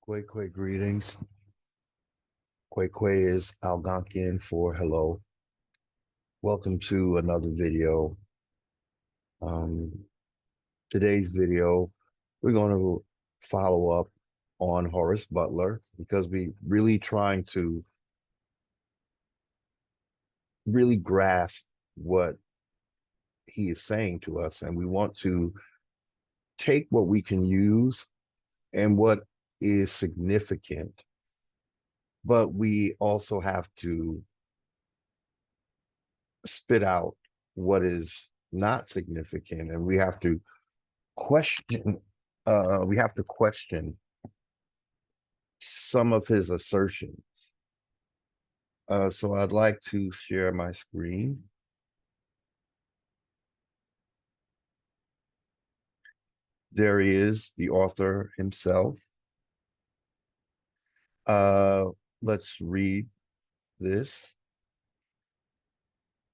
Quay greetings. Quay is Algonquian for hello. Welcome to another video. Um, Today's video, we're going to follow up on Horace Butler because we really trying to really grasp what he is saying to us, and we want to take what we can use and what is significant, but we also have to spit out what is not significant, and question we have to question some of his assertions. So I'd like to share my screen. There he is, the author himself. Let's read this.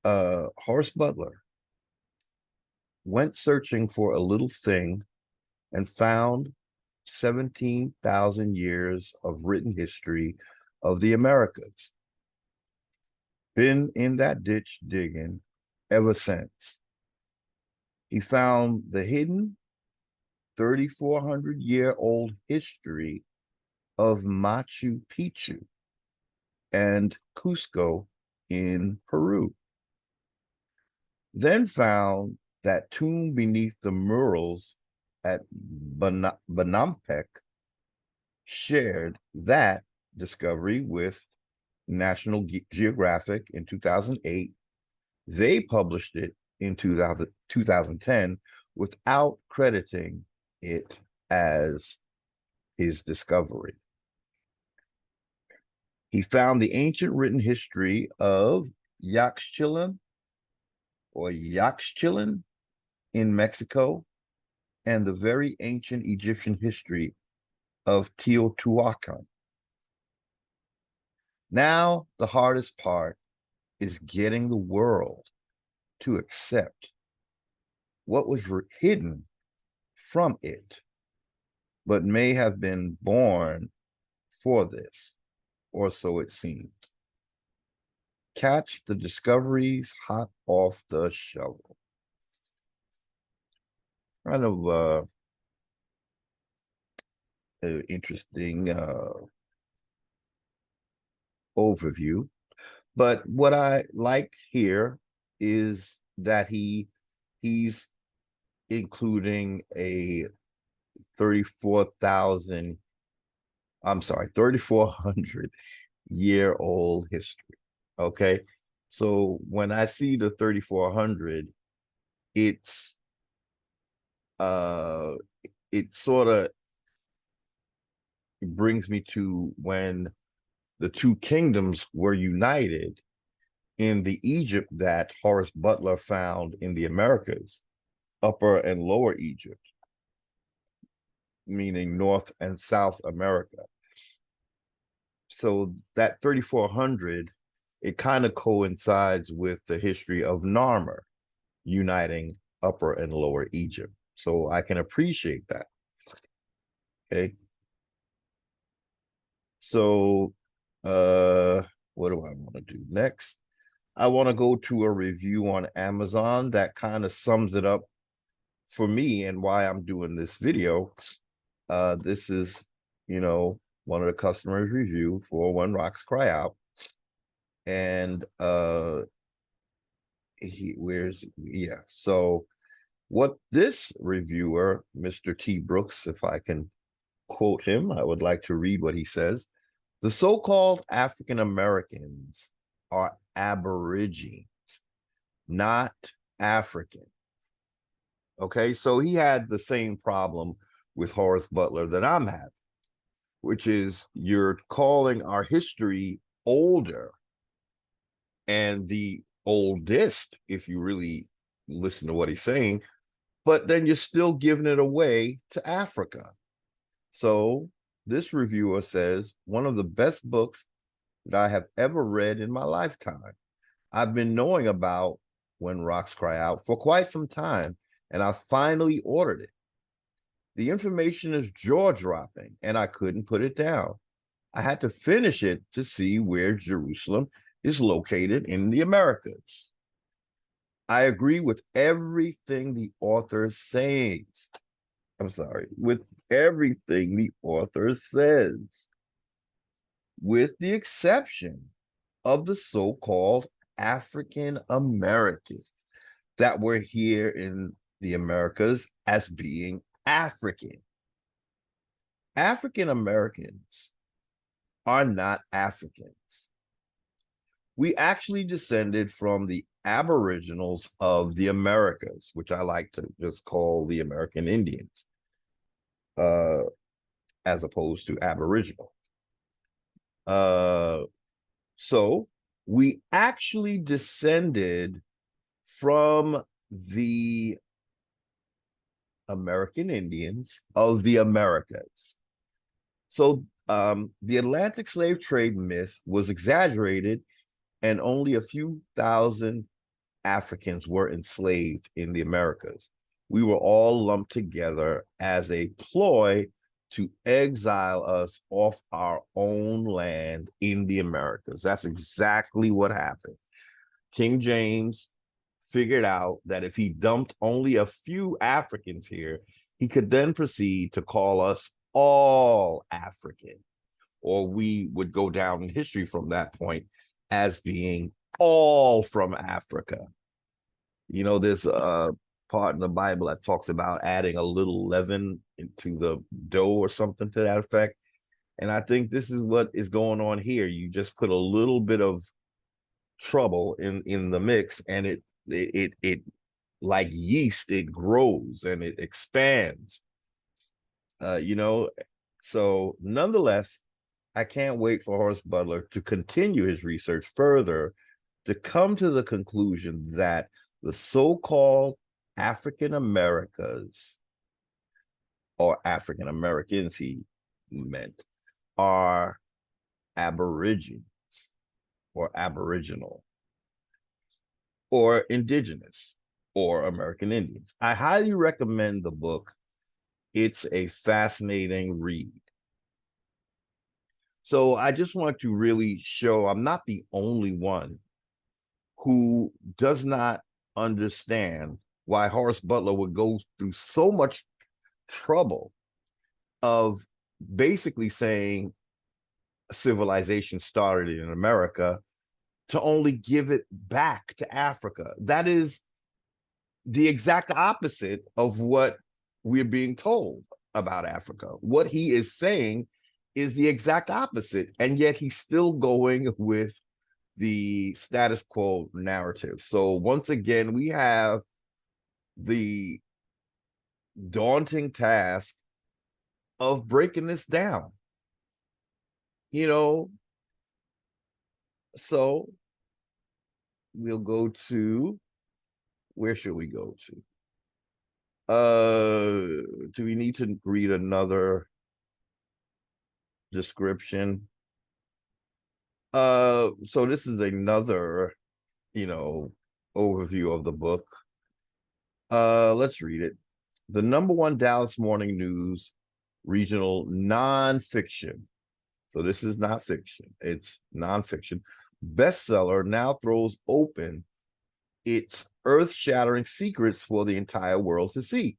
Horace Butler went searching for a little thing and found 17,000 years of written history of the Americas. Been in that ditch digging ever since. He found the hidden 3,400-year-old history of Machu Picchu and Cusco in Peru. Then found that tomb beneath the murals at Bonampak, shared that discovery with National Geographic in 2008. They published it in 2010 without crediting it as his discovery. He found the ancient written history of Yaxchilan in Mexico and the very ancient Egyptian history of Teotihuacan. Now, the hardest part is getting the world to accept what was hidden from it, but may have been born for this, or so it seems. Catch the discoveries hot off the shovel. Kind of interesting overview. But what I like here is that he's including a 3,400-year-old history. Okay. So when I see the 3,400, it's it sort of brings me to when the two kingdoms were united in the Egypt that Horace Butler found in the Americas, Upper and Lower Egypt, meaning North and South America. So that 3,400, it kind of coincides with the history of Narmer uniting Upper and Lower Egypt. So I can appreciate that. Okay. So what do I want to do next? I want to go to a review on Amazon that kind of sums it up for me and why I'm doing this video. This is, one of the customers' review for When Rocks Cry Out. And so what this reviewer, Mr. T. Brooks, if I can quote him, I would like to read what he says. The so-called African Americans are Aborigines, not African. Okay, so he had the same problem with Horace Butler that I'm having, which is you're calling our history older and the oldest, if you really listen to what he's saying, but then you're still giving it away to Africa. So this reviewer says, one of the best books that I have ever read in my lifetime. I've been knowing about When Rocks Cry Out for quite some time, and I finally ordered it. The information is jaw-dropping, and I couldn't put it down. I had to finish it to see where Jerusalem is located in the Americas. I agree with everything the author says. I'm sorry, with everything the author says, with the exception of the so-called African Americans that were here in the Americas as being African. African Americans are not Africans. We actually descended from the Aboriginals of the Americas, which I like to just call the American Indians, as opposed to Aboriginal. So we actually descended from the American Indians of the Americas. So the Atlantic slave trade myth was exaggerated, and only a few thousand Africans were enslaved in the Americas. We were all lumped together as a ploy to exile us off our own land in the Americas. That's exactly what happened. King James figured out that if he dumped only a few Africans here, he could then proceed to call us all African, or we would go down in history from that point as being all from Africa. You know, there's a part in the Bible that talks about adding a little leaven into the dough or something to that effect. And I think this is what is going on here. You just put a little bit of trouble in the mix, and it like yeast, it grows and it expands. You know, so nonetheless, I can't wait for Horace Butler to continue his research further to come to the conclusion that the so-called African Americas, or African Americans he meant, are Aborigines or Aboriginal or Indigenous or American Indians. I highly recommend the book. It's a fascinating read. So I just want to really show I'm not the only one who does not understand why Horace Butler would go through so much trouble of basically saying civilization started in America to only give it back to Africa. That is the exact opposite of what we're being told about Africa. What he is saying is the exact opposite, and yet he's still going with the status quo narrative. So once again, we have the daunting task of breaking this down. You know, so we'll go to, where should we go to? Do we need to read another description? So this is another, you know, overview of the book. Let's read it. The #1 Dallas Morning News regional nonfiction. So this is not fiction, it's nonfiction. Bestseller now throws open its earth-shattering secrets for the entire world to see.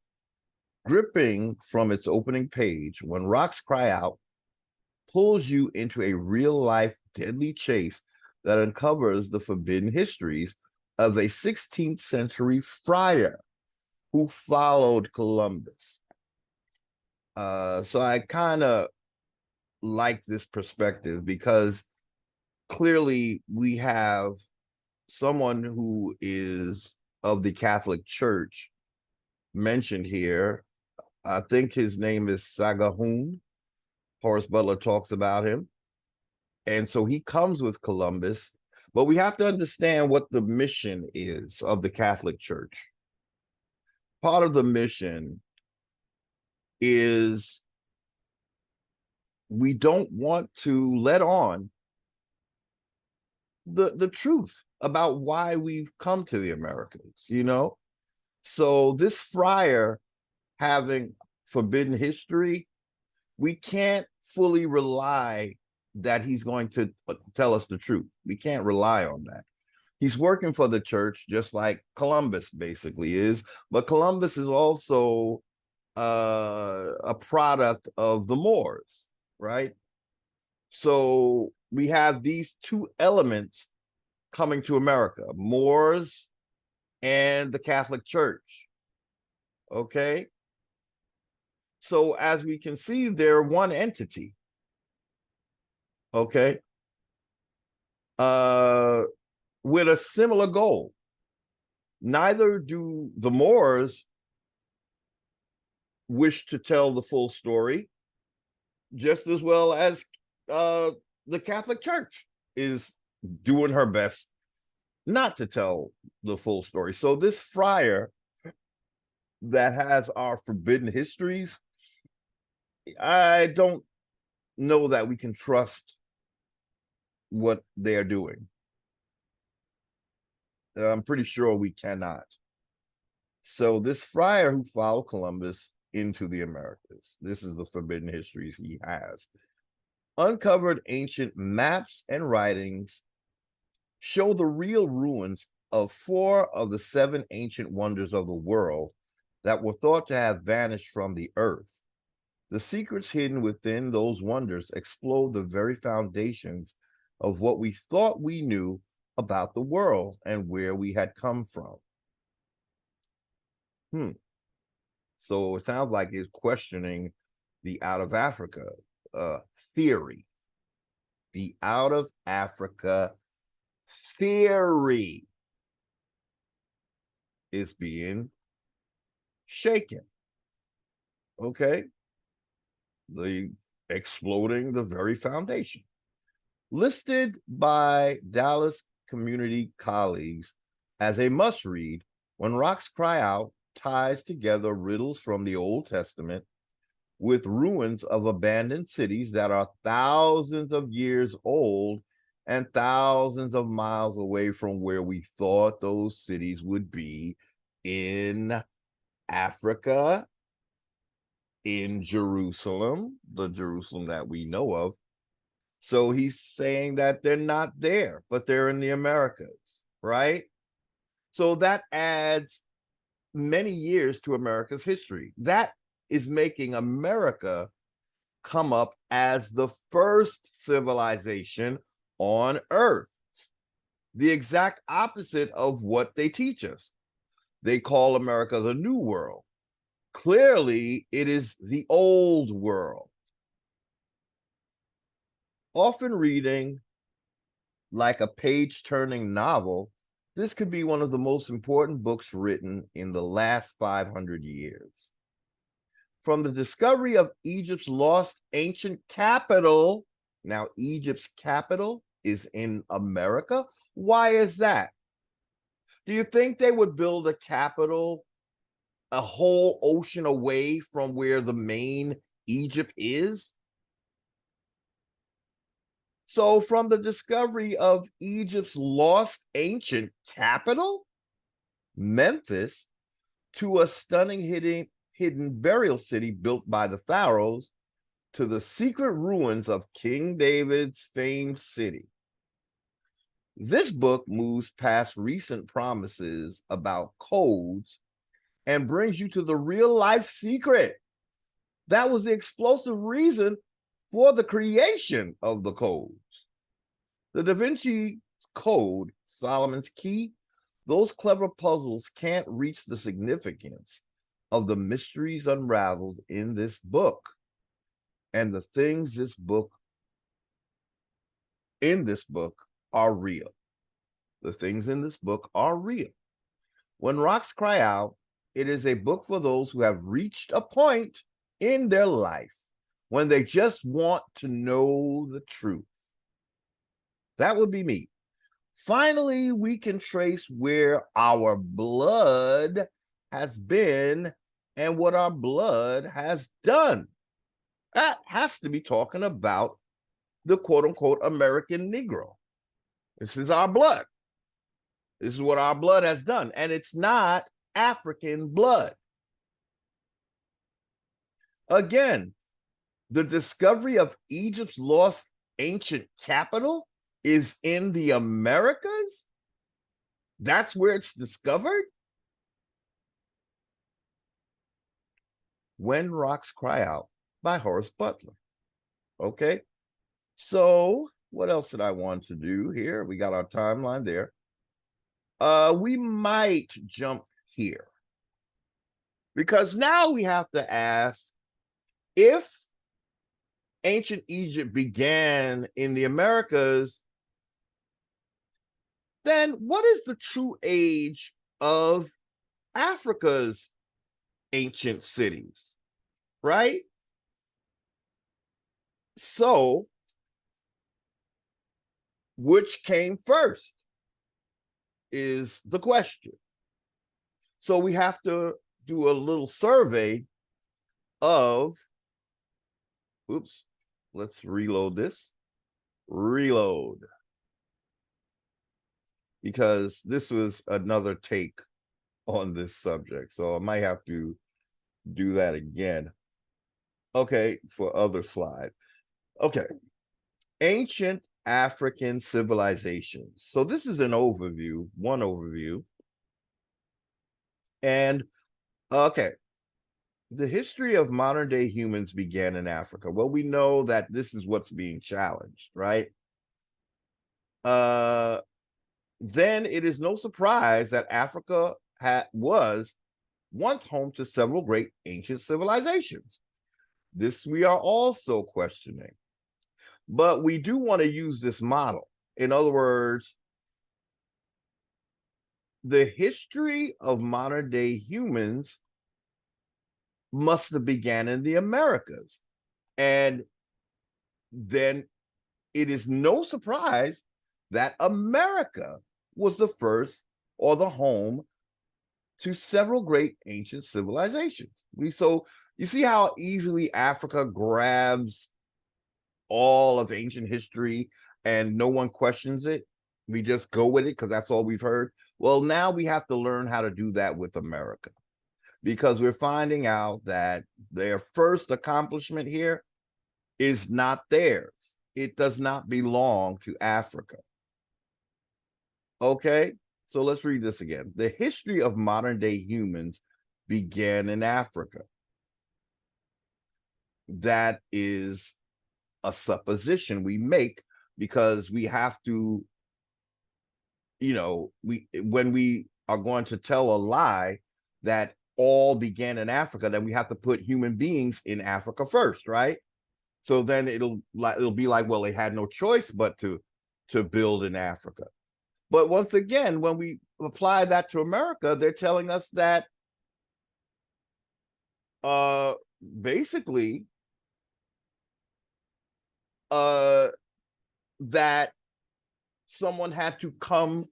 Gripping from its opening page, When Rocks Cry Out pulls you into a real-life deadly chase that uncovers the forbidden histories of a 16th century friar who followed Columbus. So I kind of like this perspective because clearly we have someone who is of the Catholic Church mentioned here. I think his name is Sagahoon. Horace Butler talks about him. And so he comes with Columbus, but we have to understand what the mission is of the Catholic Church. Part of the mission is we don't want to let on the truth about why we've come to the Americas, you know? So this friar having forbidden history, we can't fully rely that he's going to tell us the truth. We can't rely on that. He's working for the church, just like Columbus basically is, but Columbus is also a product of the Moors, right? So we have these two elements coming to America, Moors and the Catholic Church. Okay. So as we can see, they're one entity. Okay. With a similar goal. Neither do the Moors wish to tell the full story, just as well as the Catholic Church is doing her best not to tell the full story. So this friar that has our forbidden histories, I don't know that we can trust what they're doing. I'm pretty sure we cannot. So this friar who followed Columbus into the Americas, this is the forbidden histories he has, uncovered ancient maps and writings, show the real ruins of 4 of the 7 ancient wonders of the world that were thought to have vanished from the earth. The secrets hidden within those wonders explode the very foundations of what we thought we knew about the world and where we had come from. So it sounds like it's questioning the out of Africa theory. The out of Africa theory is being shaken. Okay. The exploding the very foundation. Listed by Dallas community colleagues as a must read, When Rocks Cry Out ties together riddles from the Old Testament with ruins of abandoned cities that are thousands of years old and thousands of miles away from where we thought those cities would be in Africa, in Jerusalem, the Jerusalem that we know of. So he's saying that they're not there, but they're in the Americas, right? So that adds many years to America's history. That is making America come up as the first civilization on Earth. The exact opposite of what they teach us. They call America the New World. Clearly, it is the old world. Often reading like a page-turning novel, this could be one of the most important books written in the last 500 years. From the discovery of Egypt's lost ancient capital, now Egypt's capital is in America. Why is that? Do you think they would build a capital a whole ocean away from where the main Egypt is? So from the discovery of Egypt's lost ancient capital, Memphis, to a stunning hidden burial city built by the pharaohs, to the secret ruins of King David's famed city. This book moves past recent promises about codes and brings you to the real life secret. That was the explosive reason for the creation of the codes. The Da Vinci Code, Solomon's key, those clever puzzles can't reach the significance of the mysteries unraveled in this book. And the things in this book are real. The things in this book are real. When Rocks Cry Out, it is a book for those who have reached a point in their life when they just want to know the truth. That would be me. Finally, we can trace where our blood has been and what our blood has done. That has to be talking about the quote-unquote American Negro. This is our blood. This is what our blood has done. And it's not African blood. Again, the discovery of Egypt's lost ancient capital is in the Americas? That's where it's discovered? When Rocks Cry Out by Horace Butler. Okay. So what else did I want to do here? We got our timeline there. We might jump here because now we have to ask, if ancient Egypt began in the Americas, then what is the true age of Africa's ancient cities, right? So, which came first is the question. So we have to do a little survey of, oops, let's reload this. Reload. Because this was another take on this subject. So I might have to do that again. Okay, for other slide. Okay. Ancient African civilizations. So this is an overview, one overview. And okay, the history of modern day humans began in Africa. Well, we know that this is what's being challenged, right? Then it is no surprise that Africa was once home to several great ancient civilizations. This we are also questioning. But we do want to use this model. In other words, the history of modern day humans must have began in the Americas. And then it is no surprise that America was the first or the home to several great ancient civilizations. So you see how easily Africa grabs all of ancient history and no one questions it. We just go with it because that's all we've heard. Well, now we have to learn how to do that with America, because we're finding out that their first accomplishment here is not theirs. It does not belong to Africa. Okay, so let's read this again. The history of modern day humans began in Africa. That is a supposition we make because we have to, when we are going to tell a lie that all began in Africa, then we have to put human beings in Africa first, right? So then it'll be like, well, they had no choice but to build in Africa. But once again, when we apply that to America, they're telling us that basically that someone had to come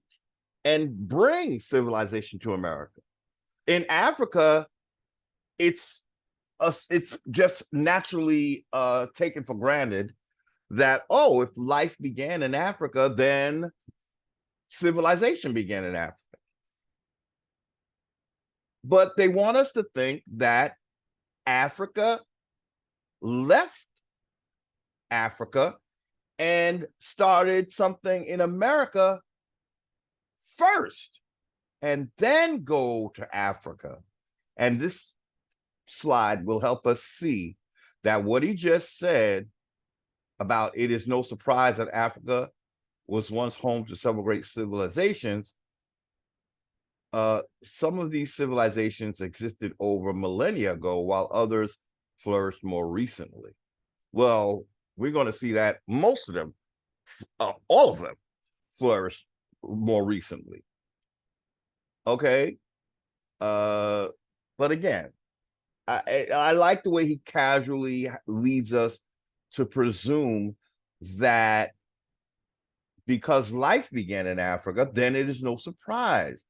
and bring civilization to America. In Africa, it's just naturally taken for granted that, oh, if life began in Africa, then civilization began in Africa. But they want us to think that Africa left Africa and started something in America first, and then go to Africa. And this slide will help us see that what he just said about it is no surprise that Africa was once home to several great civilizations. Some of these civilizations existed over millennia ago, while others flourished more recently. Well, we're going to see that most of them, all of them, flourished more recently. Okay. But again, I like the way he casually leads us to presume that because life began in Africa, then it is no surprise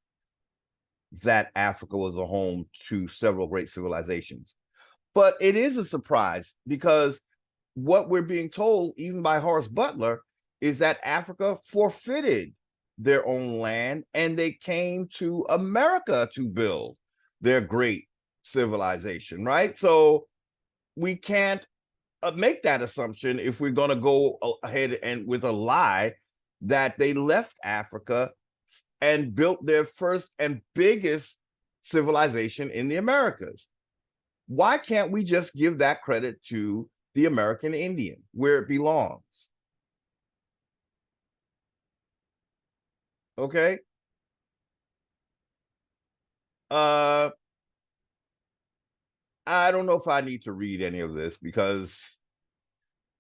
that Africa was a home to several great civilizations. But it is a surprise because what we're being told, even by Horace Butler, is that Africa forfeited their own land and they came to America to build their great civilization, right? So we can't make that assumption if we're going to go ahead and with a lie that they left Africa and built their first and biggest civilization in the Americas. Why can't we just give that credit to the American Indian where it belongs? Okay. I don't know if I need to read any of this because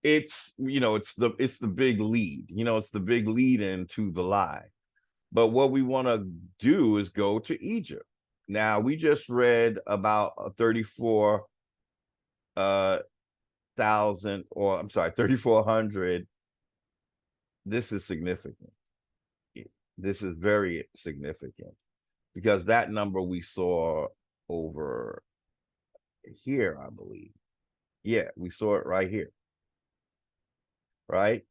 it's it's the big lead. It's the big lead into the lie. But what we want to do is go to Egypt. Now, we just read about 34 thousand, or I'm sorry, 3,400. This is significant. This is very significant because that number we saw over here, I believe. Yeah, we saw it right here. Right?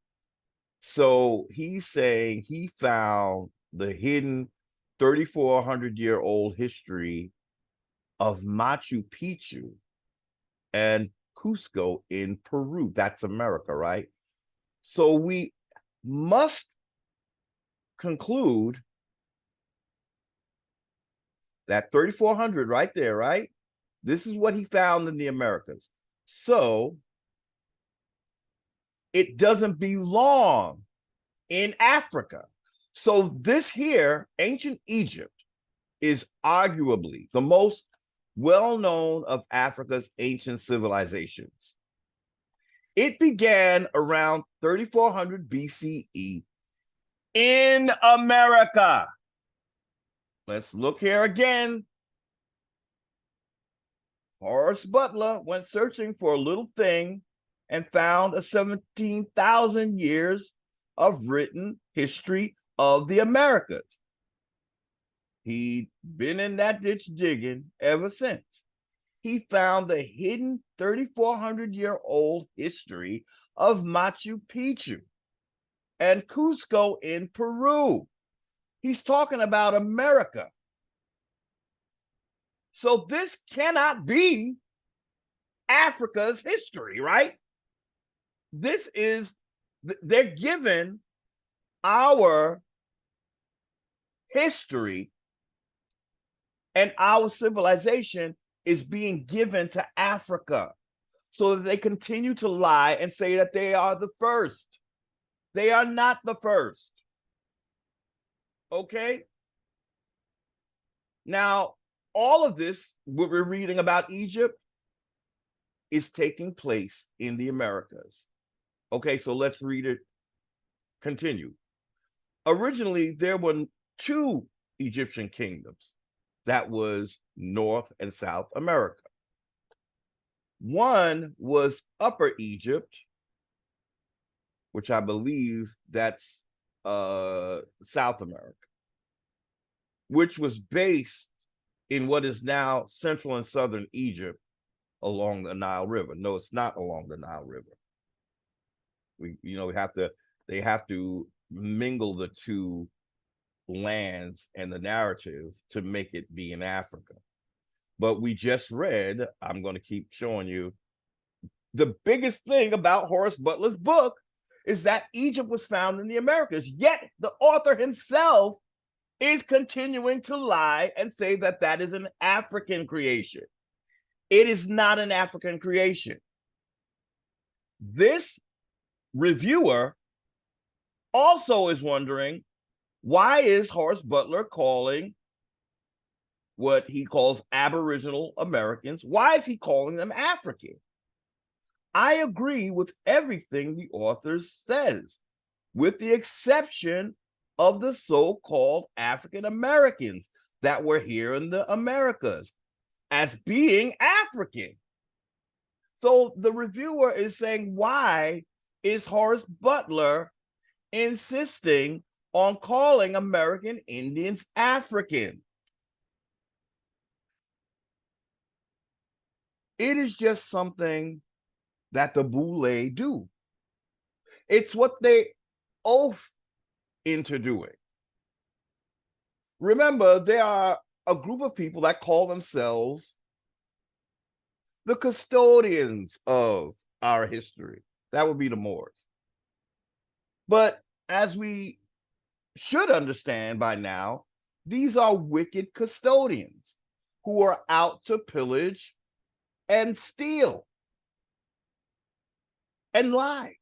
So he's saying he found the hidden 3,400-year-old history of Machu Picchu and Cusco in Peru. That's America, right? So we must conclude that 3,400 right there, right? This is what he found in the Americas. So it doesn't belong in Africa. So this here, ancient Egypt, is arguably the most well-known of Africa's ancient civilizations. It began around 3,400 BCE in America. Let's look here again. Horace Butler went searching for a little thing and found a 17,000 years of written history of the Americas. He'd been in that ditch digging ever since. He found the hidden 3,400-year-old history of Machu Picchu and Cusco in Peru. He's talking about America. So this cannot be Africa's history, right? This is, they're given our history and our civilization is being given to Africa so that they continue to lie and say that they are the first. They are not the first. Okay? Now, all of this, what we're reading about Egypt, is taking place in the Americas. Okay, so let's read it. Continue. Originally, there were two Egyptian kingdoms. That was North and South America. One was Upper Egypt, which I believe that's South America, which was based in what is now Central and Southern Egypt along the Nile River. No, it's not along the Nile River. They have to mingle the two lands and the narrative to make it be in Africa. But we just read, I'm going to keep showing you, the biggest thing about Horace Butler's book is that Egypt was found in the Americas, yet the author himself is continuing to lie and say that that is an African creation. It is not an African creation. This reviewer also is wondering, why is Horace Butler calling what he calls Aboriginal Americans, why is he calling them African? I agree with everything the author says, with the exception of the so-called African Americans that were here in the Americas as being African. So the reviewer is saying, why is Horace Butler insisting on calling American Indians African? It is just something that the Boule do. It's what they oath into doing. Remember, there are a group of people that call themselves the custodians of our history. That would be the Moors. But as we should understand by now, these are wicked custodians who are out to pillage and steal and lie.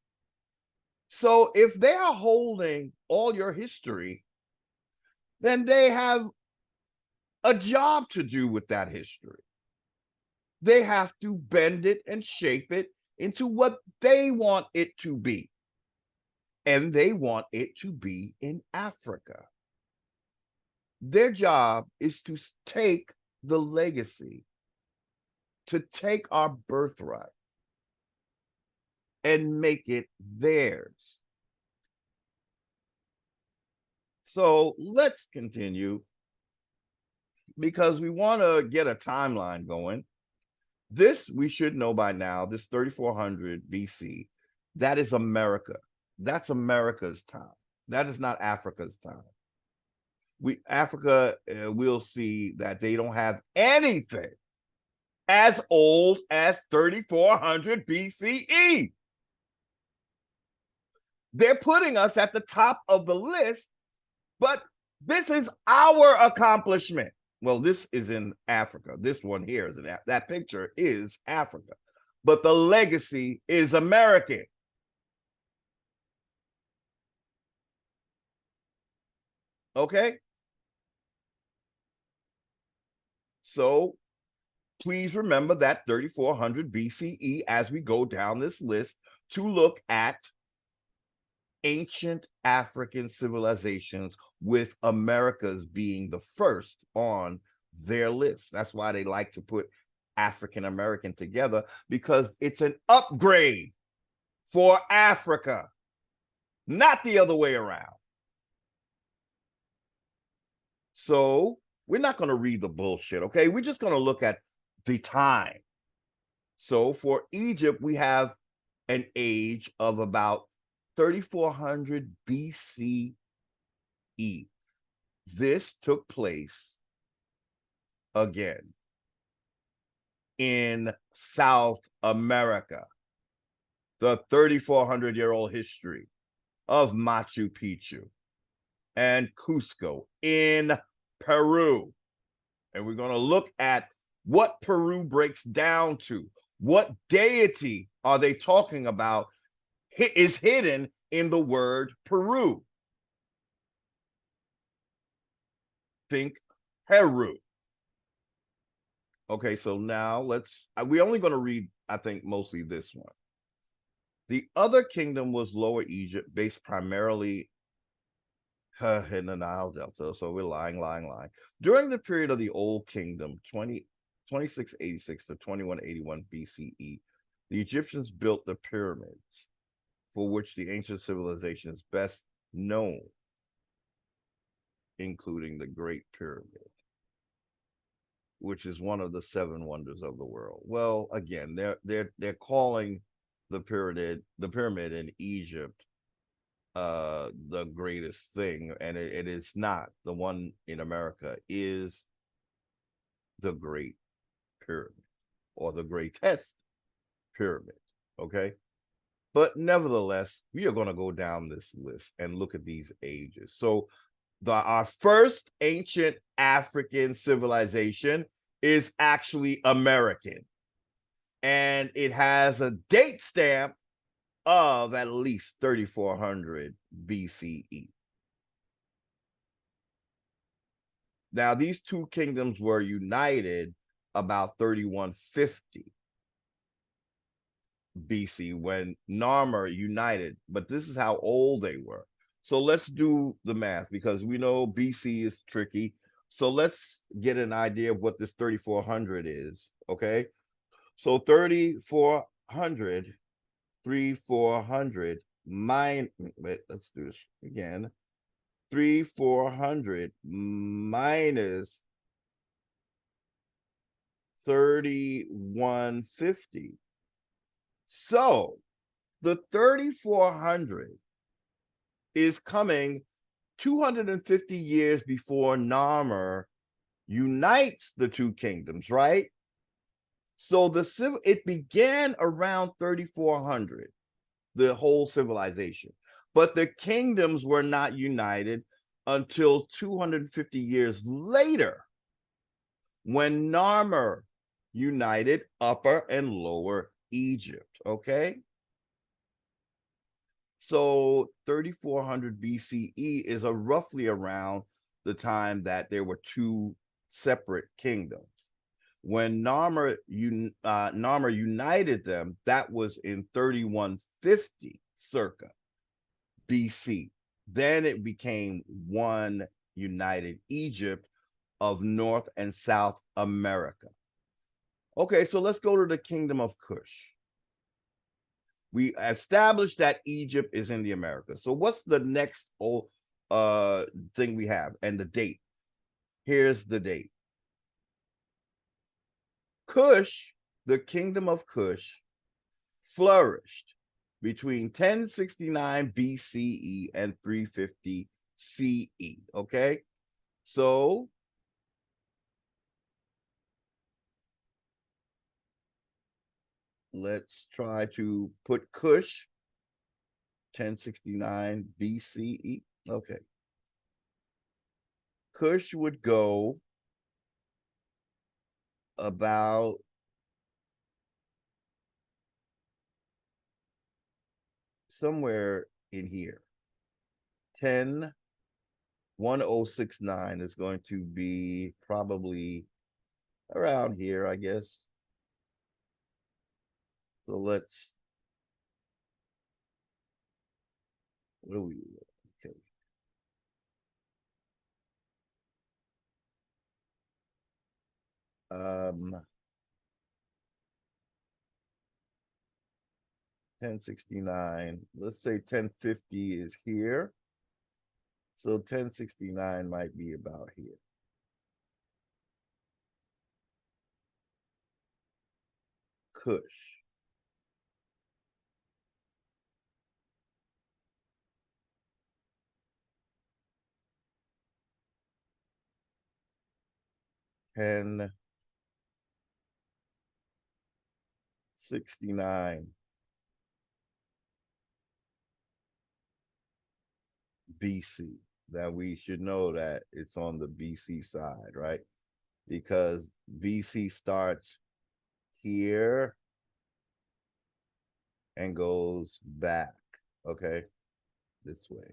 So if they are holding all your history, then they have a job to do with that history. They have to bend it and shape it into what they want it to be. And they want it to be in Africa. Their job is to take the legacy, to take our birthright and make it theirs. So let's continue because we want to get a timeline going. This we should know by now, this 3400 BC, that is America. That's America's time. That is not Africa's time. Africa will see that they don't have anything as old as 3400 BCE. They're putting us at the top of the list, but this is our accomplishment. Well, this is in Africa. This one here is that picture is Africa, but the legacy is American. Okay. So please remember that 3400 BCE as we go down this list to look at ancient African civilizations, with America's being the first on their list. That's why they like to put African American together, because it's an upgrade for Africa, not the other way around. So we're not going to read the bullshit, okay? We're just going to look at the time. So for Egypt, we have an age of about 3400 BCE. This took place again in South America. The 3,400-year-old history of Machu Picchu and Cusco in Peru. And we're going to look at what Peru breaks down to. What deity are they talking about is hidden in the word Peru? Think Heru. Okay, so now we're only going to read, I think, mostly this one. The other kingdom was Lower Egypt, based primarily in the Nile Delta. So we're lying. During the period of the Old Kingdom, 2686 to 2181 BCE, the Egyptians built the pyramids, for which the ancient civilization is best known, including the Great Pyramid, which is one of the 7 wonders of the world. Well, again, they're calling the pyramid in Egypt the greatest thing, and it is not. The one in America is the Great Pyramid, or the greatest pyramid. Okay, but nevertheless, we are going to go down this list and look at these ages. So our first ancient African civilization is actually American, and it has a date stamp of at least 3,400 BCE. Now, these two kingdoms were united about 3150 BC when Narmer united, but this is how old they were. So let's do the math, because we know BC is tricky. So let's get an idea of what this 3,400 is, okay? So 3,400 let's do this again. 3,400 minus 3,150. So the 3,400 is coming 250 years before Narmer unites the two kingdoms, right? So it began around 3400, the whole civilization, but the kingdoms were not united until 250 years later, when Narmer united Upper and Lower Egypt. Okay. So 3400 BCE is roughly around the time that there were two separate kingdoms. When Narmer united them, that was in 3150 circa BC. Then it became one united Egypt of North and South America. Okay, so let's go to the kingdom of Kush. We established that Egypt is in the Americas. So what's the next thing we have? And the date. Here's the date. Kush, the kingdom of Kush, flourished between 1069 BCE and 350 CE. Okay, so let's try to put Kush 1069 BCE. Okay, Kush would go about somewhere in here. 1069 is going to be probably around here, I guess. So let's, what do we, okay. 1069, let's say 1050 is here. So 1069 might be about here. Kush. Ten 69 BC. That we should know that it's on the BC side, right? Because BC starts here and goes back, okay, this way.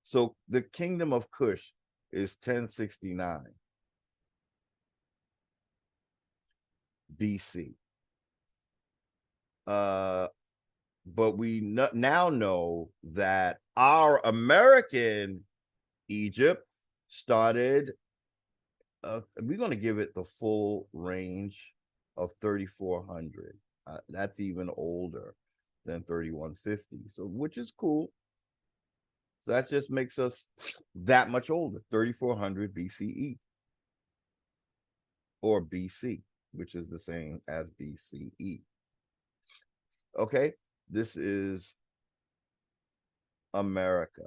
So the kingdom of Kush is 1069 BC. But we now know that our American Egypt started, we're going to give it the full range of 3400. That's even older than 3150. So, which is cool. So that just makes us that much older, 3400 BCE or BC, which is the same as BCE. Okay, this is America.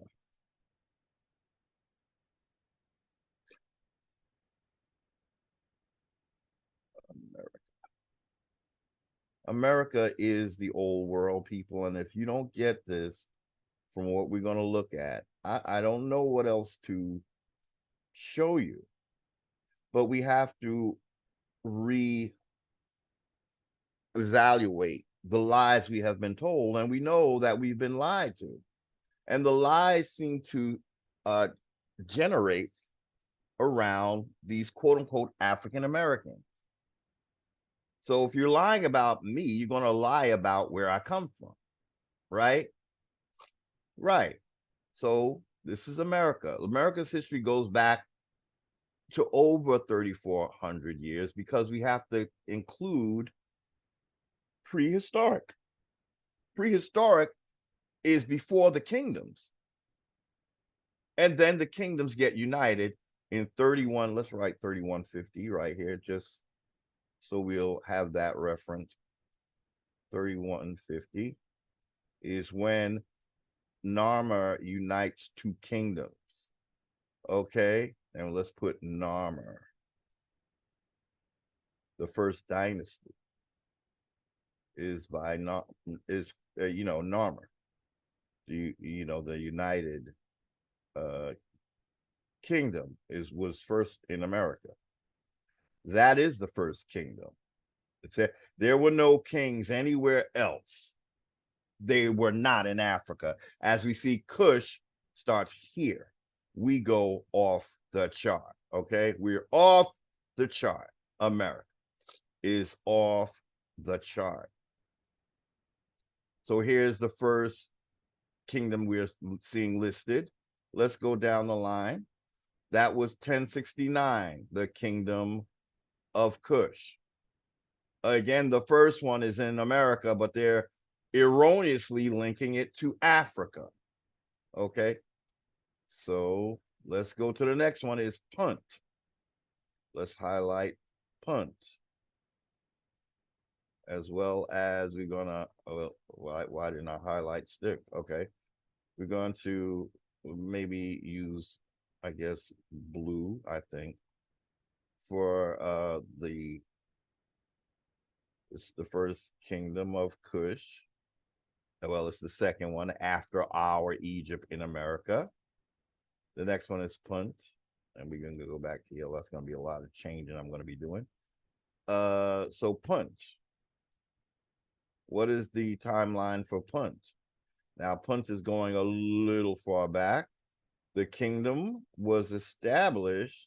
America is the old world, people. And if you don't get this from what we're going to look at, I don't know what else to show you. But we have to re-evaluate the lies we have been told. And we know that we've been lied to. And the lies seem to generate around these quote unquote African Americans. So if you're lying about me, you're going to lie about where I come from, right? Right. So this is America. America's history goes back to over 3,400 years because we have to include prehistoric. Prehistoric is before the kingdoms. And then the kingdoms get united in 31. Let's write 3150 right here, just so we'll have that reference. 3150 is when Narmer unites two kingdoms. Okay, and let's put Narmer. the first dynasty is by Narmer. The United Kingdom was first in America. That is the first kingdom. There were no kings anywhere else. They were not in Africa. As we see, Kush starts here. We go off the chart. Okay, we're off the chart. America is off the chart. So here's the first kingdom we're seeing listed. Let's go down the line. That was 1069, the kingdom of Kush. Again, the first one is in America, but they're erroneously linking it to Africa. Okay, so let's go to the next one is Punt. Let's highlight Punt. As well as we're gonna, why didn't I highlight Stick? Okay, we're going to maybe use, I guess, blue, I think, for it's the first kingdom of Kush. Well, it's the second one after our Egypt in America. The next one is Punt, and we're gonna go back to yellow. That's gonna be a lot of changing I'm gonna be doing. So Punt. What is the timeline for Punt? Now, Punt is going a little far back. The kingdom was established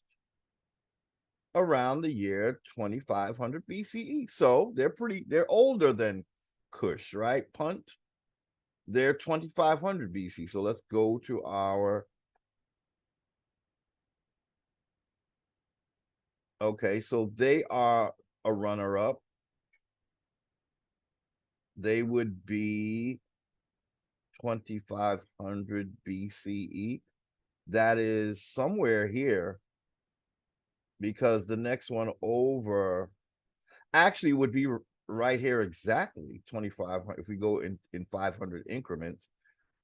around the year 2500 BCE. So they're older than Kush, right? Punt, they're 2500 BC. So let's go to our, okay, so they are a runner-up. They would be 2500 BCE. That is somewhere here, because the next one over actually would be right here exactly 2500. If we go in 500 increments,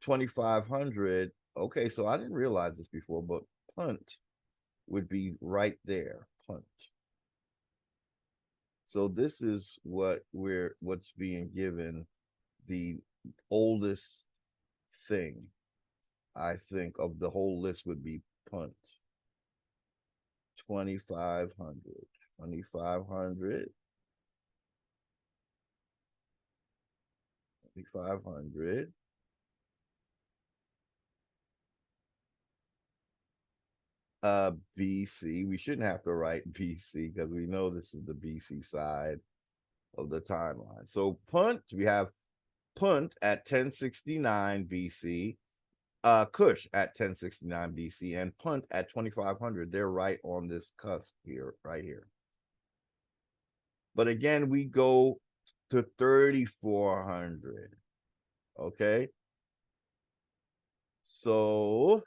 2500. Okay, so I didn't realize this before, but Punt would be right there. Punt. So this is what's being given the oldest thing, I think, of the whole list would be Punt. 2500. 2500. 2500. BC. We shouldn't have to write BC because we know this is the BC side of the timeline. So Punt, we have Punt at 1069 BC, Kush at 1069 BC, and Punt at 2500. They're right on this cusp here, right here. But again, we go to 3400. Okay. So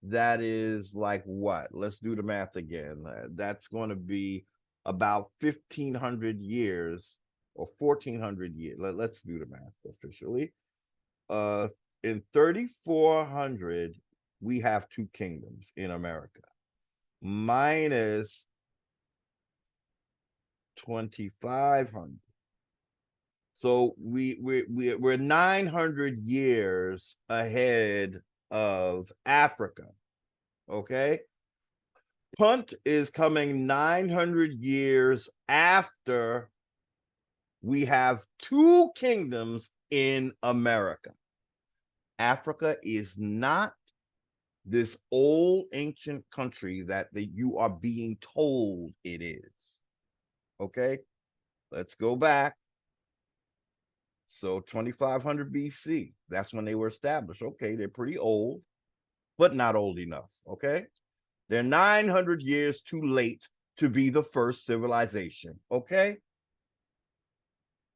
that is like what? Let's do the math again. That's going to be about 1500 years or 1400 years. Let's do the math officially. In 3400, we have two kingdoms in America, minus 2500. So we're 900 years ahead of Africa. Okay, Punt is coming 900 years after we have two kingdoms in America. Africa is not this old ancient country that you are being told it is. Okay, let's go back. So 2500 BC, that's when they were established. Okay, they're pretty old, but not old enough. Okay, they're 900 years too late to be the first civilization. Okay,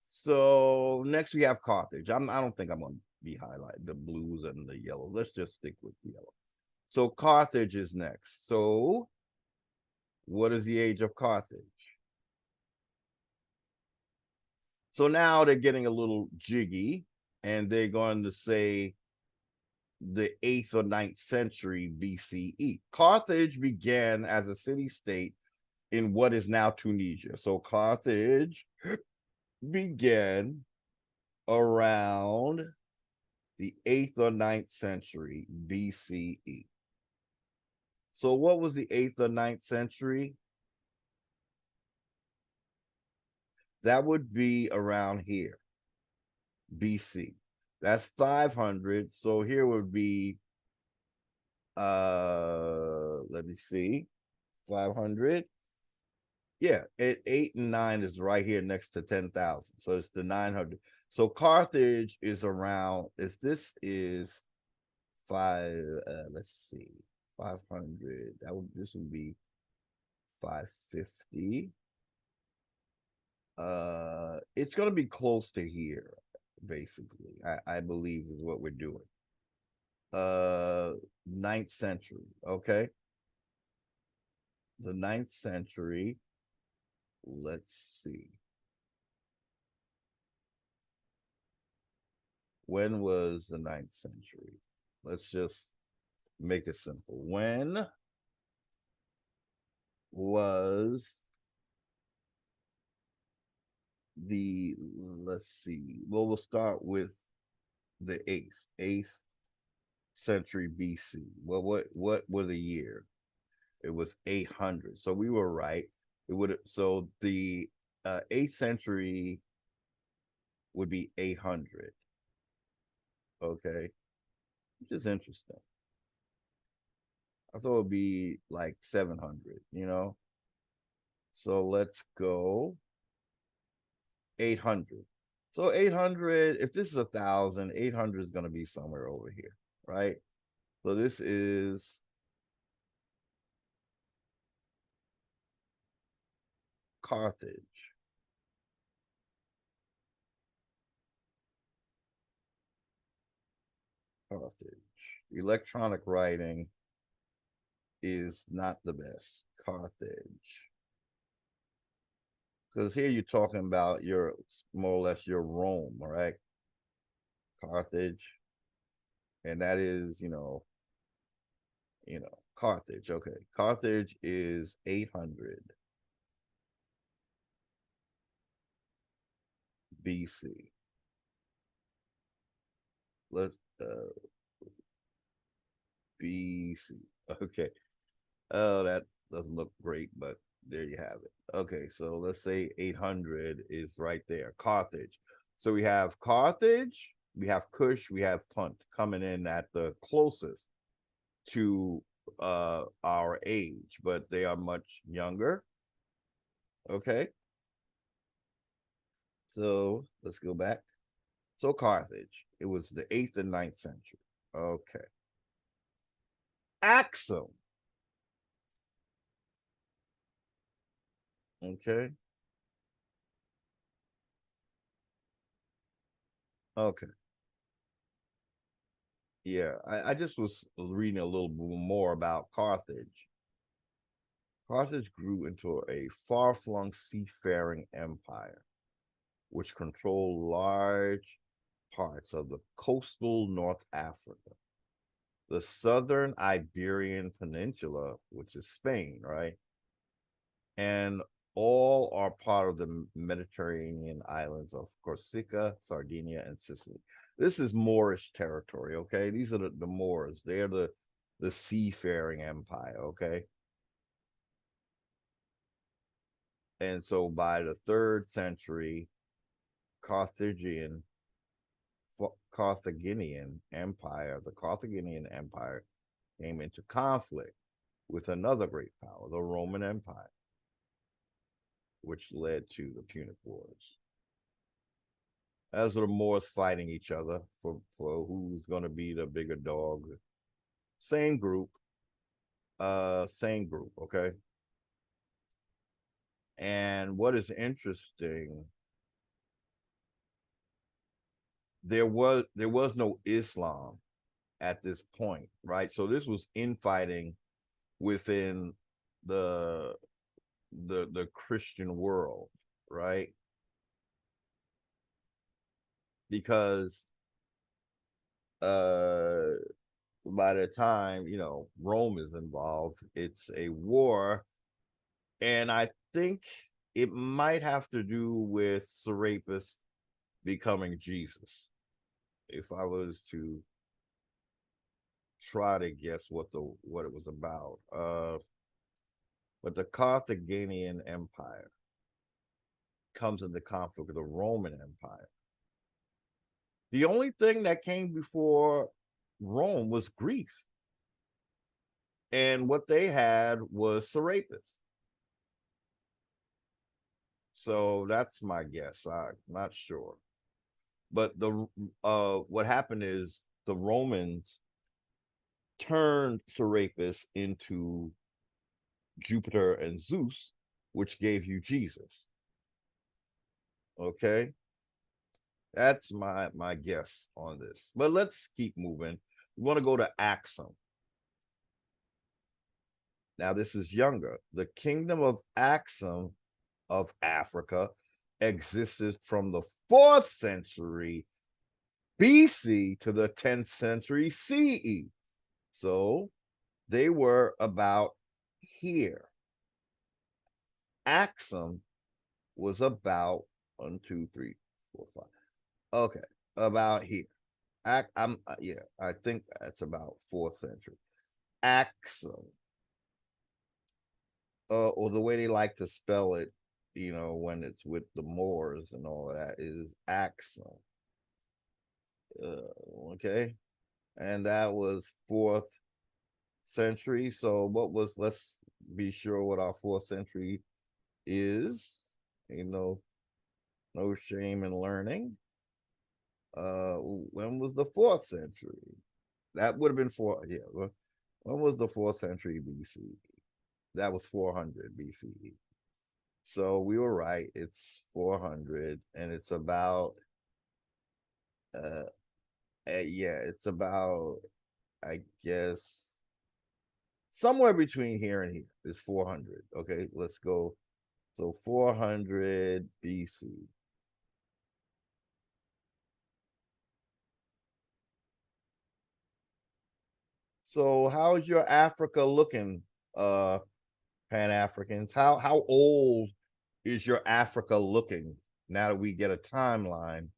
so next we have Carthage. I don't think I'm going to be highlighting the blues and the yellow. Let's just stick with the yellow. So Carthage is next. So what is the age of Carthage? So now they're getting a little jiggy, and they're going to say the 8th or 9th century BCE. Carthage began as a city-state in what is now Tunisia. So Carthage began around the 8th or 9th century BCE. So what was the 8th or 9th century? That would be around here, BC. That's 500. So here would be, let me see, 500. Yeah, 8 and 9 is right here next to 10,000. So it's the 900. So Carthage is around, if this is let's see, 500, this would be 550. It's gonna be close to here, basically. I believe is what we're doing. 9th century, okay. The 9th century, let's see. When was the 9th century? Let's just make it simple. When was the, let's see, well, we'll start with the 8th century BC. Well, what were the year? It was 800. So we were right. It would, so the 8th century would be 800. Okay, which is interesting. I thought it would be like 700, you know? So let's go 800. So 800, if this is 1,000, 800 is going to be somewhere over here, right? So this is Carthage. Carthage. Electronic writing is not the best. Carthage. Because here you're talking about your, more or less your Rome, right? Carthage. And that is, Carthage. Okay. Carthage is 800 BC. Let's BC. Okay. Oh, that doesn't look great, but there you have it. Okay, so let's say 800 is right there. Carthage. So we have Carthage, we have Kush, we have Punt coming in at the closest to our age, but they are much younger. Okay. So let's go back. So Carthage, it was the 8th and 9th century. Okay. Axum. Okay. Okay. Yeah, I just was reading a little bit more about Carthage. Carthage grew into a far-flung seafaring empire, which controlled large parts of the coastal North Africa, the southern Iberian Peninsula, which is Spain, right? And all are part of the Mediterranean islands of Corsica, Sardinia, and Sicily. This is Moorish territory, okay? These are the Moors. They're the seafaring empire, okay? And so by the 3rd century, Carthaginian the Carthaginian Empire came into conflict with another great power, the Roman Empire, which led to the Punic Wars. As the Moors fighting each other for who's going to be the bigger dog. Same group, okay. And what is interesting, there was no Islam at this point, right? So this was infighting within the Christian world, right? Because by the time Rome is involved, it's a war, And I think it might have to do with Serapis becoming Jesus. If I was to try to guess what it was about. But the Carthaginian Empire comes into conflict with the Roman Empire. The only thing that came before Rome was Greece. And what they had was Serapis. So that's my guess. I'm not sure. But the what happened is the Romans turned Serapis into Jupiter and Zeus, which gave you Jesus. Okay. That's my guess on this. But let's keep moving. We want to go to Axum. Now, this is younger. The kingdom of Axum of Africa existed from the 4th century BC to the 10th century CE. So they were about here. Axum was about 1, 2, 3, 4, 5. Okay, about here. I think that's about 4th century. Axum, or the way they like to spell it, when it's with the Moors and all of that, is Axum. Okay, and that was 4th century. So let's be sure what our 4th century is. No shame in learning. When was the 4th century? That would have been when was the 4th century BC? That was 400 BCE. So we were right. It's 400, and it's about it's about, I guess, somewhere between here and here is 400. Okay, let's go. So 400 BC. So how's your Africa looking, Pan-Africans? How old is your Africa looking now that we get a timeline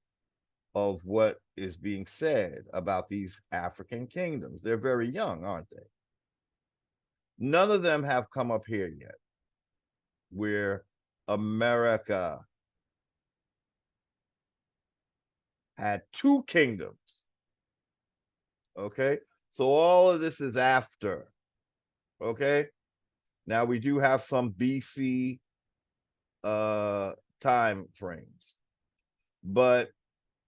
of what is being said about these African kingdoms? They're very young, aren't they? None of them have come up here yet, where America had 2 kingdoms. Okay, so all of this is after. Okay, now we do have some BC time frames, but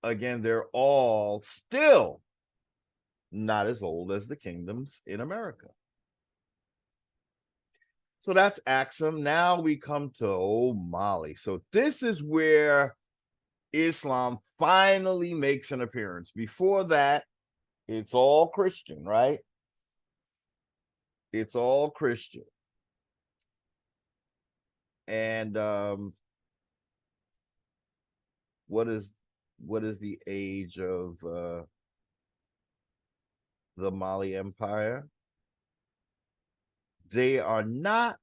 again, they're all still not as old as the kingdoms in America. So that's Axum. Now we come to Mali. So this is where Islam finally makes an appearance. Before that, it's all Christian, right? It's all Christian. And what is the age of the Mali Empire? They are not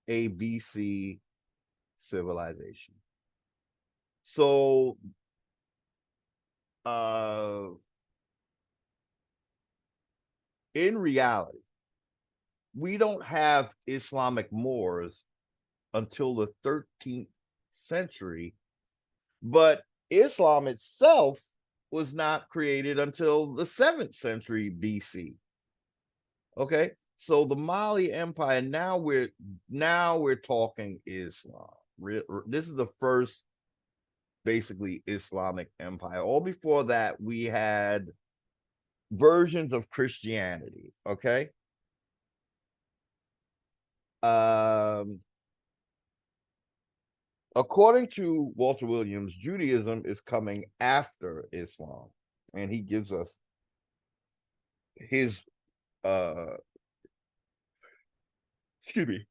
a BC civilization. So in reality, we don't have Islamic Moors until the 13th century, but Islam itself was not created until the 7th century BC. Okay, so the Mali Empire, now we're talking Islam. This is the first basically Islamic empire. All before that, we had versions of Christianity. Okay. According to Walter Williams, Judaism is coming after Islam, and he gives us his excuse me,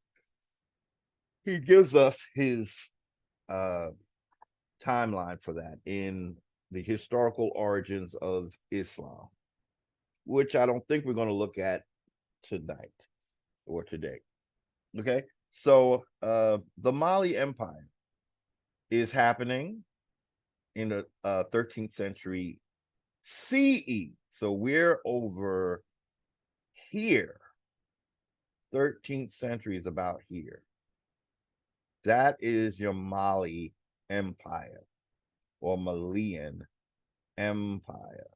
he gives us his timeline for that in the historical origins of Islam, which I don't think we're going to look at tonight or today. Okay, So the Mali Empire is happening in the 13th century CE. So we're over here. 13th century is about here. That is your Mali Empire or Malian Empire.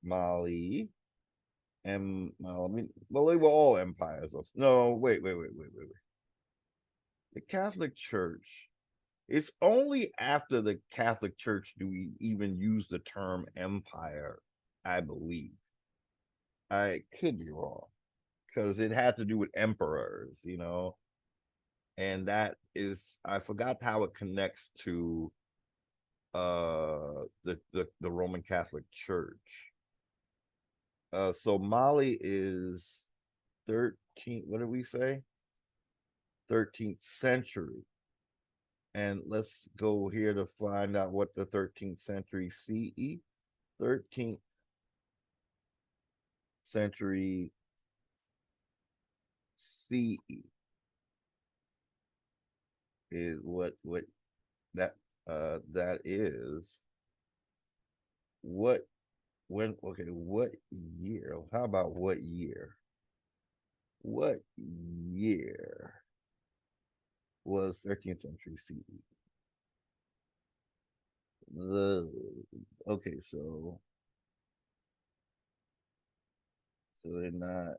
Mali and well, they were all empires. No, wait. The Catholic Church. It's only after the Catholic Church do we even use the term empire, I believe. I could be wrong because it had to do with emperors, and that is I forgot how it connects to the Roman Catholic Church. So Mali is 13th, what did we say? 13th century. And let's go here to find out what the 13th century CE, 13th century CE is what that that is what when okay what year? How about what year? What year was 13th century CE? The okay, so they're not.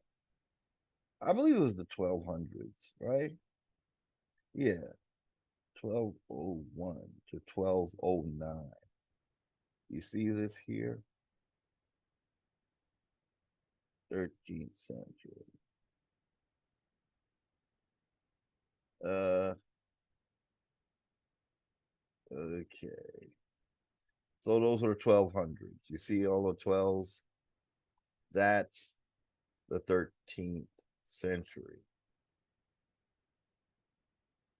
I believe it was the 1200s, right? Yeah, 1201 to 1209. You see this here? 13th century. Uh, okay. So those are 1200s. You see all the 12s? That's the 13th century.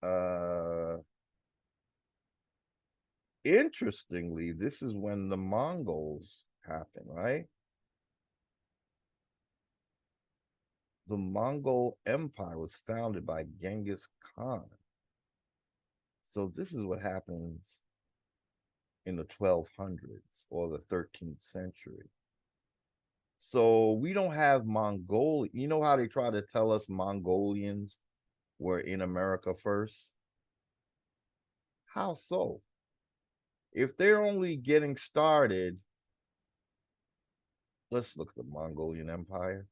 Uh, Interestingly, this is when the Mongols happen, right? The Mongol Empire was founded by Genghis Khan. So this is what happens in the 1200s or the 13th century. So we don't have Mongol. You know how they try to tell us Mongolians were in America first? How so? If they're only getting started, let's look at the Mongolian Empire.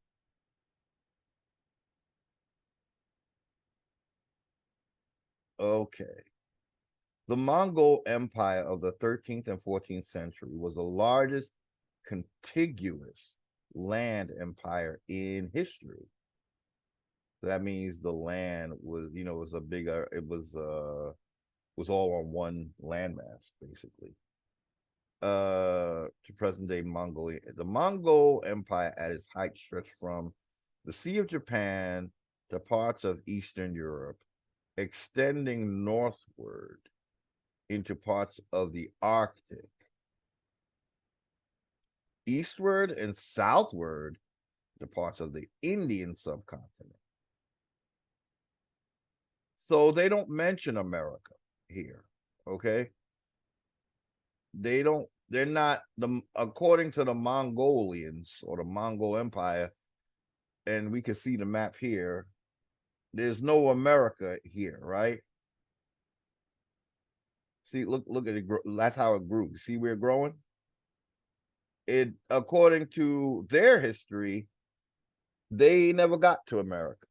Okay. The Mongol Empire of the 13th and 14th century was the largest contiguous land empire in history. That means the land was, was a bigger, it was all on one landmass, basically. To present day Mongolia. The Mongol Empire at its height stretched from the Sea of Japan to parts of Eastern Europe, extending northward into parts of the Arctic, eastward and southward to parts of the Indian subcontinent. So they don't mention America here, okay? They're not according to the Mongolians or the Mongol Empire, and we can see the map here. There's no America here, right? See, look at it. That's how it grew. See where it's growing? It according to their history, they never got to America.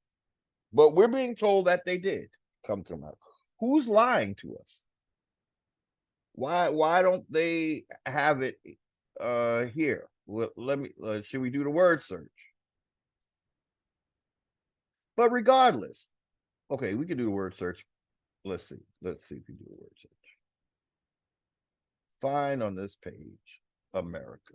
But we're being told that they did come to America. Who's lying to us? Why don't they have it here? Let me should we do the word search? But regardless, okay, we can do the word search. Let's see. Let's see if we do the word search. Find on this page America.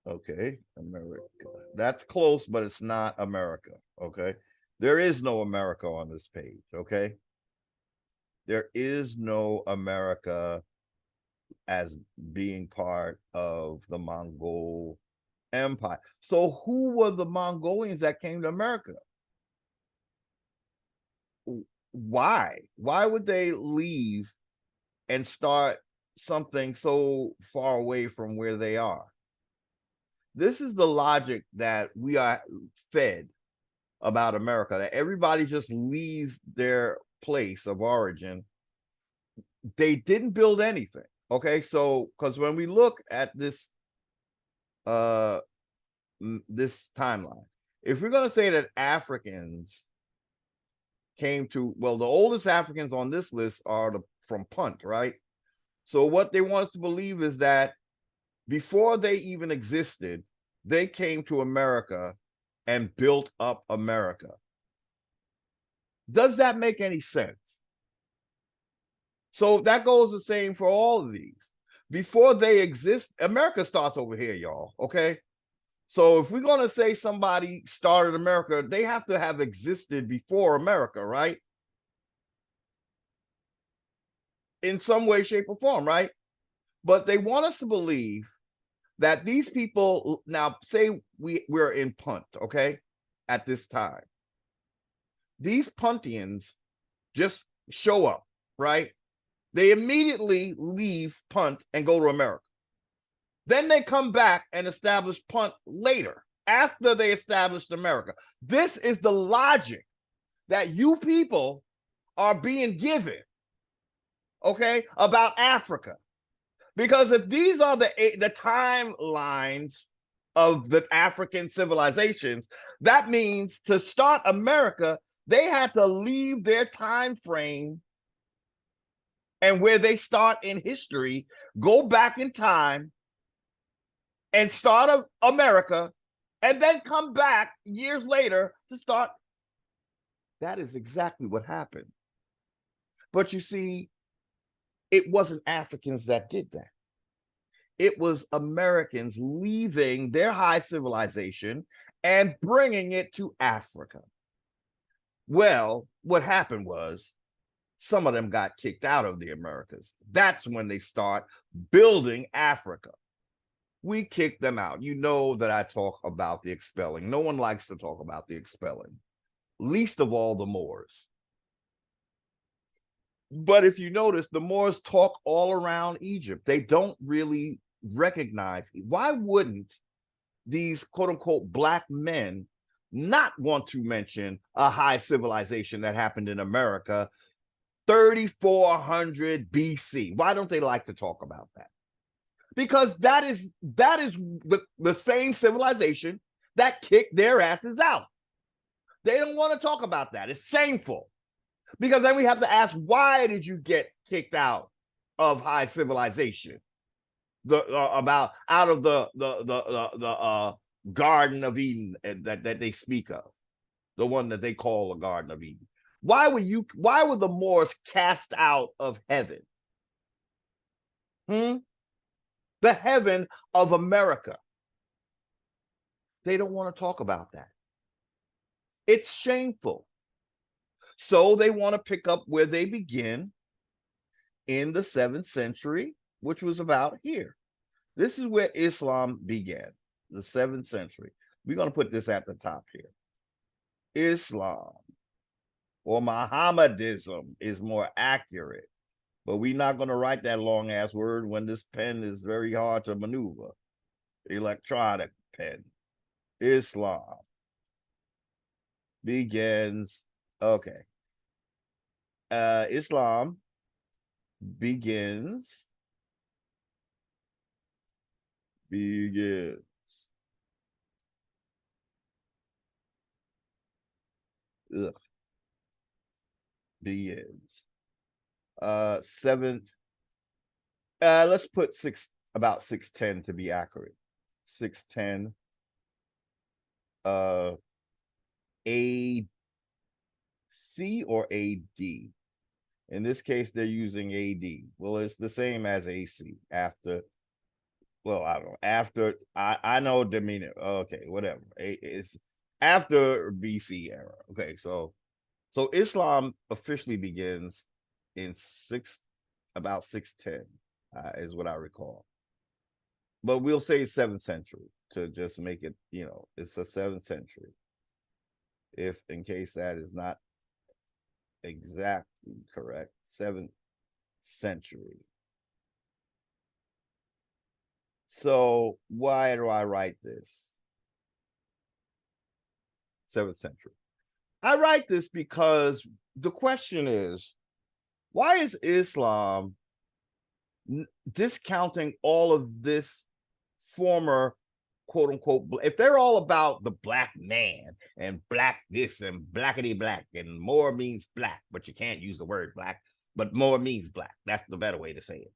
Okay, America. That's close, but it's not America. Okay. There is no America on this page. Okay. There is no America as being part of the Mongol Empire. So who were the Mongolians that came to America? Why? Why would they leave and start something so far away from where they are? This is the logic that we are fed about America, that everybody just leaves their place of origin. They didn't build anything. Okay, so because when we look at this this timeline, if we're going to say that Africans came to, well, the oldest Africans on this list are from Punt, right? So what they want us to believe is that before they even existed, they came to America and built up America. Does that make any sense? So that goes the same for all of these. Before they exist, America starts over here, y'all. Okay. So if we're going to say somebody started America, they have to have existed before America, right? In some way, shape, or form, right? But they want us to believe that these people, now say we're in Punt, okay, at this time. These Puntians just show up, right? They immediately leave Punt and go to America. Then they come back and establish Punt later, after they established America. This is the logic that you people are being given, okay, about Africa. Because if these are the timelines of the African civilizations, that means to start America, they had to leave their time frame and where they start in history, go back in time and start America, and then come back years later to start. That is exactly what happened. But you see, it wasn't Africans that did that. It was Americans leaving their high civilization and bringing it to Africa. Well, what happened was some of them got kicked out of the Americas. That's when they start building Africa. We kicked them out. You know that I talk about the expelling. No one likes to talk about the expelling, least of all the Moors. But if you notice, the Moors talk all around Egypt. They don't really recognize. Why wouldn't these quote unquote black men not want to mention a high civilization that happened in America 3400 BC? Why don't they like to talk about that? Because that is the same civilization that kicked their asses out. They don't want to talk about that. It's shameful. Because then we have to ask, why did you get kicked out of high civilization? About out of the Garden of Eden that they speak of, the one that they call the Garden of Eden. Why were the Moors cast out of heaven? The heaven of America. They don't want to talk about that. It's shameful. So they want to pick up where they begin in the 7th century, which was about here. This is where Islam began, the 7th century. We're going to put this at the top here. Islam or Mohammedism is more accurate, but we're not going to write that long ass word when this pen is very hard to maneuver. Electronic pen. Islam begins. Okay. Islam begins. Begins. Ugh. Begins. 7th. Let's put about 610 to be accurate. 610. AD or AD? In this case, they're using AD. Well, it's the same as AC after well, I don't know. After I know the meaning. Okay, whatever. It's after BC era. Okay, so Islam officially begins in about 610, is what I recall. But we'll say 7th century to just make it, it's a 7th century. If in case that is not exactly correct, 7th century. So why do I write this? 7th century. I write this because the question is, why is Islam discounting all of this former quote unquote, if they're all about the black man and black this and blackity black and more means black, but you can't use the word black, but more means black. That's the better way to say it.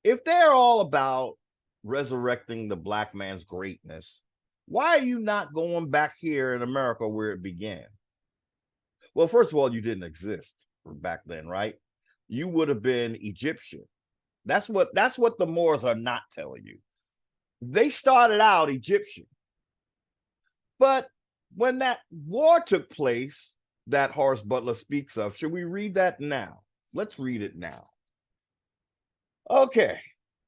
If they're all about resurrecting the black man's greatness, why are you not going back here in America where it began? Well, first of all, you didn't exist back then, right? You would have been Egyptian. That's what the Moors are not telling you. They started out Egyptian. But when that war took place that Horace Butler speaks of, should we read that now? Let's read it now. Okay.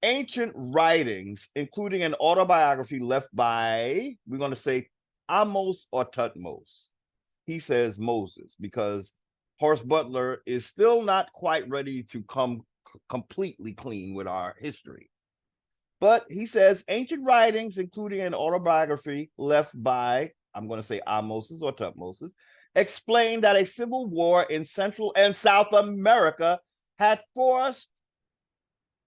Ancient writings, including an autobiography left by, we're going to say Amos or Tutmos. He says Moses because Horace Butler is still not quite ready to come completely clean with our history. But he says ancient writings, including an autobiography left by, I'm going to say Amoses or Tutmosis, explain that a civil war in Central and South America had forced,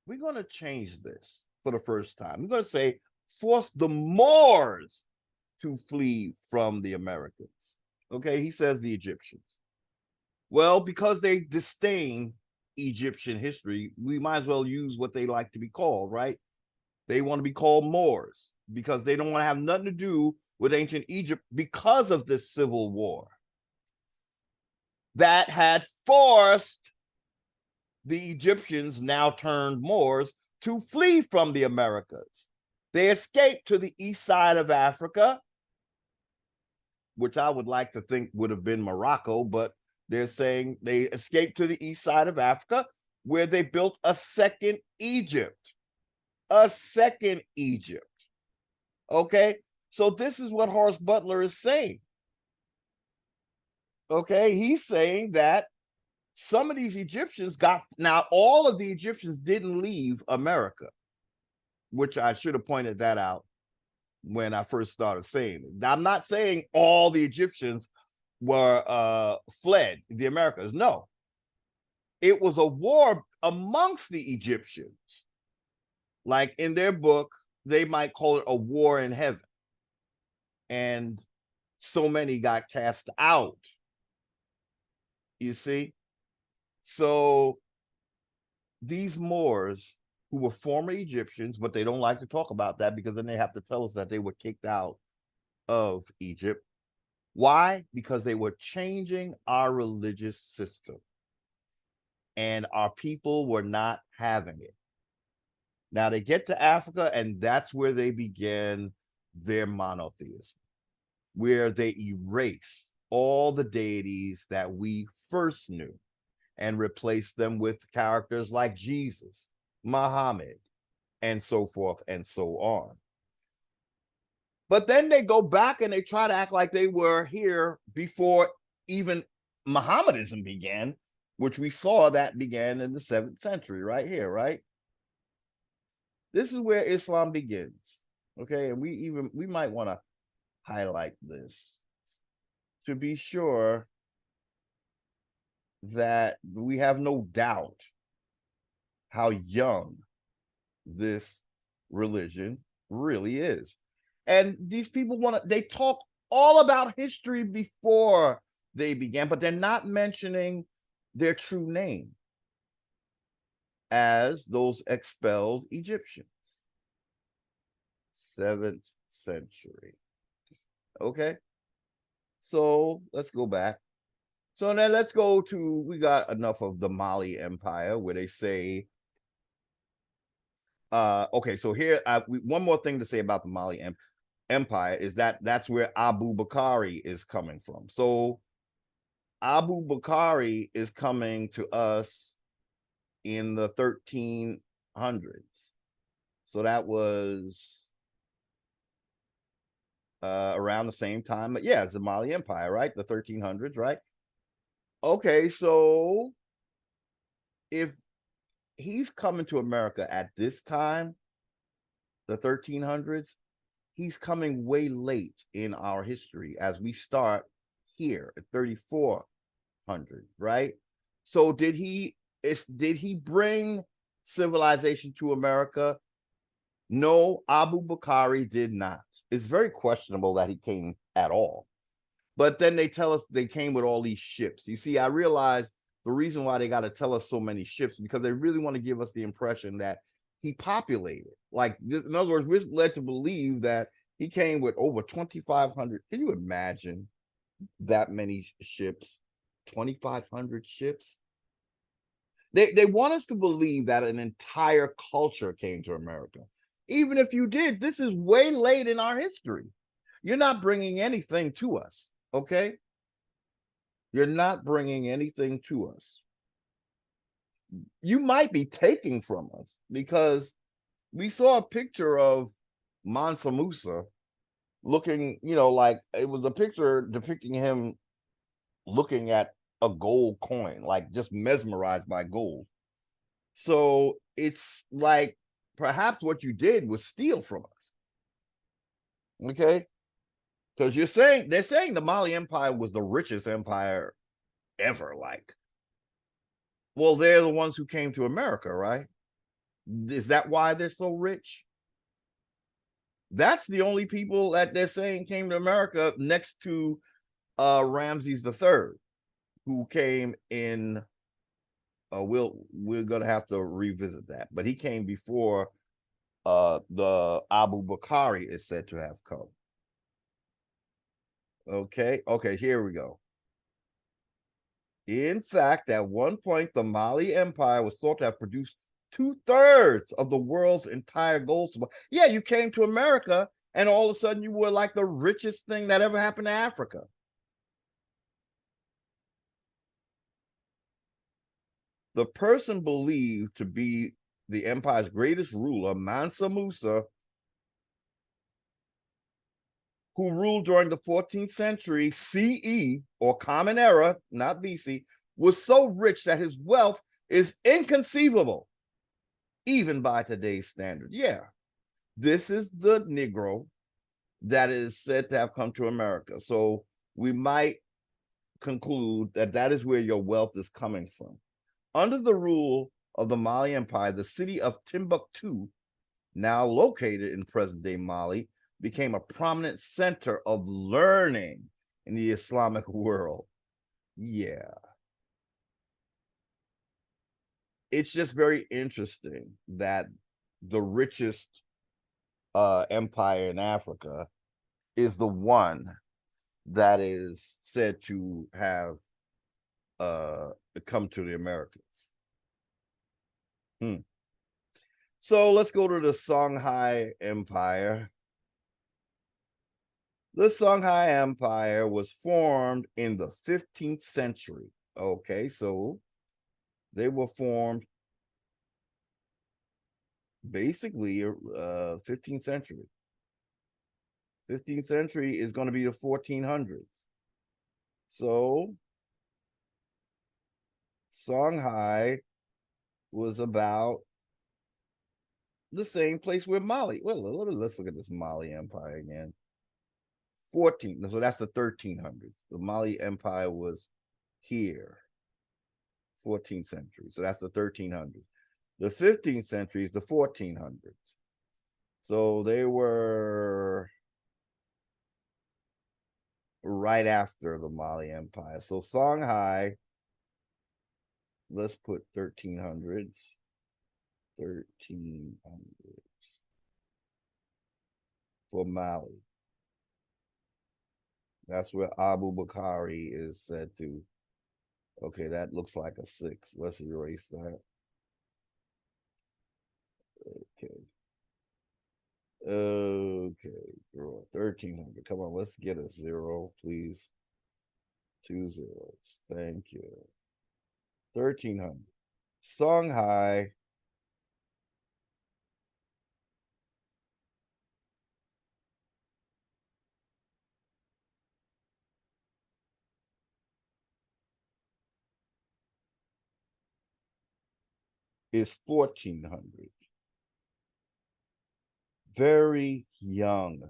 we're going to change this for the first time. We're going to say forced the Moors to flee from the Americans. Okay, he says the Egyptians. Well, because they disdain Egyptian history, we might as well use what they like to be called, right? They want to be called Moors because they don't want to have nothing to do with ancient Egypt because of this civil war that had forced the Egyptians, now turned Moors, to flee from the Americas. They escaped to the east side of Africa, which I would like to think would have been Morocco, but they're saying they escaped to the east side of Africa, where they built a second Egypt. A second Egypt. Okay, so this is what Horace Butler is saying. Okay, he's saying that some of these Egyptians now all of the Egyptians didn't leave America, which I should have pointed that out when I first started saying it. I'm not saying all the Egyptians were fled the Americas. No, it was a war amongst the Egyptians. Like in their book, they might call it a war in heaven. And so many got cast out. You see? So these Moors who were former Egyptians, but they don't like to talk about that because then they have to tell us that they were kicked out of Egypt. Why? Because they were changing our religious system. And our people were not having it. Now they get to Africa, and that's where they begin their monotheism, where they erase all the deities that we first knew and replace them with characters like Jesus, Muhammad, and so forth and so on. But then they go back and they try to act like they were here before even Mohammedanism began, which we saw that began in the 7th century right here, right? This is where Islam begins. Okay, and we might want to highlight this to be sure that we have no doubt how young this religion really is. And these people they talk all about history before they began, but they're not mentioning their true name as those expelled Egyptians. 7th century. Okay. So let's go back. So then let's go to, we got enough of the Mali Empire where they say Okay, so here, one more thing to say about the Mali Empire is that that's where Abu Bakari is coming from. So Abu Bakari is coming to us in the 1300s. So that was around the same time. But yeah, it's the Mali Empire, right? The 1300s, right? Okay, so if he's coming to America at this time, the 1300s, he's coming way late in our history as we start here at 3400, right? So did he bring civilization to America? No, Abu Bakari did not. It's very questionable that he came at all. But then they tell us they came with all these ships. You see, I realize the reason why they got to tell us so many ships because they really want to give us the impression that he populated. Like, in other words, we're led to believe that he came with over 2,500. Can you imagine that many ships? 2,500 ships. They want us to believe that an entire culture came to America. Even if you did, this is way late in our history. You're not bringing anything to us, okay? You're not bringing anything to us. You might be taking from us because we saw a picture of Mansa Musa looking, like it was a picture depicting him looking at a gold coin, like just mesmerized by gold. So it's like perhaps what you did was steal from us. Okay. Because they're saying the Mali Empire was the richest empire ever. Like, well, they're the ones who came to America, right? Is that why they're so rich? That's the only people that they're saying came to America next to Ramses III, who came in. We're gonna have to revisit that, but he came before the Abu Bakari is said to have come. Okay, here we go. In fact, at one point, the Mali Empire was thought to have produced 2/3 of the world's entire gold supply. Yeah, you came to America, and all of a sudden you were like the richest thing that ever happened to Africa. The person believed to be the empire's greatest ruler, Mansa Musa, who ruled during the 14th century CE or Common Era, not BC, was so rich that his wealth is inconceivable, even by today's standard. Yeah, this is the Negro that is said to have come to America. So we might conclude that that is where your wealth is coming from. Under the rule of the Mali Empire, the city of Timbuktu, now located in present-day Mali, became a prominent center of learning in the Islamic world. Yeah. It's just very interesting that the richest empire in Africa is the one that is said to have come to the Americans. So let's go to the Songhai Empire. The Songhai Empire was formed in the 15th century. Okay, so they were formed basically 15th century. 15th century is going to be the 1400s. So Songhai was about the same place where Mali. Well, let's look at this Mali Empire again. 14. So that's the 1300s. The Mali Empire was here. 14th century. So that's the 1300s. The 15th century is the 1400s. So they were right after the Mali Empire. So Songhai, let's put 1300s. 1300s for Mali. That's where Abu Bakari is said to. Okay, that looks like a 6. Let's erase that. Okay. Okay, girl, 1300. Come on, let's get a zero, please. 2 zeros. Thank you. 1300. Songhai is 1400. Very young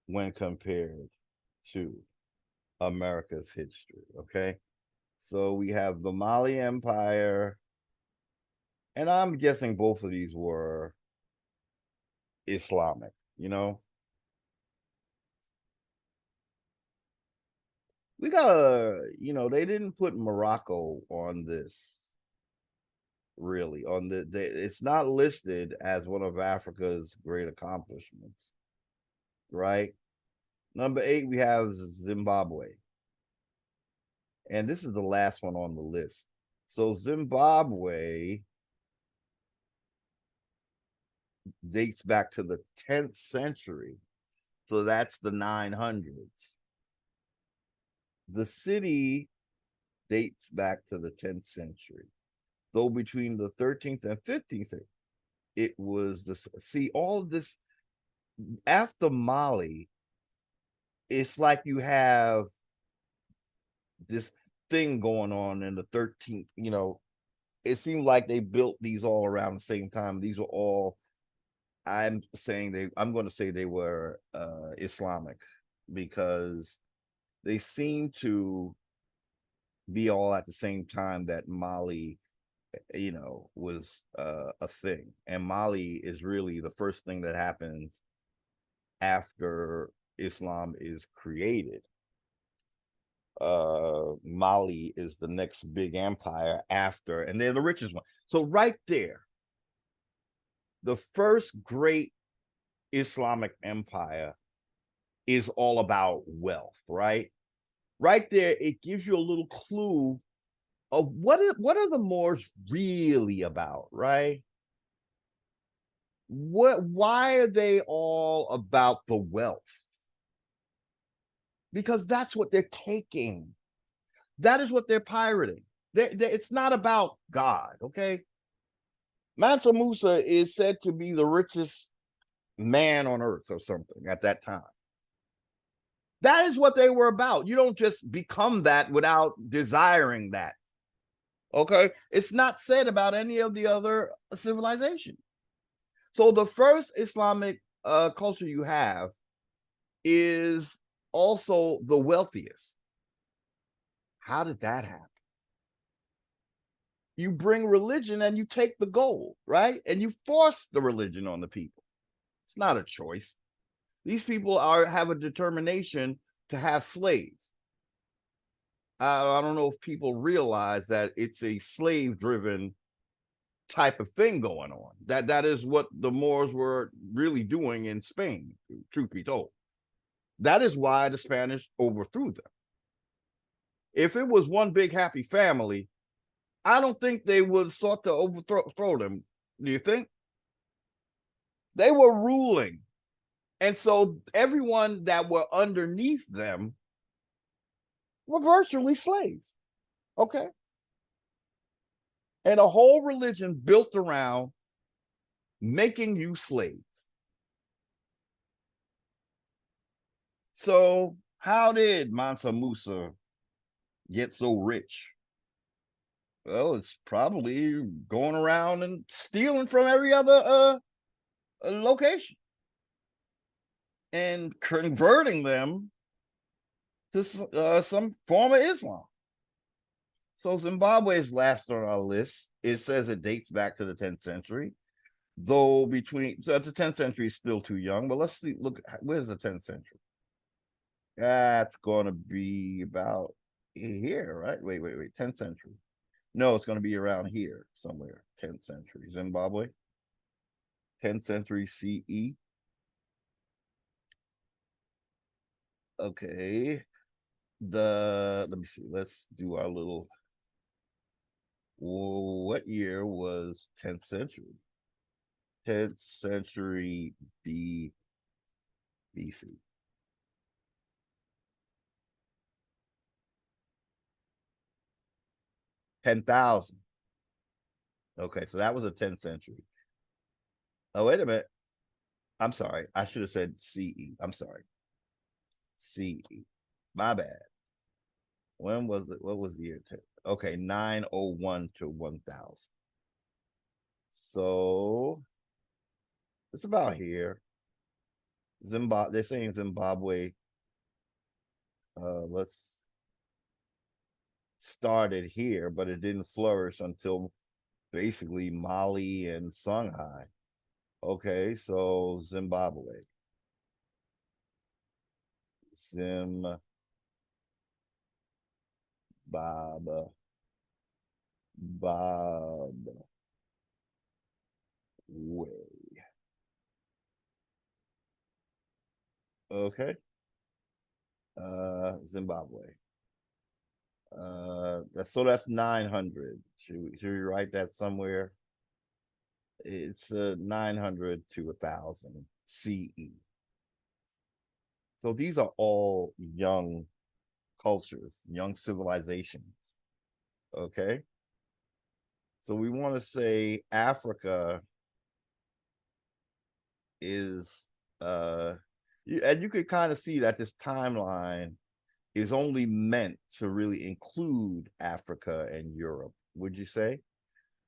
when compared to America's history. Okay. So we have the Mali Empire, and I'm guessing both of these were Islamic, you know. We gotta, they didn't put Morocco on this really. It's not listed as one of Africa's great accomplishments, right? Number 8, we have Zimbabwe. And this is the last one on the list. So Zimbabwe dates back to the 10th century. So that's the 900s. The city dates back to the 10th century. So between the 13th and 15th, it was this. See, all of this after Mali, it's like you have this thing going on in the 13th. It seemed like they built these all around the same time. These were all, I'm going to say they were Islamic, because they seem to be all at the same time that Mali, was a thing. And Mali is really the first thing that happens after Islam is created. Mali is the next big empire after, and they're the richest one. So right there, the first great Islamic empire is all about wealth, right? Right there, it gives you a little clue of what are the Moors really about, right? Why are they all about the wealth? Because that's what they're taking. That is what they're pirating. It's not about God, okay? Mansa Musa is said to be the richest man on earth or something at that time. That is what they were about. You don't just become that without desiring that. Okay. It's not said about any of the other civilizations. So the first Islamic culture you have is also the wealthiest. How did that happen? You bring religion and you take the gold, right? And you force the religion on the people. It's not a choice. These people have a determination to have slaves. I don't know if people realize that it's a slave-driven type of thing going on. That is what the Moors were really doing in Spain, truth be told. That is why the Spanish overthrew them. If it was one big happy family, I don't think they would sought to overthrow them. Do you think? They were ruling. And so everyone that were underneath them were virtually slaves. Okay. And a whole religion built around making you slaves. So how did Mansa Musa get so rich? Well, it's probably going around and stealing from every other location and converting them to some form of Islam. So Zimbabwe is last on our list. It says it dates back to the 10th century, though the 10th century is still too young. But let's see. Look, where's the 10th century? That's going to be about here, right? Wait. 10th century. No, it's going to be around here somewhere. 10th century Zimbabwe. 10th century CE. Okay. Let me see. Let's do our little. What year was 10th century? 10th century BC. $10,000. Okay, so that was a 10th century. Oh, wait a minute. I'm sorry. I should have said CE. I'm sorry. CE. My bad. When was it? What was the year? Okay, 901 to 1000. So it's about here. Zimbabwe. They're saying Zimbabwe. Let's started here, but it didn't flourish until basically Mali and Songhai. Okay, so Zimbabwe. Zimbabwe. Way. Okay. Zimbabwe. That's 900. Should we write that somewhere? It's 900 to 1000 CE. So these are all young cultures, young civilizations. Okay. So we want to say Africa is and you could kind of see that this timeline is only meant to really include Africa and Europe, would you say?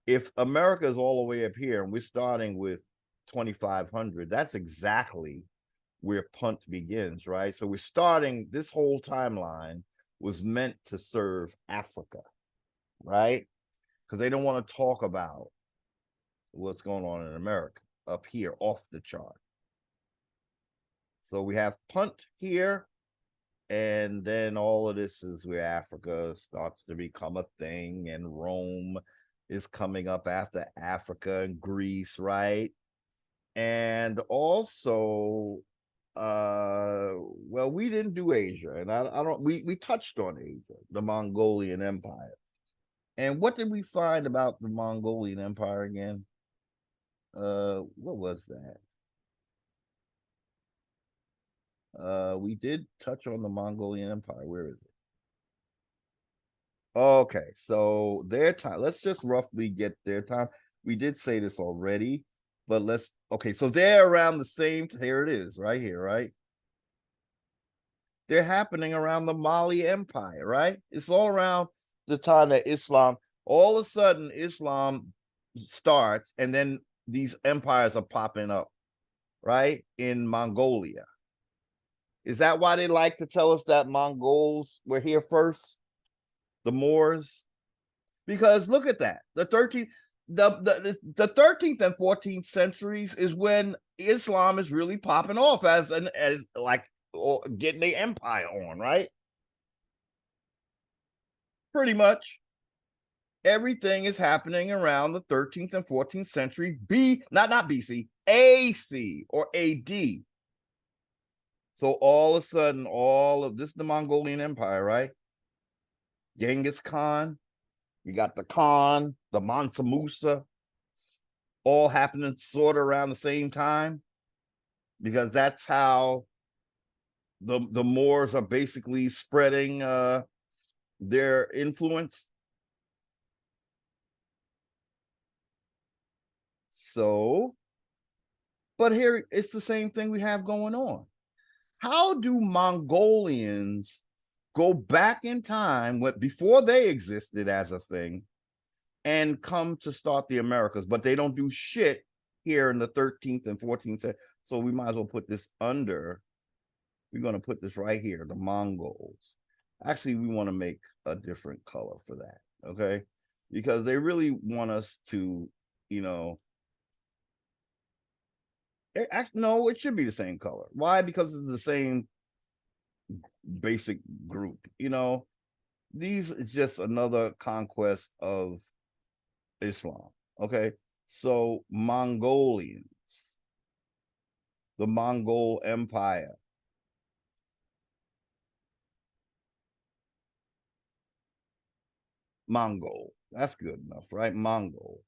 If America is all the way up here and we're starting with 2500, that's exactly where Punt begins, right? So we're starting, this whole timeline was meant to serve Africa, right? Because they don't want to talk about what's going on in America up here off the chart. So we have Punt here, and then all of this is where Africa starts to become a thing, and Rome is coming up after Africa and Greece, right? And also, well, we didn't do Asia, and I don't, we touched on Asia, the Mongolian Empire. And what did we find about the Mongolian Empire again? What was that? We did touch on the Mongolian Empire. Where is it? Okay, so their time. Let's just roughly get their time. We did say this already, but let's okay, so they're around the same. Here it is, right here, right? They're happening around the Mali Empire, right? It's all around the time that Islam, all of a sudden, Islam starts, and then these empires are popping up, right? In Mongolia. Is that why they like to tell us that Mongols were here first? The Moors? Because look at that. The 13th, the 13th and 14th centuries is when Islam is really popping off as like or getting the empire on, right? Pretty much everything is happening around the 13th and 14th century not BC, AC or AD. So all of a sudden, all of this is the Mongolian Empire, right? Genghis Khan, you got the Khan, the Mansa Musa, all happening sort of around the same time, because that's how the Moors are basically spreading their influence. So, but here it's the same thing we have going on. How do Mongolians go back in time before they existed as a thing and come to start the Americas, but they don't do shit here in the 13th and 14th century? So we might as well put this under. We're going to put this right here, the Mongols. Actually, we want to make a different color for that, okay? Because they really want us to, you know, no, it should be the same color. Why? Because it's the same basic group, you know. These is just another conquest of Islam, okay? So Mongolians, the Mongol Empire. Mongol. That's good enough, right? Mongol.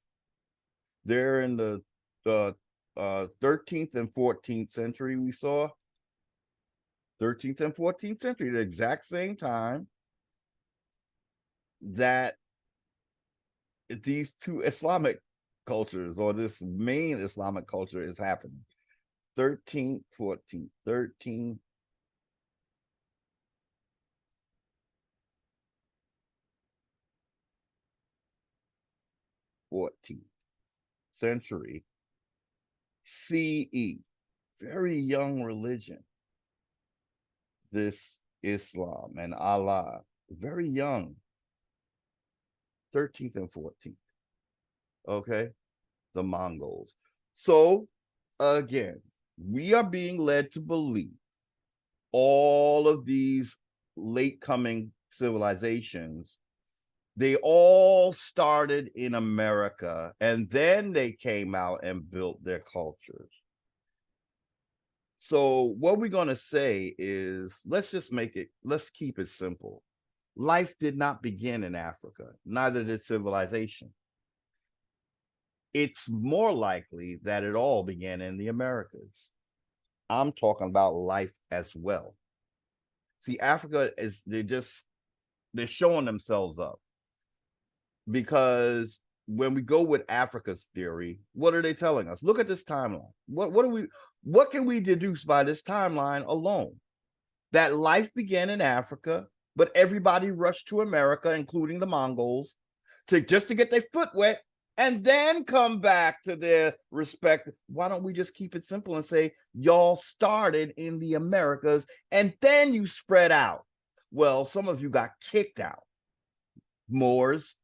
They're in the 13th and 14th century we saw. 13th and 14th century, the exact same time that these two Islamic cultures, or this main Islamic culture, is happening. 13th, 14th, 13th. 14th century CE, very young religion. This Islam and Allah, very young. 13th and 14th. Okay, the Mongols. So again, we are being led to believe all of these late coming civilizations, they all started in America, and then they came out and built their cultures. So what we're going to say is, let's keep it simple. Life did not begin in Africa, neither did civilization. It's more likely that it all began in the Americas. I'm talking about life as well. See, Africa is, they're showing themselves up, because when we go with Africa's theory, what are they telling us? Look at this timeline. What can we deduce by this timeline alone? That life began in Africa, but everybody rushed to America, including the Mongols, just to get their foot wet and then come back to their respect. Why don't we just keep it simple and say, y'all started in the Americas and then you spread out? Well, some of you got kicked out, Moors,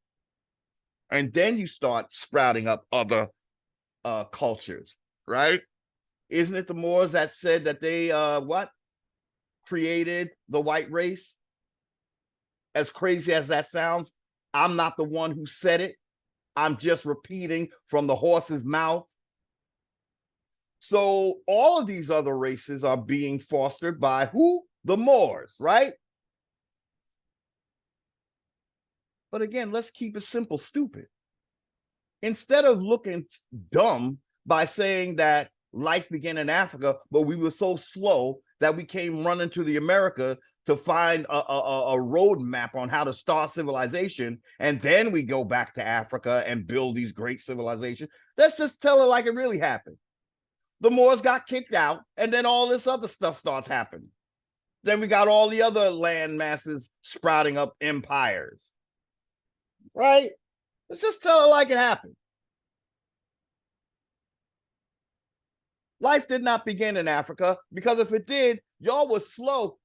and then you start sprouting up other cultures, right? Isn't it the Moors that said that they created the white race? As crazy as that sounds, I'm not the one who said it. I'm just repeating from the horse's mouth. So all of these other races are being fostered by who? The Moors, right? But again, let's keep it simple, stupid. Instead of looking dumb by saying that life began in Africa, but we were so slow that we came running to the America to find a roadmap on how to start civilization, and then we go back to Africa and build these great civilizations. Let's just tell it like it really happened. The Moors got kicked out, and then all this other stuff starts happening. Then we got all the other land masses sprouting up empires. Right? Let's just tell it like it happened. Life did not begin in Africa, because if it did, y'all was slow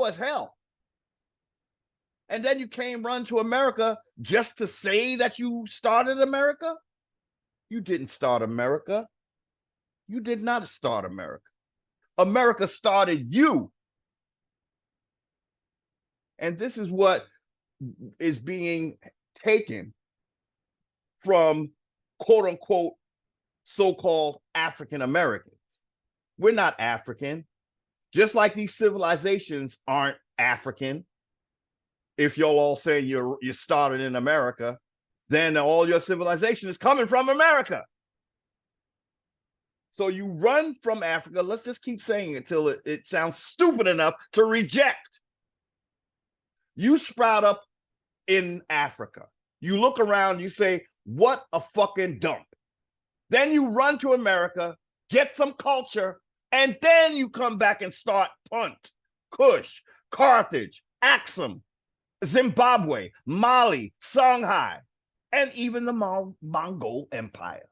as hell. And then you came run to America just to say that you started America? You didn't start America. You did not start America. America started you. And this is what is being taken from quote unquote so-called African Americans. We're not African. Just like these civilizations aren't African. If y'all all saying you started in America, then all your civilization is coming from America. So you run from Africa. Let's just keep saying it till it sounds stupid enough to reject. You sprout up in Africa. You look around, you say, what a fucking dump. Then you run to America, get some culture, and then you come back and start Punt, Kush, Carthage, Axum, Zimbabwe, Mali, Songhai, and even the Mongol Empire.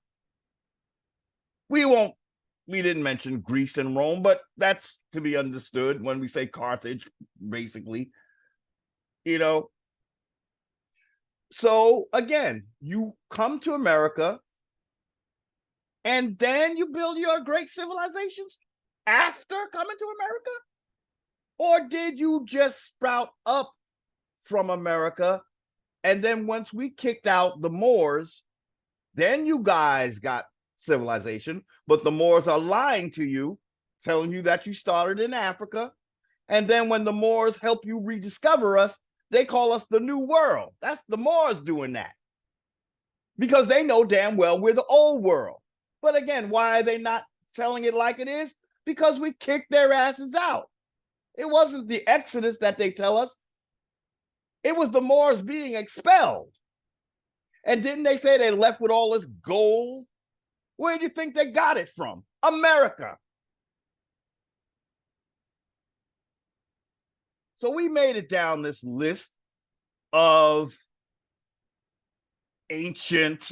We didn't mention Greece and Rome, but that's to be understood when we say Carthage, basically. You know, so again, you come to America and then you build your great civilizations after coming to America? Or did you just sprout up from America, and then once we kicked out the Moors, then you guys got civilization, but the Moors are lying to you, telling you that you started in Africa, and then when the Moors help you rediscover us, they call us the New World. That's the Moors doing that. Because they know damn well we're the old world. But again, why are they not telling it like it is? Because we kicked their asses out. It wasn't the Exodus that they tell us. It was the Moors being expelled. And didn't they say they left with all this gold? Where do you think they got it from? America. So we made it down this list of ancient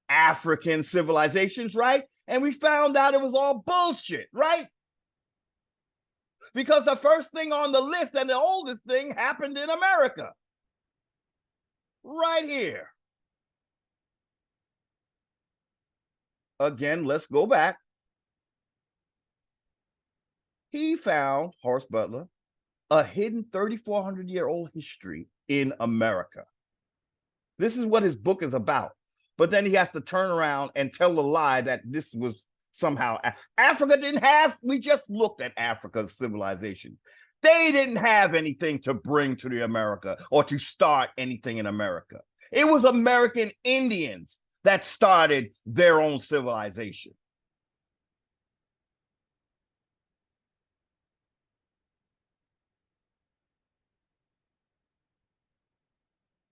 African civilizations, right? And we found out it was all bullshit, right? Because the first thing on the list and the oldest thing happened in America. Right here. Again, let's go back. He found, Horace Butler, a hidden 3,400-year-old history in America. This is what his book is about. But then he has to turn around and tell the lie that this was somehow Africa didn't have. We just looked at Africa's civilization. They didn't have anything to bring to the America or to start anything in America. It was American Indians that started their own civilization.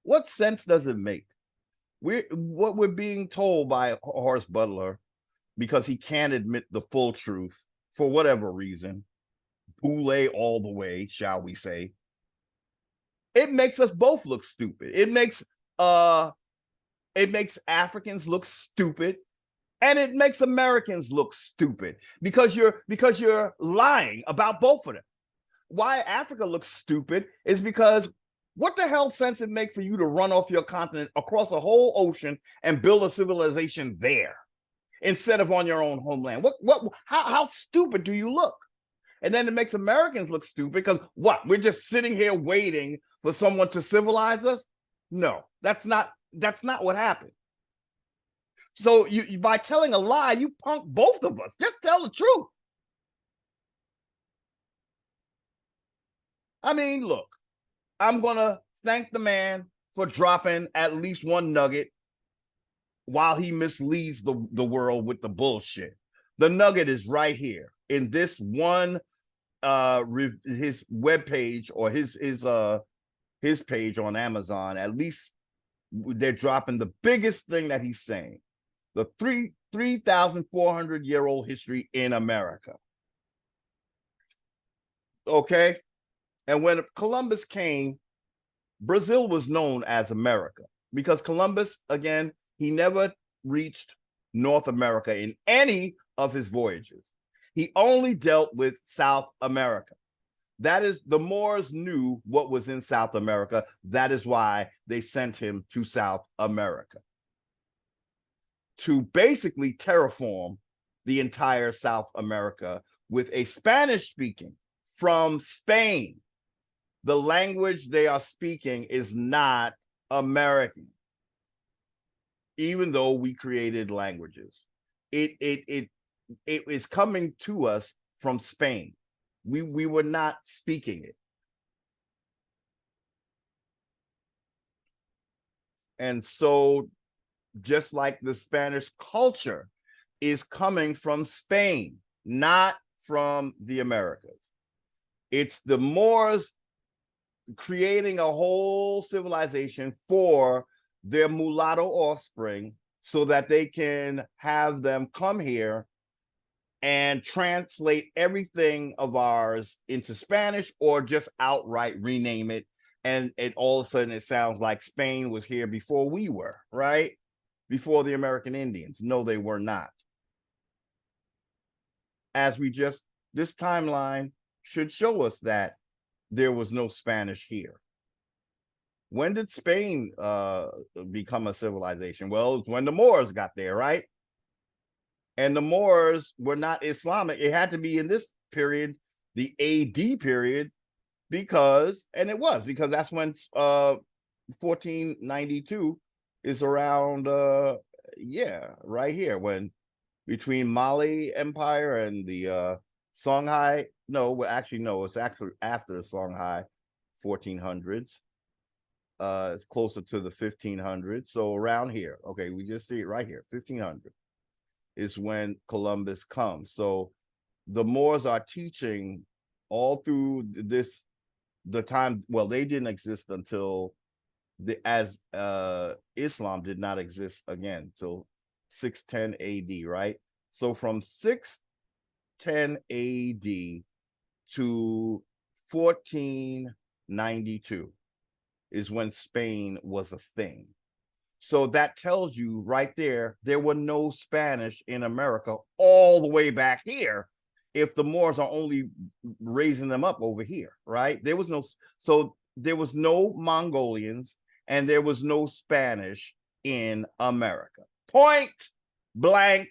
What sense does it make? What we're being told by Horace Butler, because he can't admit the full truth for whatever reason, Boule all the way, shall we say, it makes us both look stupid. It makes Africans look stupid, and it makes Americans look stupid because you're lying about both of them. Why Africa looks stupid is because what the hell sense it make for you to run off your continent across a whole ocean and build a civilization there instead of on your own homeland? How stupid do you look? And then it makes Americans look stupid because what? We're just sitting here waiting for someone to civilize us? No, that's not what happened. So you by telling a lie, you punk both of us. Just tell the truth. I mean, look, I'm gonna thank the man for dropping at least one nugget while he misleads the world with the bullshit. The nugget is right here in this one his webpage or his page on Amazon. At least they're dropping the biggest thing that he's saying. The 3,400-year-old history in America. Okay? And when Columbus came, Brazil was known as America because Columbus, again, he never reached North America in any of his voyages. He only dealt with South America. That is, the Moors knew what was in South America. That is why they sent him to South America to basically terraform the entire South America with a Spanish speaking from Spain. The language they are speaking is not American, even though we created languages. It is coming to us from Spain. We were not speaking it. And so just like the Spanish culture is coming from Spain, not from the Americas. It's the Moors creating a whole civilization for their mulatto offspring so that they can have them come here and translate everything of ours into Spanish or just outright rename it. And all of a sudden it sounds like Spain was here before we were, right? Before the American Indians. No, they were not. As this timeline should show us that there was no Spanish here. When did Spain become a civilization? Well, it's when the Moors got there, right? And the Moors were not Islamic. It had to be in this period, the AD period, because that's when 1492 is around, right here, when between Mali Empire and the Songhai. No, it's actually after the Songhai 1400s. It's closer to the 1500s. So around here, okay, we just see it right here, 1500. is when Columbus comes. So the Moors are teaching all through the time. Well, they didn't exist until Islam did not exist again till 610 AD, right? So from 610 AD to 1492 is when Spain was a thing. So that tells you right there were no Spanish in America all the way back here if the Moors are only raising them up over here, right? There was no Mongolians and there was no Spanish in America. Point blank,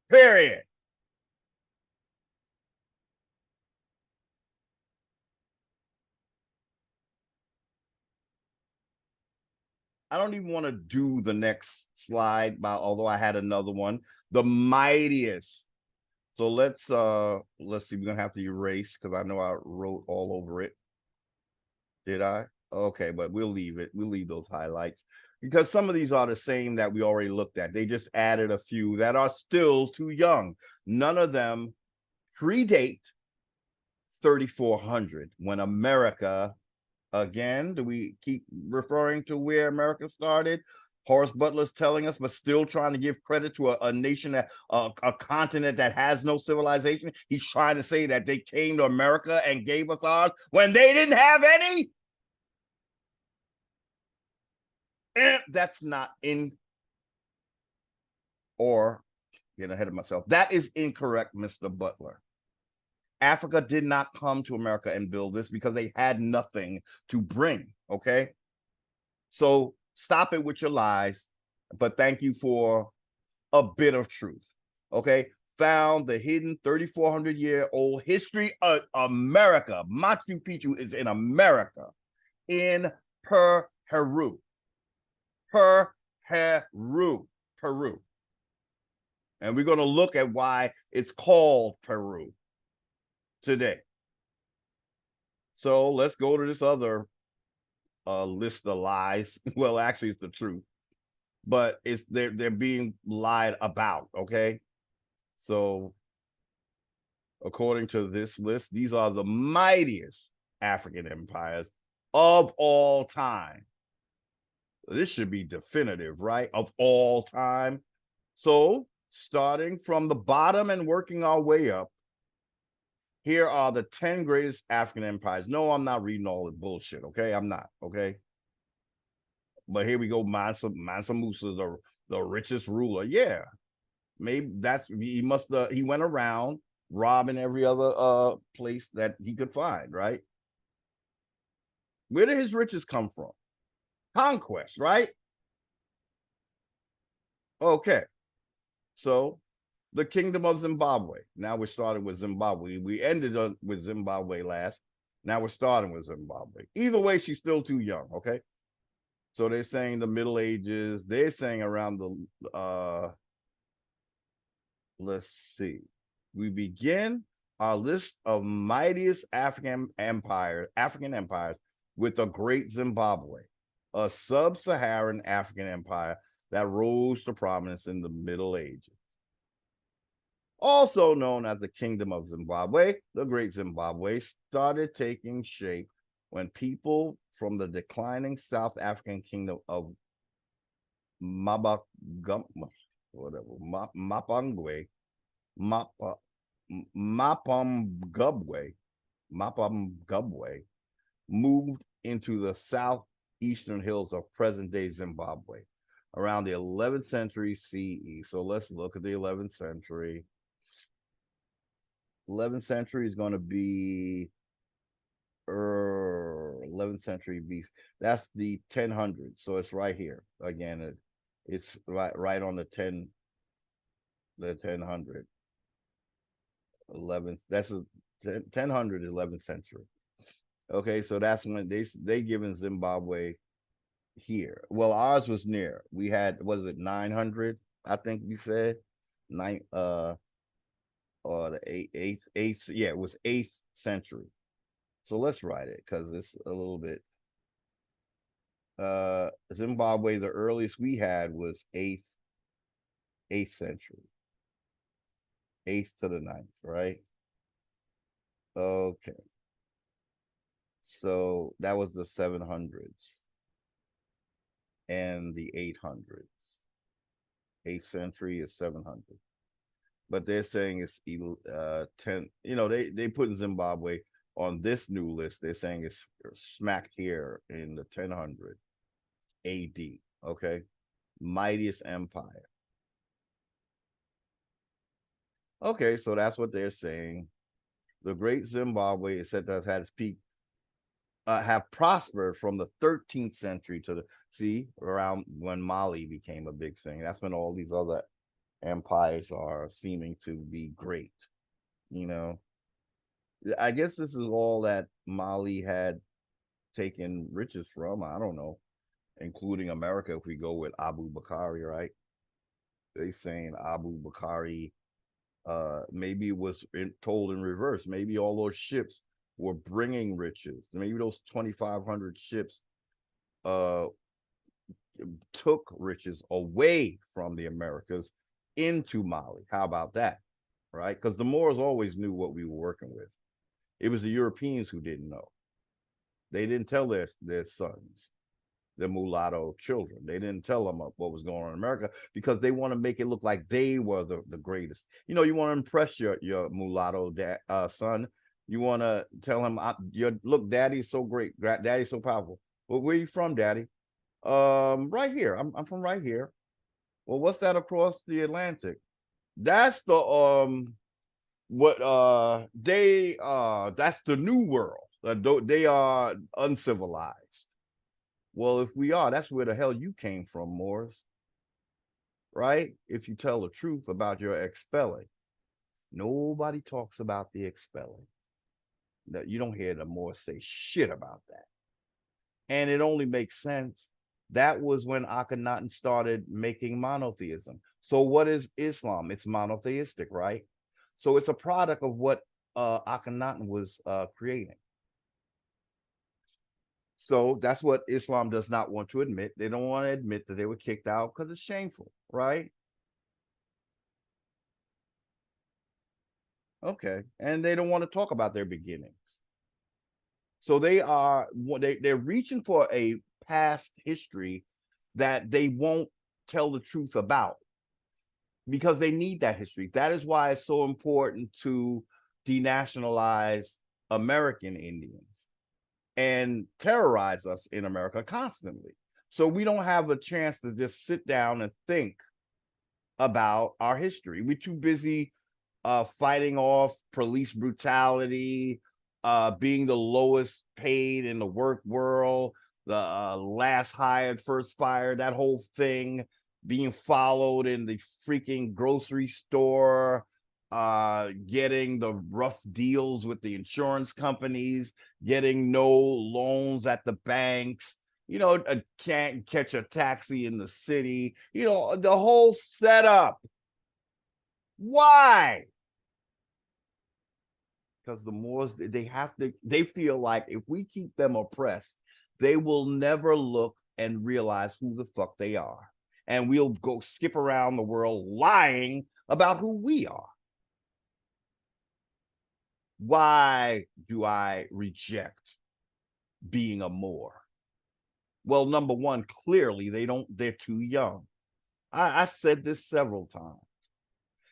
period. I don't even want to do the next slide, although I had another one. The mightiest. So let's see. We're gonna have to erase because I know I wrote all over it. Did I? Okay, but we'll leave it. We'll leave those highlights because some of these are the same that we already looked at. They just added a few that are still too young. None of them predate 3400 when America, again, do we keep referring to where America started? Horace Butler's telling us, but still trying to give credit to a nation that a continent that has no civilization. He's trying to say that they came to America and gave us ours when they didn't have any. That's not in, or get ahead of myself. That is incorrect, Mr. Butler. Africa did not come to America and build this because they had nothing to bring. Okay. So stop it with your lies, but thank you for a bit of truth. Okay. Found the hidden 3,400-year-old history of America. Machu Picchu is in America, in Peru. Peru. And we're going to look at why it's called Peru today. So let's go to this other list of lies. Well, actually, it's the truth, but they're being lied about. Okay, so according to this list, these are the mightiest African empires of all time. This should be definitive, right? Of all time. So starting from the bottom and working our way up, here are the 10 greatest African empires. No, I'm not reading all the bullshit, okay? I'm not, okay? But here we go, Mansa Musa, the richest ruler. Yeah, maybe that's, he went around robbing every other place that he could find, right? Where did his riches come from? Conquest, right? Okay, so the Kingdom of Zimbabwe. Now we're starting with Zimbabwe. We ended with Zimbabwe last. Now we're starting with Zimbabwe. Either way, she's still too young, okay? So they're saying the Middle Ages. They're saying around the, let's see. We begin our list of mightiest African empires with the Great Zimbabwe, a sub-Saharan African empire that rose to prominence in the Middle Ages. Also known as the Kingdom of Zimbabwe, the Great Zimbabwe started taking shape when people from the declining South African kingdom of Mapangwe moved into the southeastern hills of present-day Zimbabwe around the 11th century CE. So let's look at the 11th century. 11th century is going to be 11th century BC. That's the 1000. So it's right here. Again, it's right on the 1000. 11th. That's a 1000 11th century. Okay, so that's when they given Zimbabwe here. Well, ours was near. We had, what is it, 900? I think we said or the eighth, yeah, it was 8th century. So let's write it because it's a little bit. Zimbabwe, the earliest we had was 8th century. 8th to the 9th, right? Okay. So that was the 700s and the 800s. 8th century is 700. But they're saying it's 10, they put Zimbabwe on this new list. They're saying it's smack here in the 1000 AD. Okay. Mightiest empire. Okay, so that's what they're saying. The Great Zimbabwe is said to have had its peak, have prospered from the 13th century to around when Mali became a big thing. That's when all these other empires are seeming to be great. I guess this is all that Mali had taken riches from. I don't know, including America. If we go with Abu Bakari, right? They saying Abu Bakari, maybe it was told in reverse. Maybe all those ships were bringing riches. Maybe those 2,500 ships took riches away from the Americas into Mali. How about that? Right? Because the Moors always knew what we were working with. It was the Europeans who didn't know. They didn't tell their sons, their mulatto children. They didn't tell them what was going on in America because they want to make it look like they were the greatest. You want to impress your mulatto son. You want to tell him, look, daddy's so great. Daddy's so powerful. Well, where are you from, daddy? Right here. I'm from right here. Well, what's that across the Atlantic? That's the that's the new world. They are uncivilized. Well, if we are, that's where the hell you came from, Moors. Right? If you tell the truth about your expelling. Nobody talks about the expelling. That you don't hear the Moors say shit about that. And it only makes sense. That was when Akhenaten started making monotheism. So what is Islam? It's monotheistic, right? So it's a product of what Akhenaten was creating. So that's what Islam does not want to admit. They don't want to admit that they were kicked out because it's shameful, right? Okay. And they don't want to talk about their beginnings. So they're reaching for a past history that they won't tell the truth about because they need that history. That is why it's so important to denationalize American Indians and terrorize us in America constantly. So we don't have a chance to just sit down and think about our history. We're too busy fighting off police brutality, being the lowest paid in the work world, the last hired, first fired, that whole thing, being followed in the freaking grocery store, getting the rough deals with the insurance companies, getting no loans at the banks, can't catch a taxi in the city, the whole setup. Why? Because the Moors, they feel like if we keep them oppressed, they will never look and realize who the fuck they are. And we'll go skip around the world lying about who we are. Why do I reject being a Moor? Well, number one, clearly they're too young. I said this several times.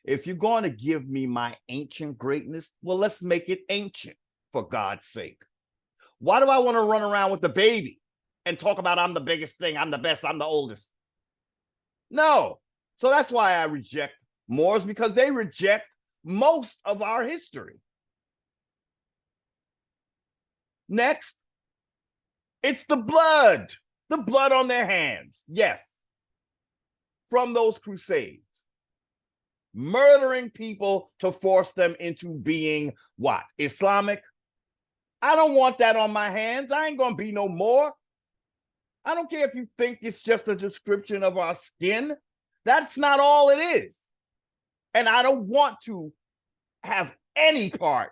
If you're going to give me my ancient greatness, well, let's make it ancient, for God's sake. Why do I want to run around with the baby and talk about I'm the biggest thing, I'm the best, I'm the oldest? No. So that's why I reject Moors, because they reject most of our history. Next, it's the blood on their hands. Yes. From those crusades. Murdering people to force them into being what? Islamic? I don't want that on my hands. I ain't gonna be no more. I don't care if you think it's just a description of our skin. That's not all it is. And I don't want to have any part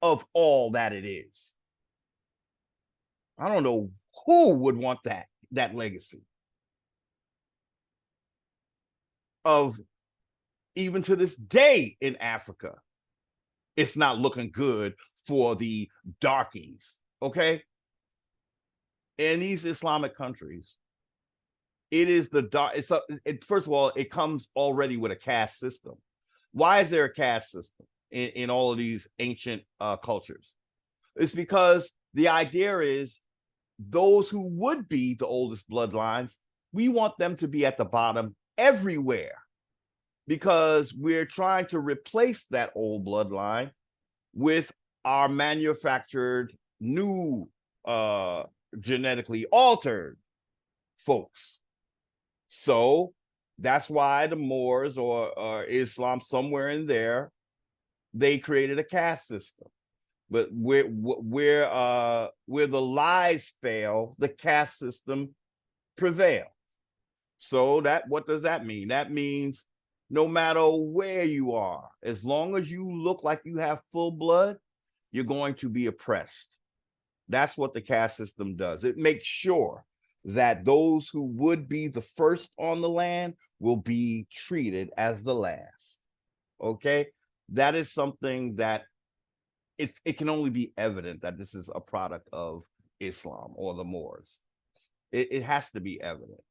of all that it is. I don't know who would want that legacy of Even to this day in Africa, it's not looking good for the darkies, okay? In these Islamic countries, it is the dark. First of all, it comes already with a caste system. Why is there a caste system in all of these ancient cultures? It's because the idea is those who would be the oldest bloodlines, we want them to be at the bottom everywhere, because we're trying to replace that old bloodline with our manufactured new genetically altered folks. So that's why the Moors or Islam, somewhere in there, they created a caste system. But where the lies fail, the caste system prevails. So what does that mean? That means no matter where you are, as long as you look like you have full blood, you're going to be oppressed. That's what the caste system does. It makes sure that those who would be the first on the land will be treated as the last. Okay? That is something that it can only be evident that this is a product of Islam or the Moors. It has to be evident.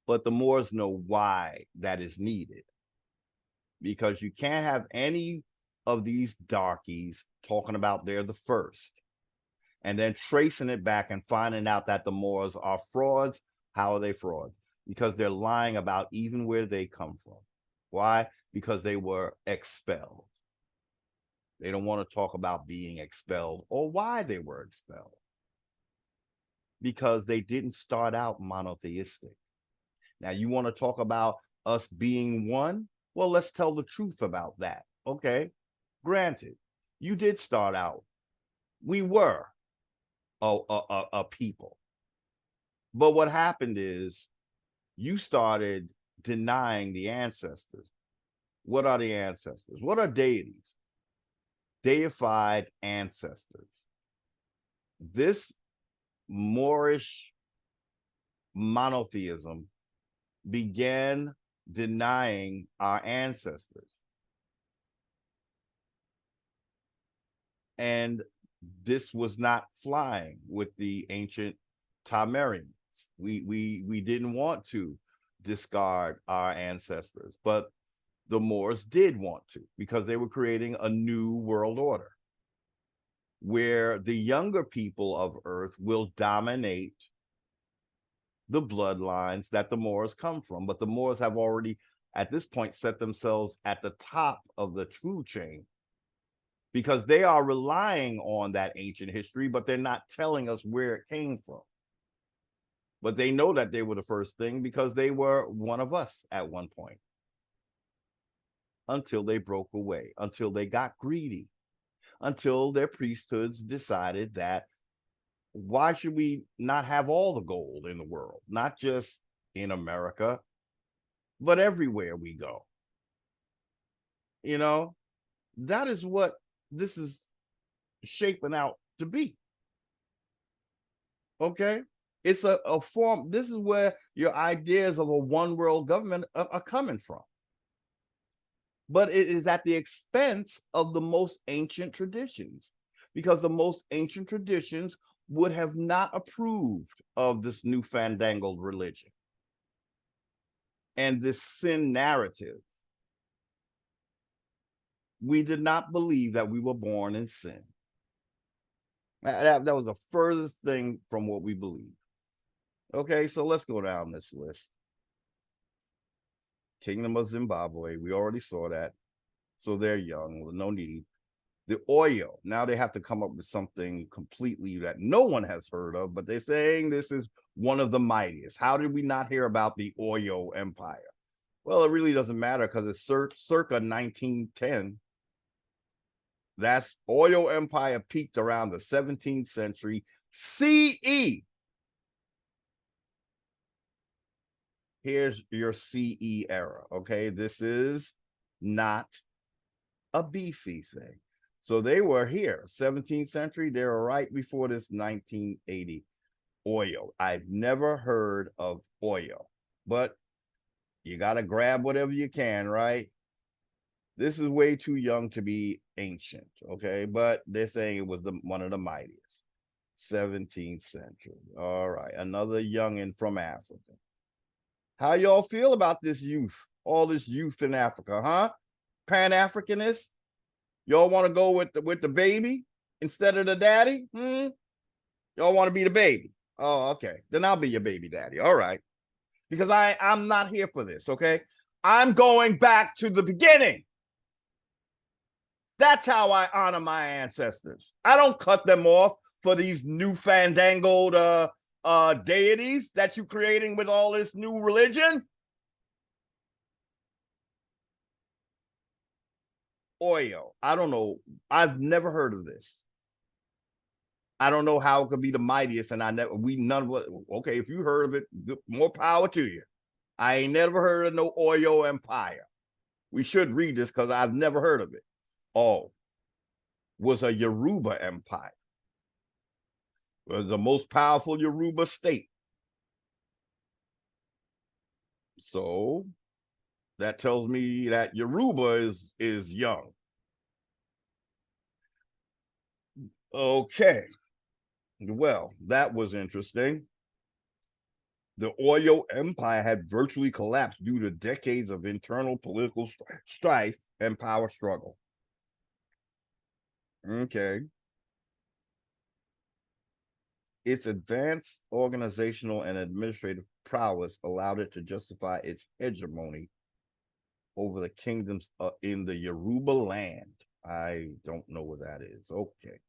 But the Moors know why that is needed. Because you can't have any of these darkies talking about they're the first and then tracing it back and finding out that the Moors are frauds. How are they frauds? Because they're lying about even where they come from. Why? Because they were expelled. They don't want to talk about being expelled or why they were expelled. Because they didn't start out monotheistic. Now, you want to talk about us being one? Well, let's tell the truth about that. Okay, granted, you did start out. We were a people. But what happened is you started denying the ancestors. What are the ancestors? What are deities? Deified ancestors. This Moorish monotheism began denying our ancestors. And this was not flying with the ancient Tamarians. We didn't want to discard our ancestors, but the Moors did want to, because they were creating a new world order where the younger people of Earth will dominate the bloodlines that the Moors come from. But the Moors have already, at this point, set themselves at the top of the food chain, because they are relying on that ancient history, but they're not telling us where it came from. But they know that they were the first thing because they were one of us at one point. Until they broke away, until they got greedy, until their priesthoods decided that why should we not have all the gold in the world, not just in America, but everywhere we go? You know, that is what this is shaping out to be. Okay? It's a form. This is where your ideas of a one world government are coming from. But it is at the expense of the most ancient traditions, because the most ancient traditions would have not approved of this new fandangled religion and this sin narrative. We did not believe that we were born in sin. That was the furthest thing from what we believe. Okay, so let's go down this list. Kingdom of Zimbabwe, we already saw that. So they're young, no need. The Oyo, now they have to come up with something completely that no one has heard of, but they're saying this is one of the mightiest. How did we not hear about the Oyo Empire? Well, it really doesn't matter, because it's circa 1910. That's Oyo Empire peaked around the 17th century CE. Here's your CE era. Okay, this is not a BC thing. So they were here, 17th century. They were right before this 1980 Oyo. I've never heard of Oyo, but You got to grab whatever you can, right? This is way too young to be ancient, okay? But they're saying it was one of the mightiest. 17th century. All right, another youngin from Africa. How y'all feel about this youth? All this youth in Africa, huh? Pan-Africanists? Y'all want to go with the baby instead of the daddy? Y'all want to be the baby? Oh, okay. Then I'll be your baby daddy. All right. Because I'm not here for this, okay? I'm going back to the beginning. That's how I honor my ancestors. I don't cut them off for these new fandangled deities that you're creating with all this new religion. Oyo. I don't know. I've never heard of this. I don't know how it could be the mightiest, and none of us. Okay, if you heard of it, more power to you. I ain't never heard of no Oyo Empire. We should read this because I've never heard of it. Oh, was a Yoruba empire. Was the most powerful Yoruba state. So that tells me that Yoruba is young. Okay. Well, that was interesting. The Oyo Empire had virtually collapsed due to decades of internal political strife and power struggle. Okay. Its advanced organizational and administrative prowess allowed it to justify its hegemony over the kingdoms in the Yoruba land. I don't know what that is. Okay.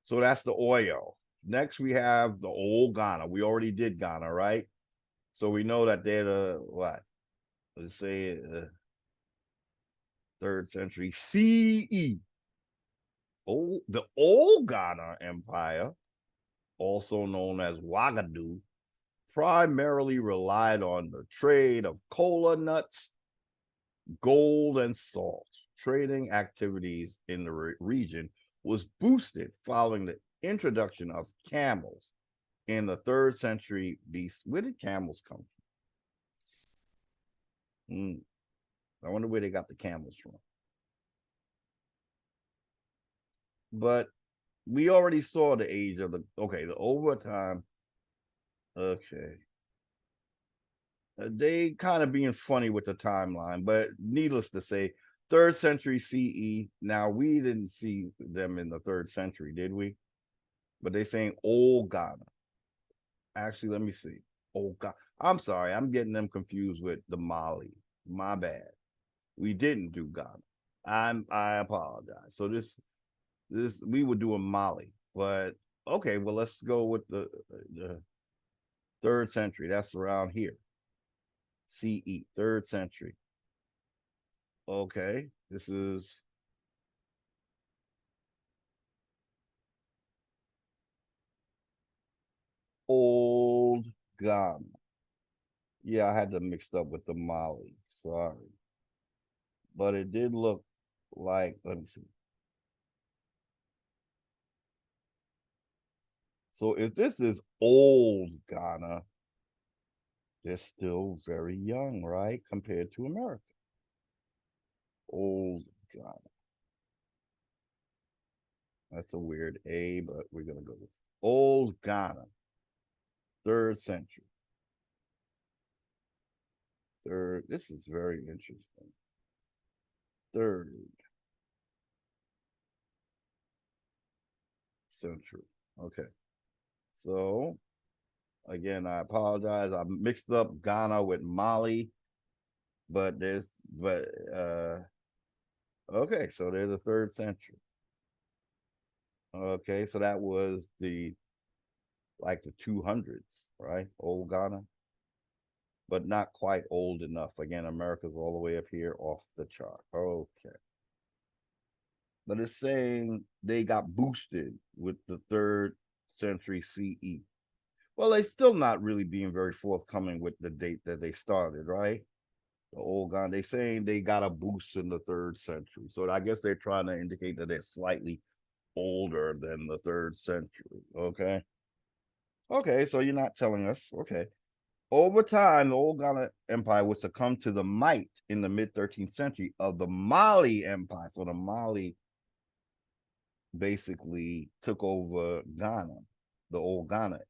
So that's the Oyo. Next, we have the old Ghana. We already did Ghana, right? So we know that they're the, what? Let's say 3rd century CE. Oh, the old Ghana Empire, also known as Wagadu, primarily relied on the trade of cola nuts, gold, and salt. Trading activities in the region was boosted following the introduction of camels in the 3rd century BC. Where did camels come from? I wonder where they got the camels from. But we already saw the age of the overtime. Okay. They kind of being funny with the timeline, but needless to say, 3rd century CE. Now, we didn't see them in the 3rd century, did we? But they're saying old Ghana. Actually, let me see. Oh God, I'm sorry, I'm getting them confused with the Mali. My bad. We didn't do Ghana. I apologize. So this we were doing Mali, but okay. Well, let's go with the 3rd century. That's around here. CE, 3rd century. Okay, this is old Ghana. Yeah, I had them mixed up with the Mali. Sorry. But it did look like, let me see. So if this is old Ghana, they're still very young, right? Compared to America. Old Ghana. That's a weird A, but we're going to go with old Ghana. 3rd century. This is very interesting. 3rd century. Okay. So again, I apologize. I mixed up Ghana with Mali, but okay, so they're the 3rd century. Okay, so that was the 200s, right? Old Ghana, but not quite old enough. Again, America's all the way up here off the chart. Okay. But it's saying they got boosted with the 3rd century CE. Well, they still not really being very forthcoming with the date that they started, right? The old Ghana, they saying they got a boost in the 3rd century. So I guess they're trying to indicate that they're slightly older than the 3rd century. Okay. Okay, so you're not telling us. Okay. Over time, the old Ghana Empire would succumb to the might in the mid 13th century of the Mali Empire. So the Mali basically took over Ghana, the old Ghana.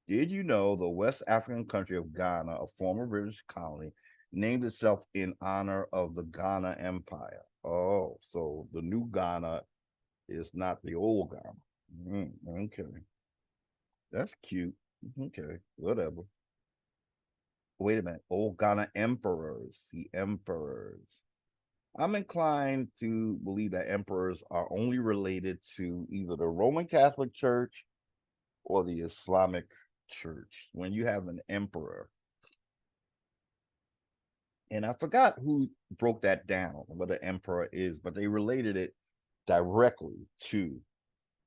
Did you know the West African country of Ghana, a former British colony, named itself in honor of the Ghana Empire? Oh, so the new Ghana is not the old Ghana. Okay. That's cute. Okay, whatever. Wait a minute. Old Ghana emperors. The emperors. I'm inclined to believe that emperors are only related to either the Roman Catholic Church or the Islamic Church. When you have an emperor, and I forgot who broke that down, what an emperor is, but they related it directly to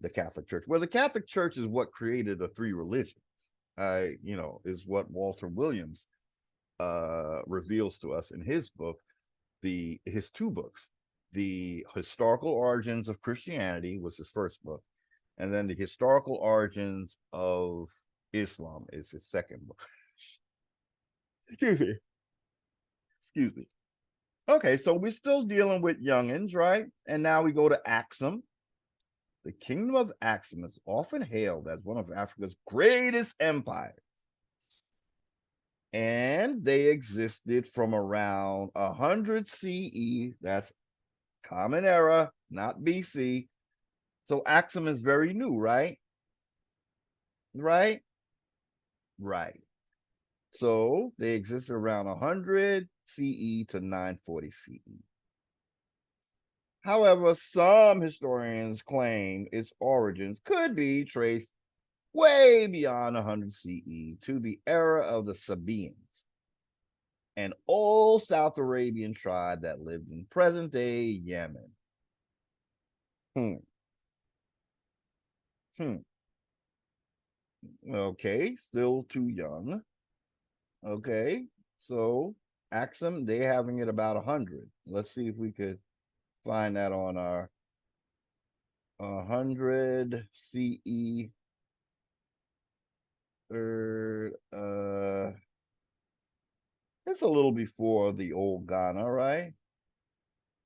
the Catholic Church. Well, the Catholic Church is what created the three religions. Is what Walter Williams reveals to us in his book, his two books. The Historical Origins of Christianity was his first book, and then the Historical Origins of Islam is his second book. Excuse me. Excuse me. Okay, so we're still dealing with youngins, right? And now we go to Axum. The Kingdom of Axum is often hailed as one of Africa's greatest empires. And they existed from around 100 CE. That's Common Era, not BC. So Axum is very new, right? Right? Right. So they existed around 100 CE to 940 CE. However, some historians claim its origins could be traced way beyond 100 CE to the era of the Sabaeans, an old South Arabian tribe that lived in present-day Yemen. Okay, still too young. Okay, so Axum, they having it about 100. Let's see if we could find that on our 100 CE third. It's a little before the old Ghana, right?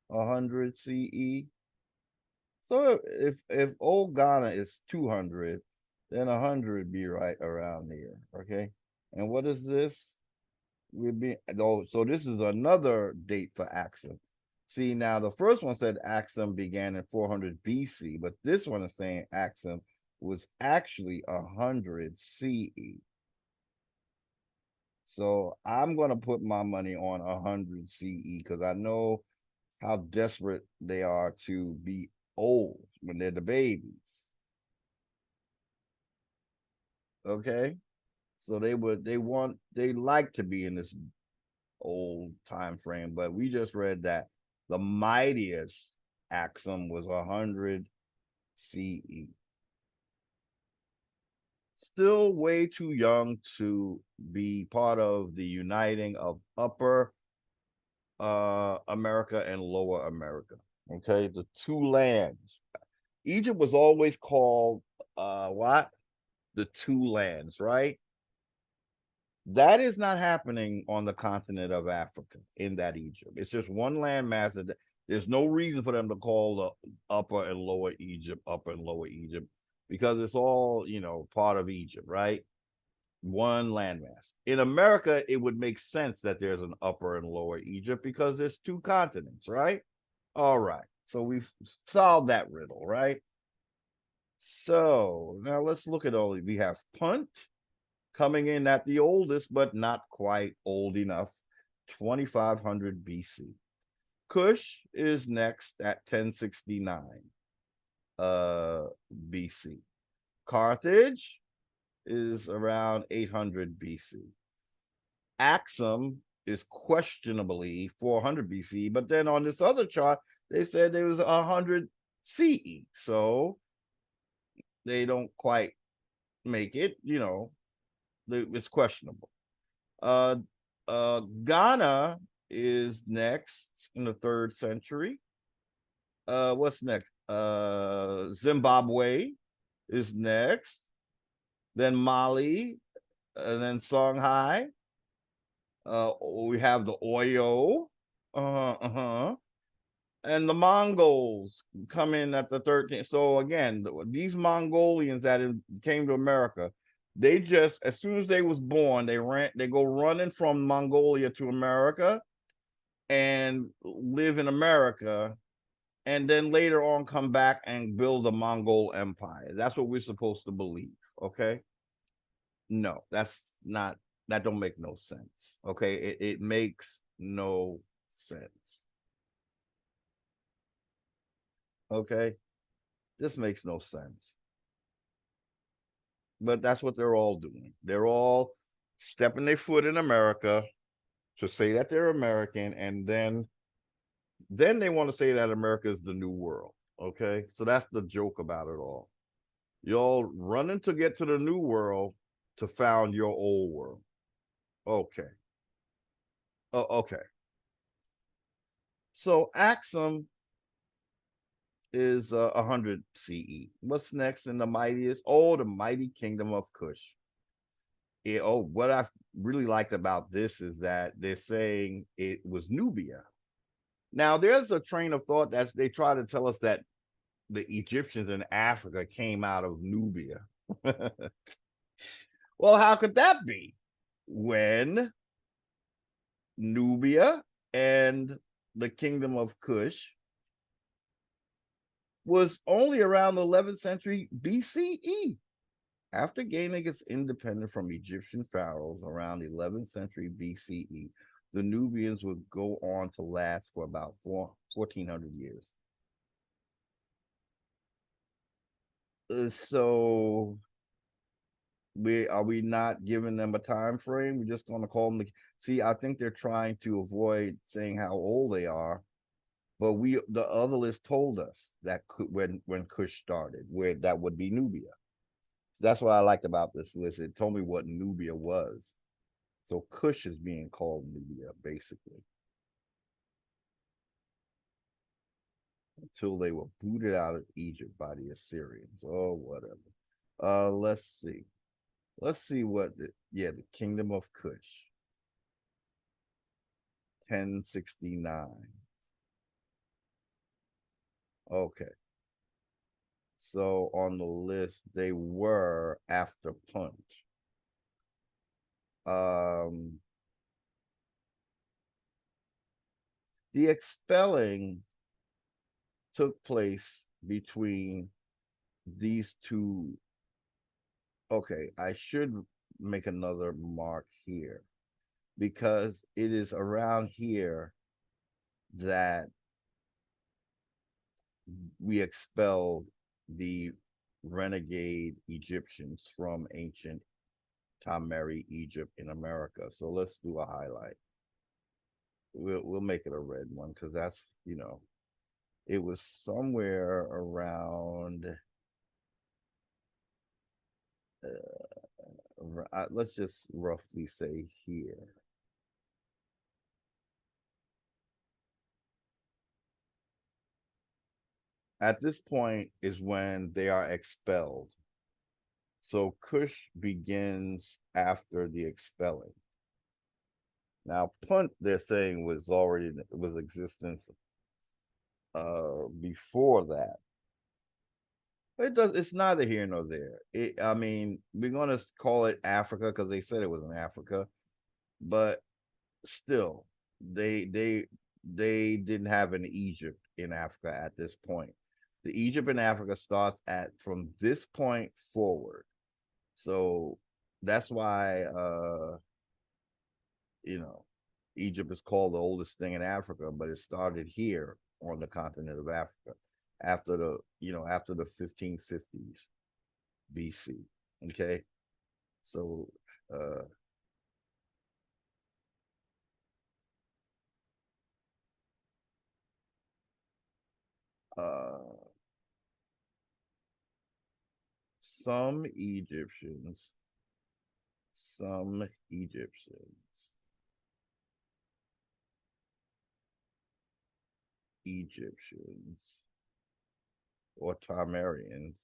100 CE. So if old Ghana is 200, then 100 be right around there. Okay, and what is this? So this is another date for Axum. See, now the first one said Axum began in 400 BC, but this one is saying Axum was actually 100 CE. So I'm going to put my money on 100 CE because I know how desperate they are to be old when they're the babies. Okay, so they like to be in this old time frame, but we just read that the mightiest Axum was 100 CE. Still way too young to be part of the uniting of Upper America and Lower America. Okay, the two lands. Egypt was always called what? The two lands, right? That is not happening on the continent of Africa in that Egypt. It's just one landmass. There's no reason for them to call the Upper and Lower Egypt because it's all, part of Egypt, right? One landmass. In America, it would make sense that there's an Upper and Lower Egypt because there's two continents, right? All right. So we've solved that riddle, right? So now let's look at all. We have Punt coming in at the oldest, but not quite old enough, 2500 BC. Kush is next at 1069 BC. Carthage is around 800 BC. Axum is questionably 400 BC, but then on this other chart, they said there was 100 CE. So they don't quite make it, it's questionable. Ghana is next in the 3rd century. What's next? Zimbabwe is next. Then Mali, and then Songhai. We have the Oyo, and the Mongols come in at the 13th. So again, these Mongolians that came to America, they just as soon as they was born, they go running from Mongolia to America and live in America, and then later on come back and build a Mongol empire. That's what we're supposed to believe. Okay. No, that's not, that don't make no sense. Okay. It makes no sense. Okay. This makes no sense. But that's what they're all doing. They're all stepping their foot in America to say that they're American, and then they want to say that America is the new world. Okay. So that's the joke about it all. Y'all running to get to the new world to found your old world. Okay. Oh, okay. So Axum is 100 CE. What's next in the mightiest? Oh, the mighty kingdom of Kush. Yeah, oh, what I really liked about this is that they're saying it was Nubia. Now, there's a train of thought that they try to tell us that the Egyptians in Africa came out of Nubia. Well, how could that be when Nubia and the kingdom of Kush was only around the 11th century BCE? After gaining its independence from Egyptian pharaohs around the 11th century BCE, the Nubians would go on to last for about 1400 years. So are we not giving them a time frame? We're just going to call them see, I think they're trying to avoid saying how old they are, but the other list told us that when Kush started, where that would be Nubia. So that's what I liked about this list. It told me what Nubia was. So Kush is being called Nubia, basically, until they were booted out of Egypt by the Assyrians. Oh, whatever. Let's see. Let's see what the kingdom of Kush. 1069. Okay. So on the list, they were after Punt. The expelling took place between these two. Okay, I should make another mark here because it is around here that we expelled the renegade Egyptians from ancient Tamari Egypt in America. So let's do a highlight. We'll make it a red one because that's, it was somewhere around let's just roughly say here. At this point is when they are expelled. So Kush begins after the expelling. Now Punt, they're saying, was existence before that. It's neither here nor there. I mean, we're gonna call it Africa because they said it was in Africa, but still, they didn't have an Egypt in Africa at this point. The Egypt in Africa starts from this point forward. So that's why Egypt is called the oldest thing in Africa, but it started here on the continent of Africa after the 1550s BC. Okay. So some Egyptians or Tamarians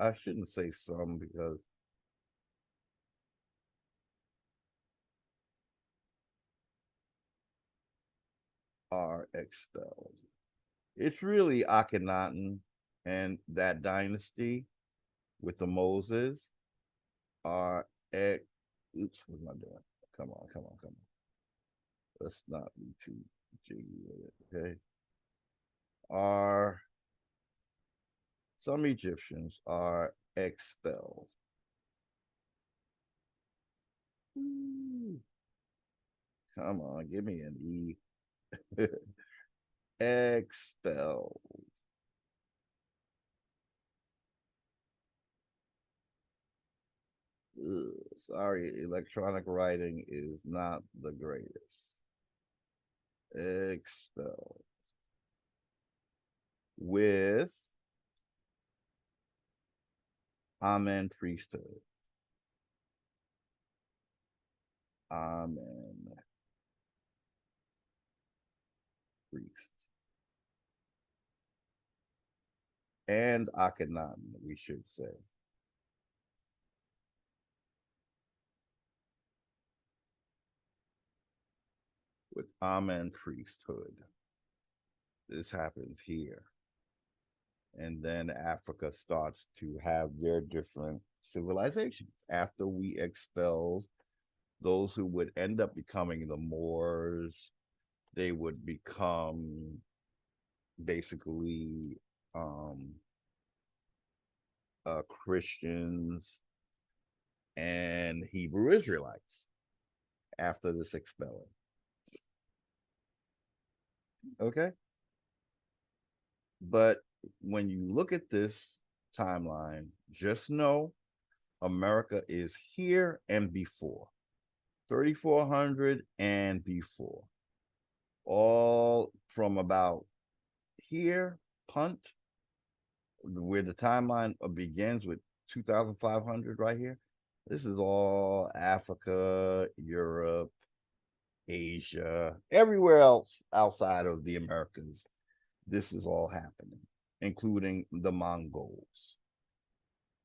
I shouldn't say some because are expelled. It's really Akhenaten and that dynasty with the Moses are ex- oops, what am I doing? Come on, come on, come on. Let's not be too jiggy with it. Okay. Are some Egyptians are expelled. Ooh, come on, give me an E. Expelled. Ugh, sorry, electronic writing is not the greatest. Expelled with Amen priesthood. Amen priest. And Akhenaten, we should say. With Amen priesthood. This happens here. And then Africa starts to have their different civilizations after we expel those who would end up becoming the Moors. They would become basically Christians and Hebrew Israelites after this expelling. Okay. But when you look at this timeline, just know America is here and before 3400 and before. All from about here, punt, where the timeline begins with 2500 right here. This is all Africa, Europe, Asia, everywhere else outside of the Americas. This is all happening, including the Mongols.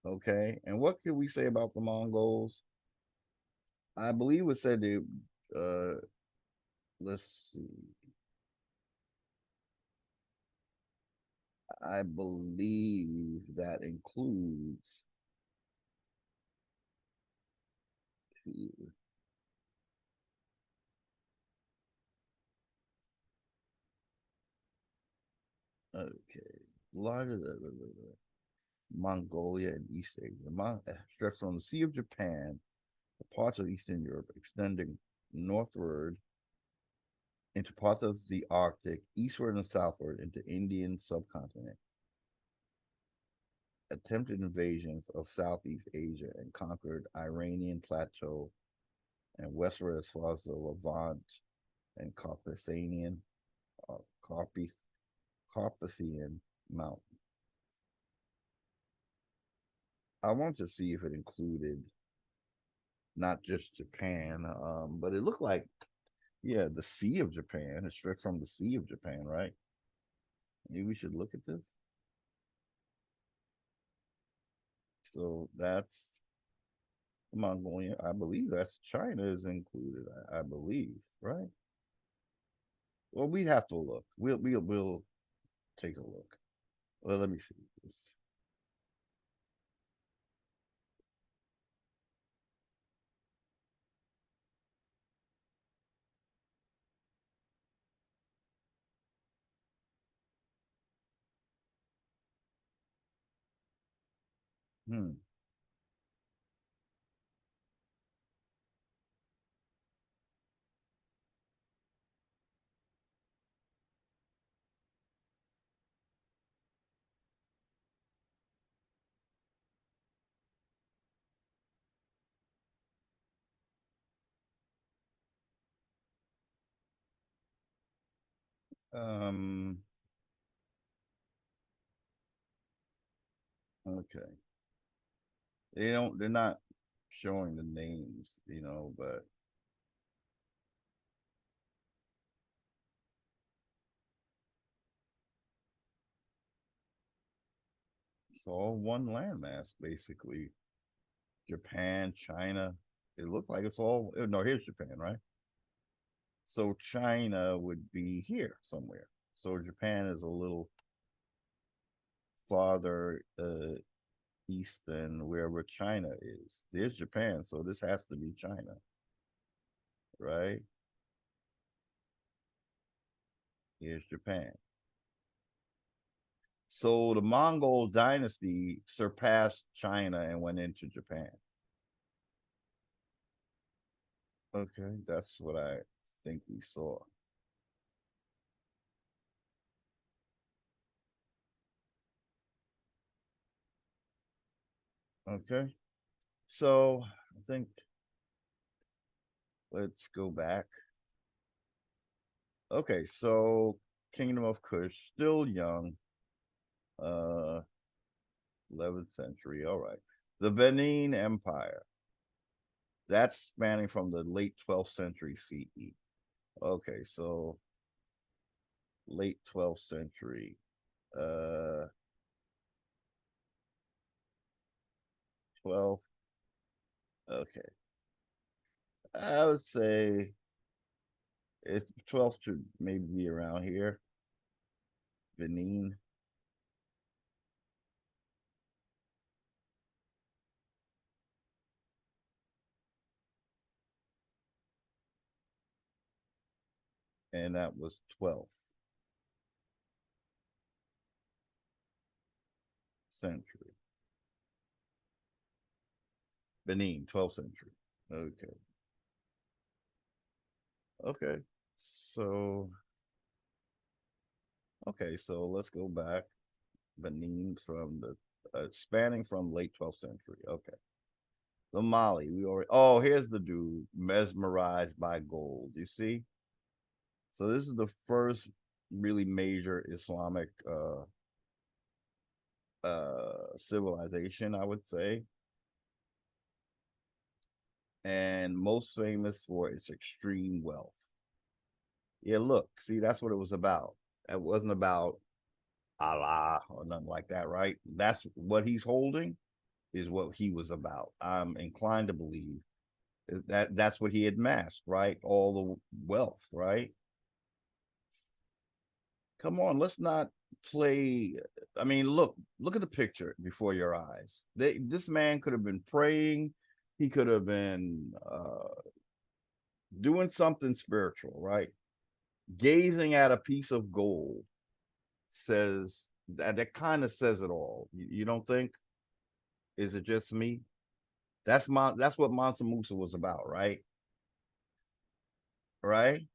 Okay. And what can we say about the Mongols? I believe it said they, let's see. I believe that includes okay. Mongolia and East Asia. Stretched from the Sea of Japan to parts of Eastern Europe, extending northward into parts of the Arctic, eastward and southward into Indian subcontinent. Attempted invasions of Southeast Asia and conquered Iranian plateau and westward as far as the Levant and Carpathian, uh, Carpathian Mountain. I want to see if it included not just Japan, but it looked like, yeah, the Sea of Japan. It's straight from the Sea of Japan, right? Maybe we should look at this. So that's Mongolia. I believe that's China is included. I believe, right? Well, we have to look. We'll take a look. Well, let me see this. Hmm. Um. Okay. They don't. They're not showing the names, but It's all one landmass, basically. Japan, China. It looked like it's all, no, here's Japan, right? So China would be here somewhere. So Japan is a little farther east than wherever China is. There's Japan, so this has to be China, right? Here's Japan. So the Mongol dynasty surpassed China and went into Japan. Okay, that's what I think we saw. Okay, so I think let's go back. Okay, so Kingdom of Kush, still young, uh, 11th century. All right, the Benin Empire. That's spanning from the late 12th century CE. Okay, so late 12th century. Uh 12. Okay. I would say it's 12th should maybe be around here. Benin. And that was 12th century. Benin, 12th century. Okay. Okay. So okay, so let's go back. Benin from the spanning from late 12th century. Okay. The Mali, we already. Oh, here's the dude mesmerized by gold. You see? So this is the first really major Islamic civilization, I would say, and most famous for its extreme wealth. Yeah, look, see, that's what it was about. It wasn't about Allah or nothing like that, right? That's what he's holding is what he was about. I'm inclined to believe that that's what he had masked, right? All the wealth, right? Come on, let's not play. I mean, look at the picture before your eyes. This man could have been praying. He could have been doing something spiritual, right? Gazing at a piece of gold says that kind of says it all. You don't think? Is it just me? That's what Mansa Musa was about, right? Right?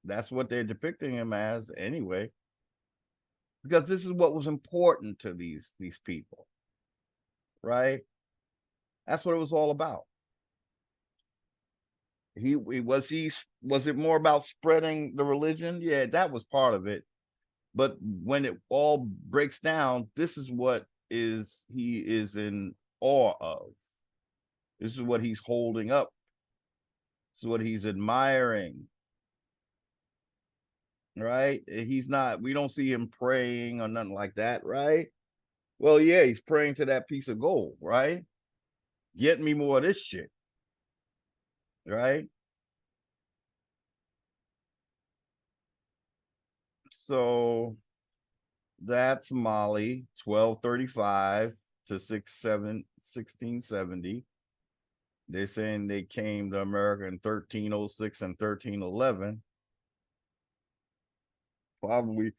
That's what they're depicting him as anyway. Because this is what was important to these people, right? That's what it was all about. He was it more about spreading the religion? Yeah, that was part of it. But when it all breaks down, this is what is he is in awe of. This is what he's holding up. This is what he's admiring. Right? He's not, we don't see him praying or nothing like that, right? Well, yeah, he's praying to that piece of gold, right? Get me more of this shit, right? So that's Mali, 1235 to 1670. They're saying they came to America in 1306 and 1311. Probably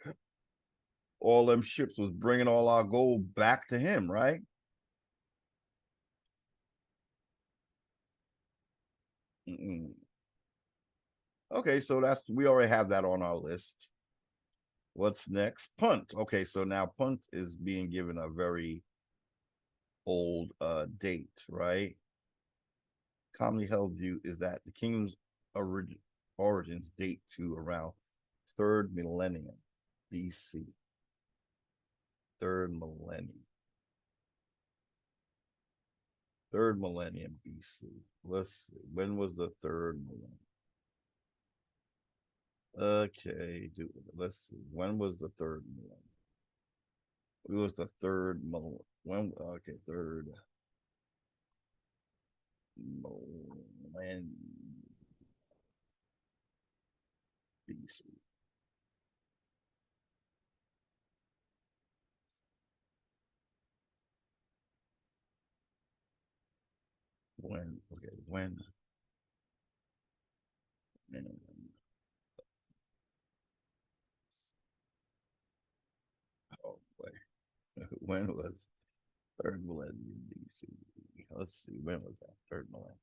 all them ships was bringing all our gold back to him, right? Mm-mm. Okay, so that's we already have that on our list. What's next? Punt. Okay, so now Punt is being given a very old date, right? Commonly held view is that the kingdom's origins date to around third millennium BC. Third millennium. Third millennium BC. Let's see. When was the third millennium? Okay, let's see. When was the third millennium? It was the third when okay, third millennium BC. When okay, when oh boy. When was third millennium BC? Let's see, when was that third millennium?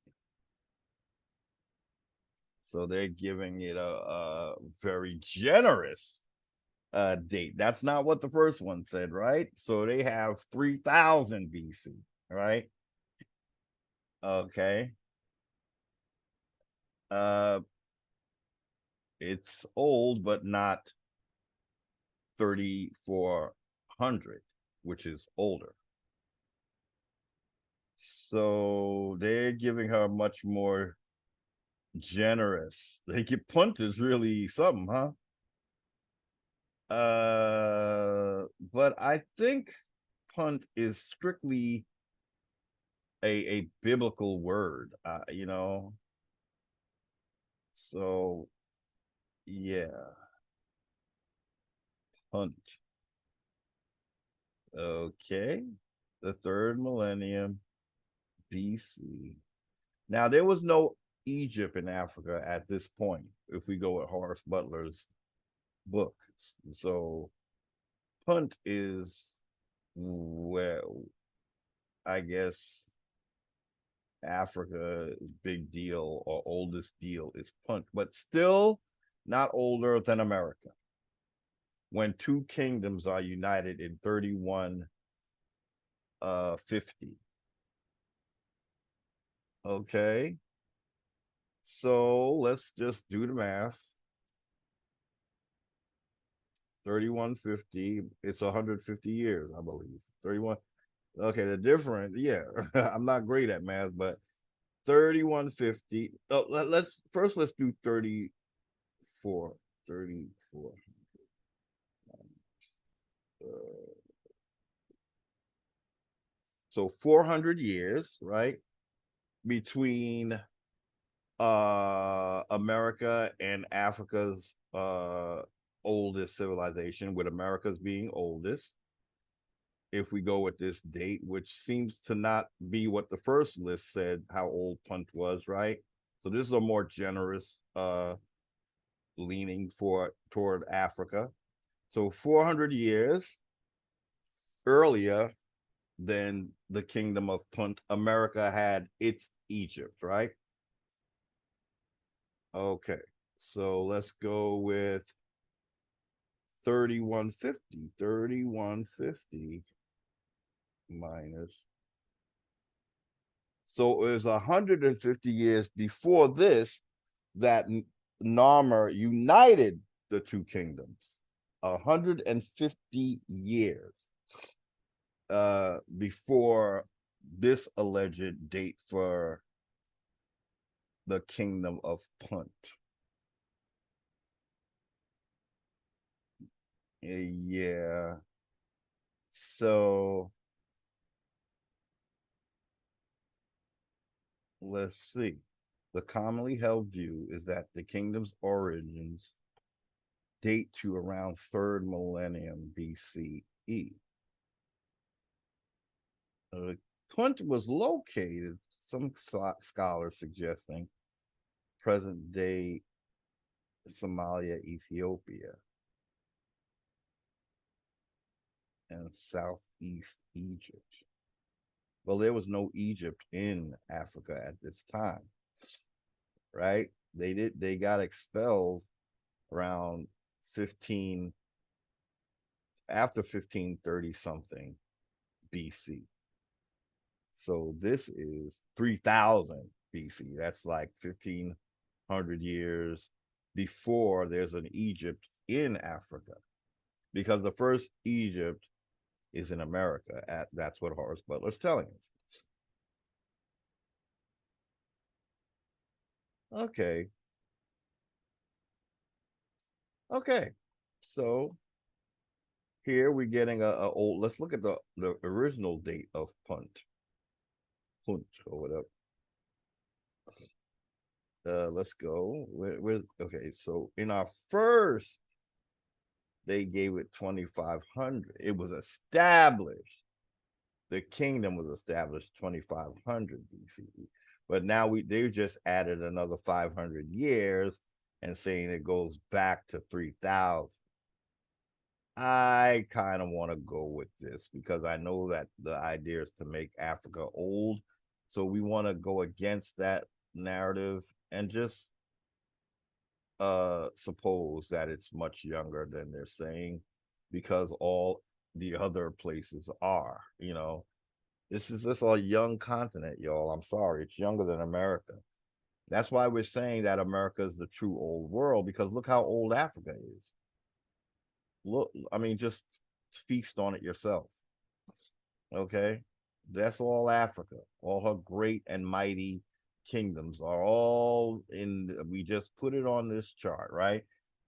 So they're giving it a very generous date. That's not what the first one said, right? So they have 3000 BC, right? Okay. Uh it's old, but not 3400, which is older. So they're giving her much more generous. They get punt is really something, huh? But I think punt is strictly a biblical word, you know. So yeah, punt. Okay, the third millennium BC. Now there was no Egypt in Africa at this point. If we go with Horace Butler's book, so punt is, well, I guess Africa big deal or oldest deal is punt, but still not older than America. When two kingdoms are united in 31 50. Okay. So let's just do the math. 3150. It's 150 years, I believe. 31. Okay, the different, yeah. I'm not great at math, but 3150. Oh, let's do 34. 34. Uh, so 400 years, right? Between America and Africa's oldest civilization, with America's being oldest. If we go with this date, which seems to not be what the first list said how old punt was, right? So this is a more generous leaning for toward Africa. So 400 years earlier than the kingdom of Punt, America had its Egypt, right? Okay. So let's go with 3150. 3150 minus. So it was 150 years before this that Narmer united the two kingdoms. 150 years before this alleged date for the kingdom of Punt. Yeah. So let's see. The commonly held view is that the kingdom's origins date to around third millennium BCE. Punt was located, some scholars suggesting, present day Somalia, Ethiopia, and southeast Egypt. Well, there was no Egypt in Africa at this time, right? They got expelled around 15 after 1530 something BC. So this is 3000 BC. That's like 1500 years before there's an Egypt in Africa, because the first Egypt is in America. That's what Horace Butler's telling us. Okay. Okay. So here we're getting a old. Let's look at the original date of punt or whatever. Let's go. Okay, so in our first, they gave it 2500. It was established. The kingdom was established 2500 BCE, but now they've just added another 500 years and saying it goes back to 3000. I kind of want to go with this because I know that the idea is to make Africa old. So we want to go against that narrative and just suppose that it's much younger than they're saying, because all the other places are, this is just a young continent, y'all. I'm sorry, it's younger than America. That's why we're saying that America is the true old world, because look how old Africa is. Look, I mean, just feast on it yourself. Okay, that's all Africa. All her great and mighty kingdoms are all in. We just put it on this chart, right?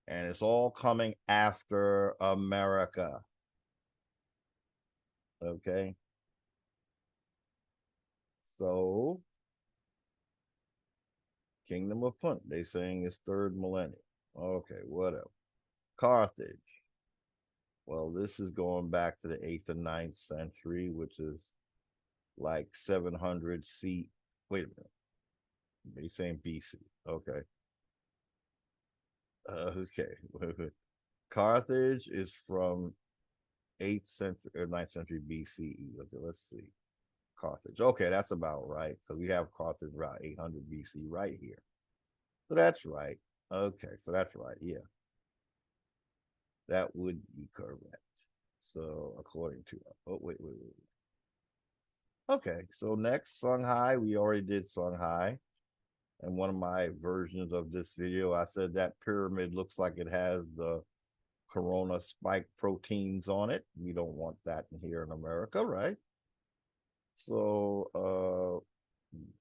And it's all coming after America. Okay. So, Kingdom of Punt, they saying it's third millennium. Okay, whatever. Carthage. Well, this is going back to the 8th and 9th century, which is like 700 C. Wait a minute. They saying BC. Okay. Okay. Carthage is from 8th century or 9th century BCE. Okay, let's see. Carthage. Okay, that's about right, because we have Carthage around 800 BC right here. So that's right. Okay, so that's right. Yeah. That would be correct. So according to, oh, wait. Okay, so next, Songhai. We already did Songhai. And one of my versions of this video, I said that pyramid looks like it has the corona spike proteins on it. We don't want that in here in America, right? So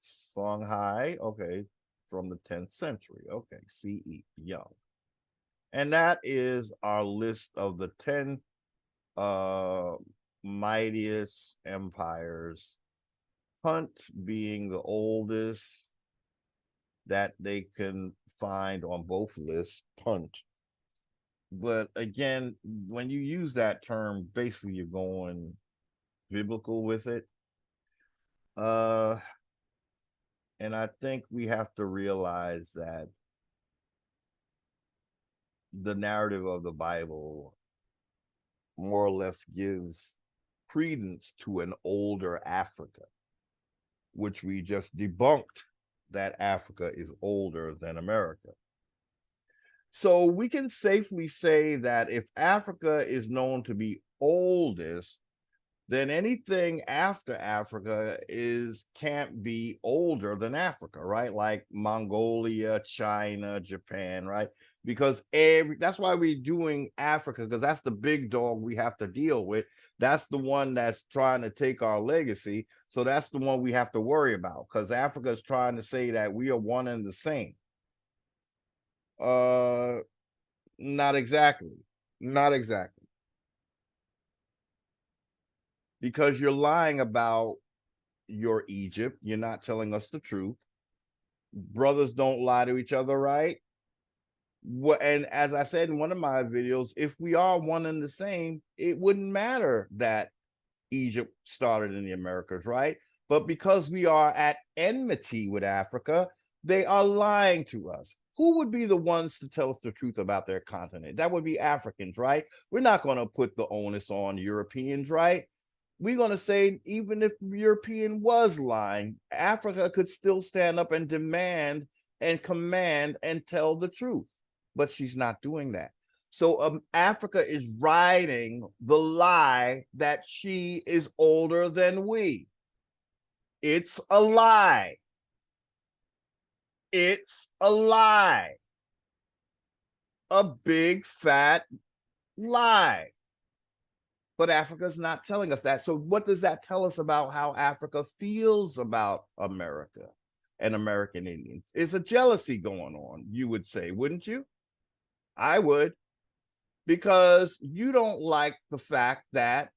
Songhai, okay, from the 10th century. Okay, CE, young. And that is our list of the 10 mightiest empires, Punt being the oldest that they can find on both lists, Punt. But again, when you use that term, basically you're going biblical with it. And I think we have to realize that the narrative of the Bible more or less gives credence to an older Africa, which we just debunked that Africa is older than America. So we can safely say that if Africa is known to be oldest, then anything after Africa can't be older than Africa, right? Like Mongolia, China, Japan, right? Because that's why we're doing Africa, because that's the big dog we have to deal with. That's the one that's trying to take our legacy. So that's the one we have to worry about, because Africa is trying to say that we are one and the same. Not exactly. Not exactly. Because you're lying about your Egypt. You're not telling us the truth. Brothers don't lie to each other, right? And as I said in one of my videos, if we are one and the same, it wouldn't matter that Egypt started in the Americas, right? But because we are at enmity with Africa, they are lying to us. Who would be the ones to tell us the truth about their continent? That would be Africans, right? We're not going to put the onus on Europeans, right? We're going to say, even if European was lying, Africa could still stand up and demand and command and tell the truth. But she's not doing that. So Africa is riding the lie that she is older than we. It's a lie. It's a lie. A big fat lie. But Africa's not telling us that. So what does that tell us about how Africa feels about America and American Indians? It's a jealousy going on, you would say, wouldn't you? I would. because you don't like the fact that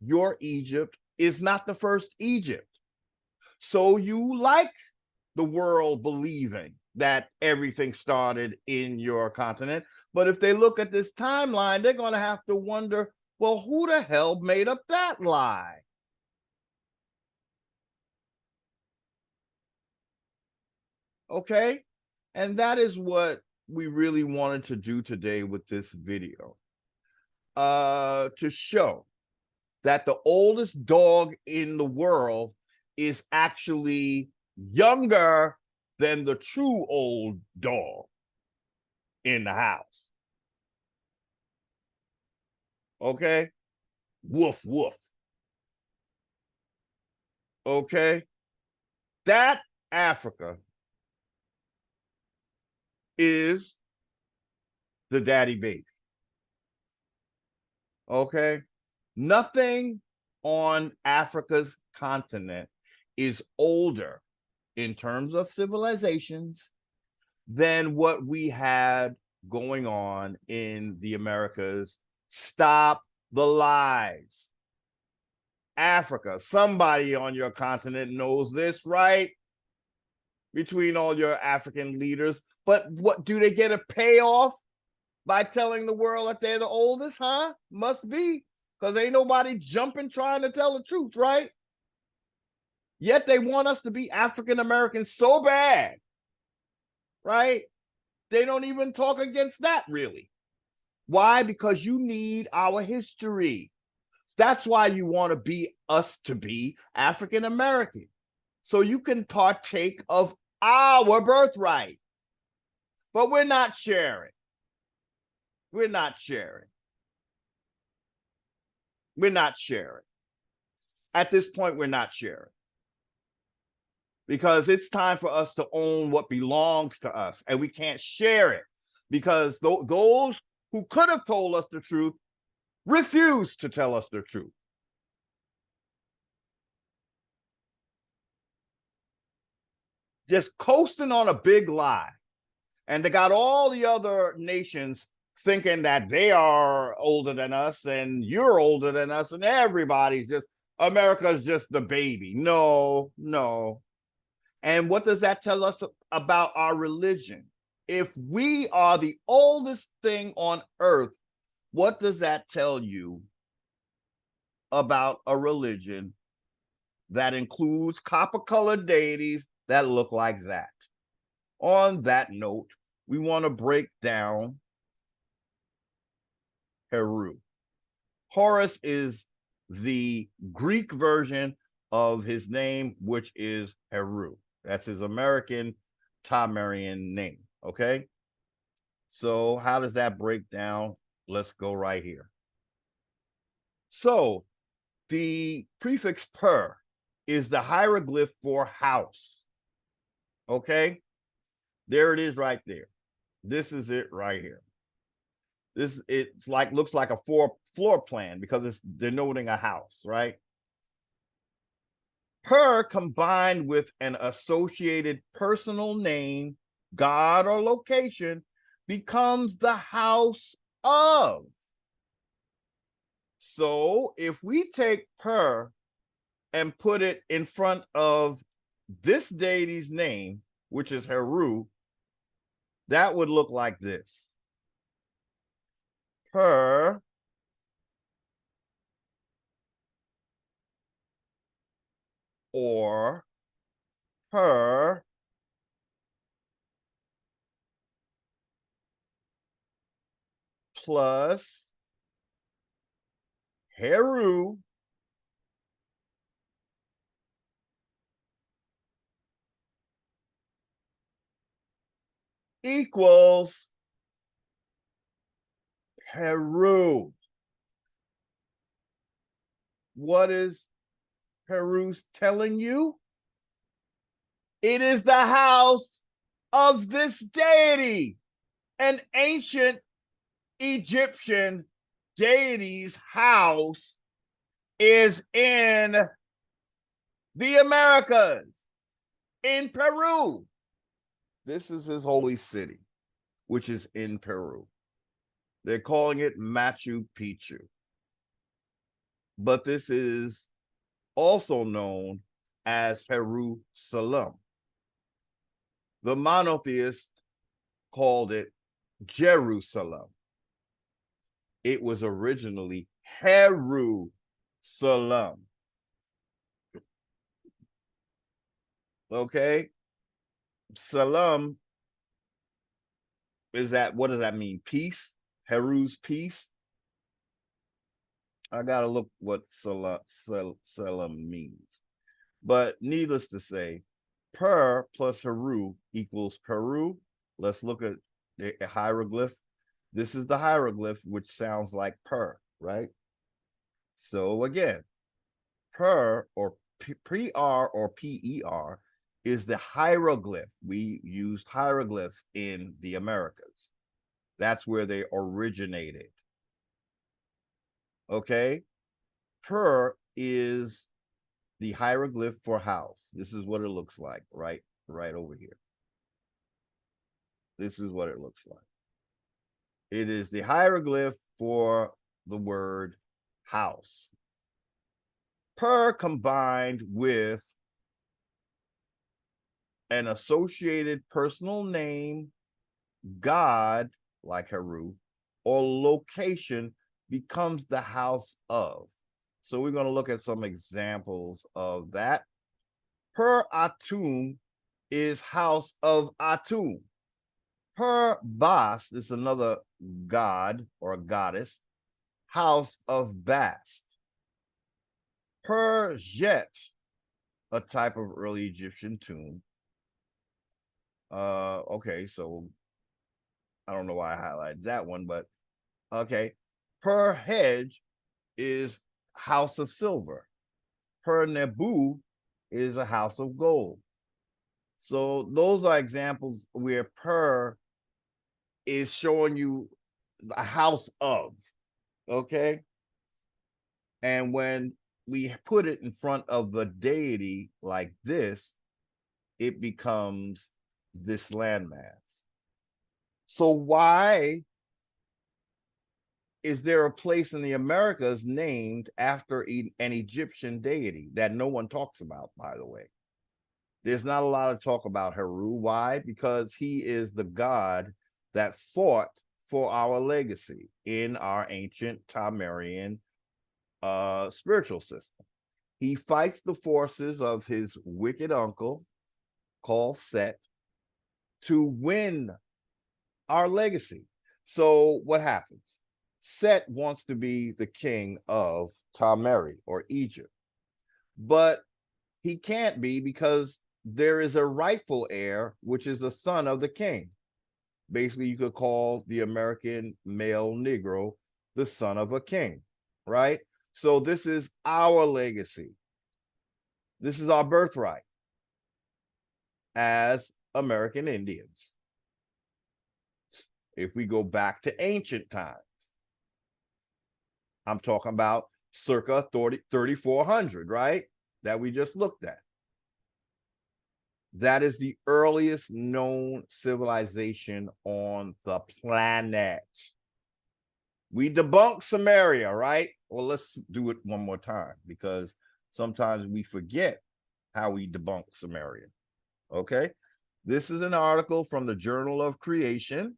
your Egypt is not the first Egypt. So you like the world believing that everything started in your continent. But if they look at this timeline, they're going to have to wonder, well, who the hell made up that lie? Okay. And that is what we really wanted to do today with this video, to show that the oldest dog in the world is actually younger than the true old dog in the house. Okay? Woof, woof. Okay? That Africa is the daddy baby. Okay? Nothing on Africa's continent is older in terms of civilizations than what we had going on in the Americas. Stop the lies. Africa, somebody on your continent knows this, right? Between all your African leaders. But what do they get a payoff by telling the world that they're the oldest, huh? Must be, because ain't nobody jumping trying to tell the truth, right? Yet they want us to be African Americans so bad, right? They don't even talk against that, really. Why? Because you need our history. That's why you want to be us to be African American, so you can partake of our birthright. But we're not sharing. We're not sharing. We're not sharing. At this point, we're not sharing. Because it's time for us to own what belongs to us, and we can't share it because those who could have told us the truth refuse to tell us the truth. Just coasting on a big lie. And they got all the other nations thinking that they are older than us and you're older than us, and everybody's just, America's just the baby. No, no. And what does that tell us about our religion? If we are the oldest thing on earth, what does that tell you about a religion that includes copper-colored deities that look like that? On that note, we want to break down Heru. Horus is the Greek version of his name, which is Heru. That's his American Tamarian name, okay? So how does that break down? Let's go right here. So the prefix per is the hieroglyph for house, okay? There it is right there. This is it right here. It's like, looks like a floor plan because it's denoting a house, right? Per combined with an associated personal name, god, or location becomes the house of. So if we take per and put it in front of this deity's name, which is Heru, that would look like this. Per or per plus Heru equals Heru. What is Heru's telling you? It is the house of this deity, an ancient Egyptian deity's house is in the Americas, in Peru. This is his holy city, which is in Peru. They're calling it Machu Picchu. But this is also known as Jerusalem. The monotheists called it Jerusalem. It was originally Jerusalem. Okay? Salam is that, what does that mean? Peace? Heru's peace? I gotta look what salam means. But needless to say, Per plus Heru equals Peru. Let's look at the hieroglyph. This is the hieroglyph, which sounds like Per, right? So again, Per or P-R or P-E-R is the hieroglyph. We used hieroglyphs in the Americas. That's where they originated. Okay? Per is the hieroglyph for house. This is what it looks like, right over here. This is what it looks like. It is the hieroglyph for the word house. Per combined with an associated personal name, god, like Heru, or location becomes the house of. So we're going to look at some examples of that. Per Atum is house of Atum. Per Bast is another god or goddess, house of Bast. Per Jet, a type of early Egyptian tomb. Okay, so I don't know why I highlighted that one, but okay. Per Hedge is house of silver. Per Nebu is a house of gold. So those are examples where per is showing you the house of, okay? And when we put it in front of the deity like this, it becomes this landmass. So why is there a place in the Americas named after an Egyptian deity that no one talks about, by the way? There's not a lot of talk about Heru. Why? Because he is the god that fought for our legacy in our ancient Tamarian spiritual system. He fights the forces of his wicked uncle called Set to win our legacy. So what happens? Set wants to be the king of Tamari or Egypt, but he can't be because there is a rightful heir, which is the son of the king. Basically, you could call the American male Negro the son of a king, right? So this is our legacy. This is our birthright as American Indians. If we go back to ancient times, I'm talking about circa 3400, right? That we just looked at. That is the earliest known civilization on the planet. We debunked Samaria, right? Well, let's do it one more time because sometimes we forget how we debunked Samaria. Okay. This is an article from the Journal of Creation.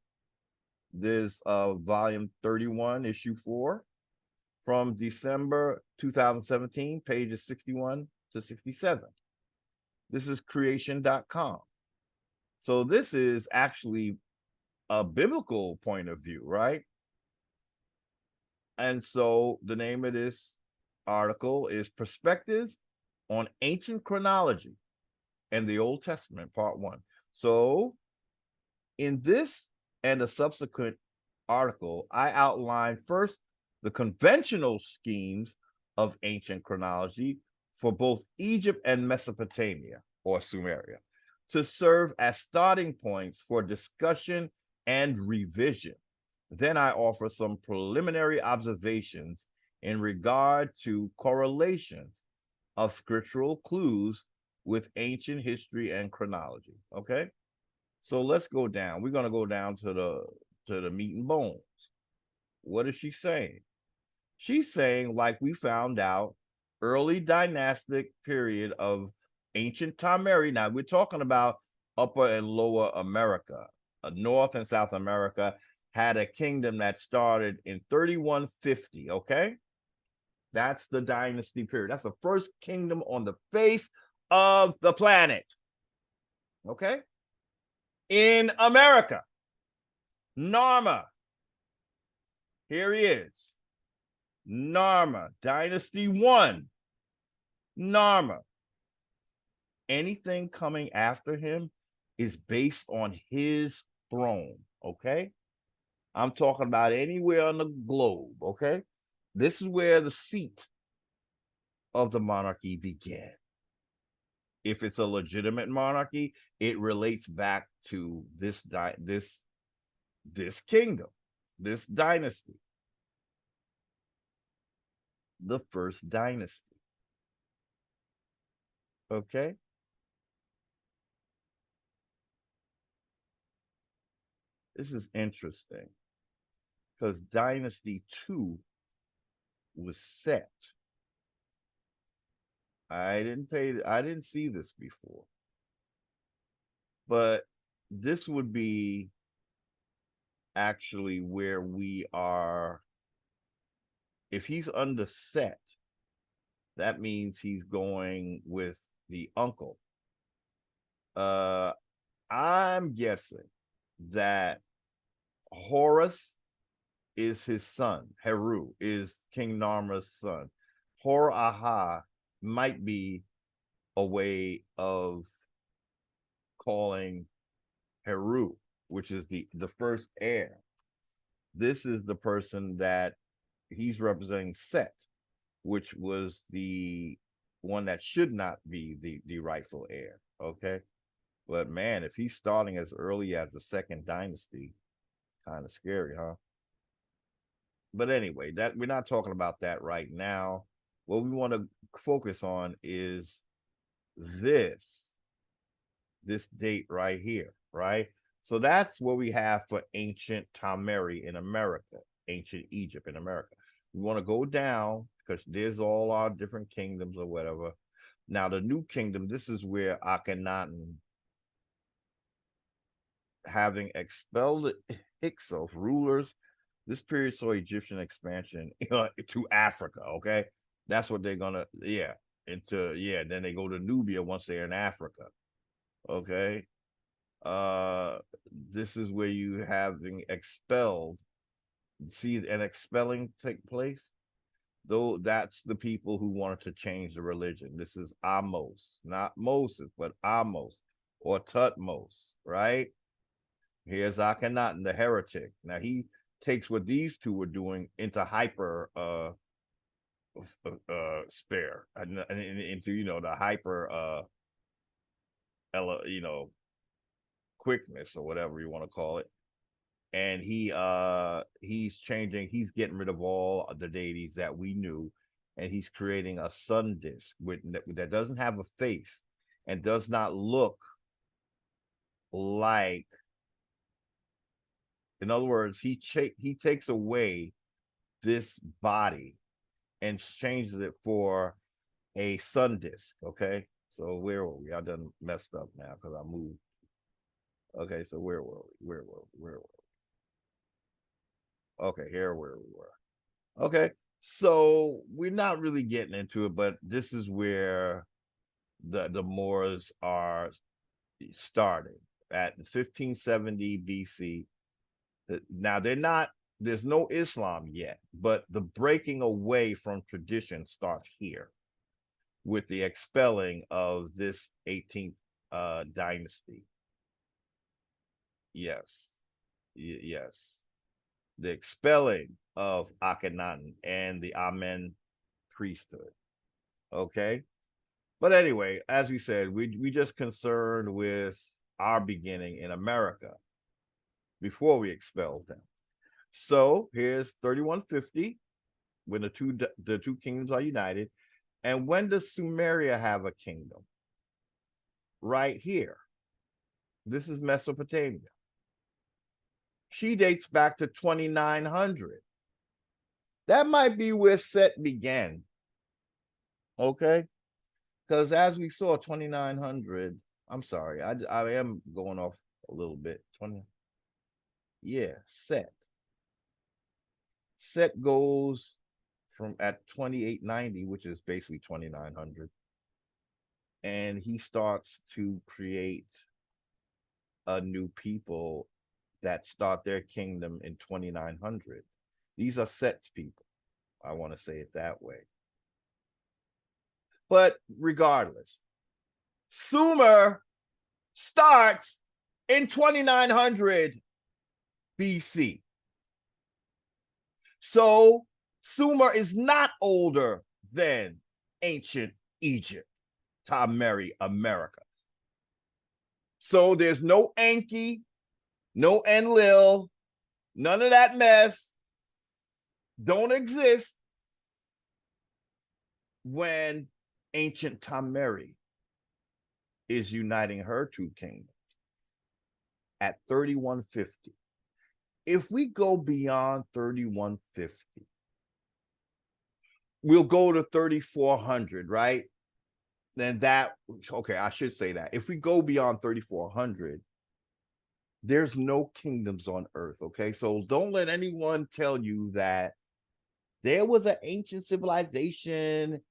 There's volume 31, issue 4 from December 2017, pages 61 to 67. This is creation.com. So this is actually a biblical point of view, right? And so the name of this article is Perspectives on Ancient Chronology and the Old Testament, part 1. So in this and a subsequent article, I outline first the conventional schemes of ancient chronology for both Egypt and Mesopotamia, or Sumeria, to serve as starting points for discussion and revision. Then I offer some preliminary observations in regard to correlations of scriptural clues with ancient history and chronology. Okay, so let's go down. We're going to go down to the meat and bones. what is she saying? She's saying, like we found out, early dynastic period of ancient Tameri. Now we're talking about Upper and Lower America. North and South America had a kingdom that started in 3150. Okay, that's the dynasty period. That's the first kingdom on the face of the planet. Okay, in America, Narmer. Here he is. Narmer, Dynasty 1. Narmer. Anything coming after him is based on his throne, okay? I'm talking about anywhere on the globe, okay? This is where the seat of the monarchy began. If it's a legitimate monarchy, it relates back to this kingdom, this dynasty. The first dynasty. Okay? This is interesting because Dynasty 2 was Set. I didn't see this before. But this would be actually where we are. If he's under Set, that means he's going with the uncle. I'm guessing that Horus is his son. Heru is King Narmer's son. Hor-Aha might be a way of calling Heru, which is the first heir. This is the person that he's representing, Set, which was the one that should not be the rightful heir. Okay, but man, if he's starting as early as the second dynasty, kind of scary, huh? But anyway, that we're not talking about that right now. What we want to focus on is this date right here, right? So that's what we have for ancient Tameri in America, ancient Egypt in America. We want to go down because there's all our different kingdoms or whatever. Now, the new kingdom, this is where Akhenaten, having expelled Hyksos rulers, this period saw Egyptian expansion to Africa. Okay, that's what they're gonna, then they go to Nubia once they're in Africa. Okay, this is where you having expelled, see an expelling take place, though. That's the people who wanted to change the religion. This is Amos, not Moses, but Amos or Tutmos, right? Here's Akhenaten, the heretic. Now he takes what these two were doing into hyper spare and into the hyper quickness or whatever you want to call it. And he's changing, he's getting rid of all the deities that we knew, and he's creating a sun disk that doesn't have a face and does not look like, in other words, he takes away this body and changes it for a sun disk. Okay, so where were we? I done messed up now because I moved. Okay, so where were we? Okay, here where we were. Okay, so we're not really getting into it, but this is where the Moors are starting at 1570 BC. Now they're not, there's no Islam yet, but the breaking away from tradition starts here with the expelling of this 18th dynasty. Yes. Yes. The expelling of Akhenaten and the Amen priesthood. Okay. But anyway, as we said, we just concerned with our beginning in America before we expelled them. So here's 3150 when the two kingdoms are united. And when does Sumeria have a kingdom? Right here. This is Mesopotamia. She dates back to 2900. That might be where Set began. Okay. Because as we saw, 2900, I'm sorry, I am going off a little bit. 20, yeah, Set. Set goes from at 2890, which is basically 2900. And he starts to create a new people that start their kingdom in 2900. These are Set's people. I want to say it that way. But regardless, Sumer starts in 2900 BC. So Sumer is not older than ancient Egypt, Tameri, America. So there's no Enki, no Enlil, none of that mess don't exist when ancient Tameri is uniting her two kingdoms at 3150. If we go beyond 3150, we'll go to 3400, right? Then that, okay, I should say that. If we go beyond 3400, there's no kingdoms on earth, okay? So don't let anyone tell you that there was an ancient civilization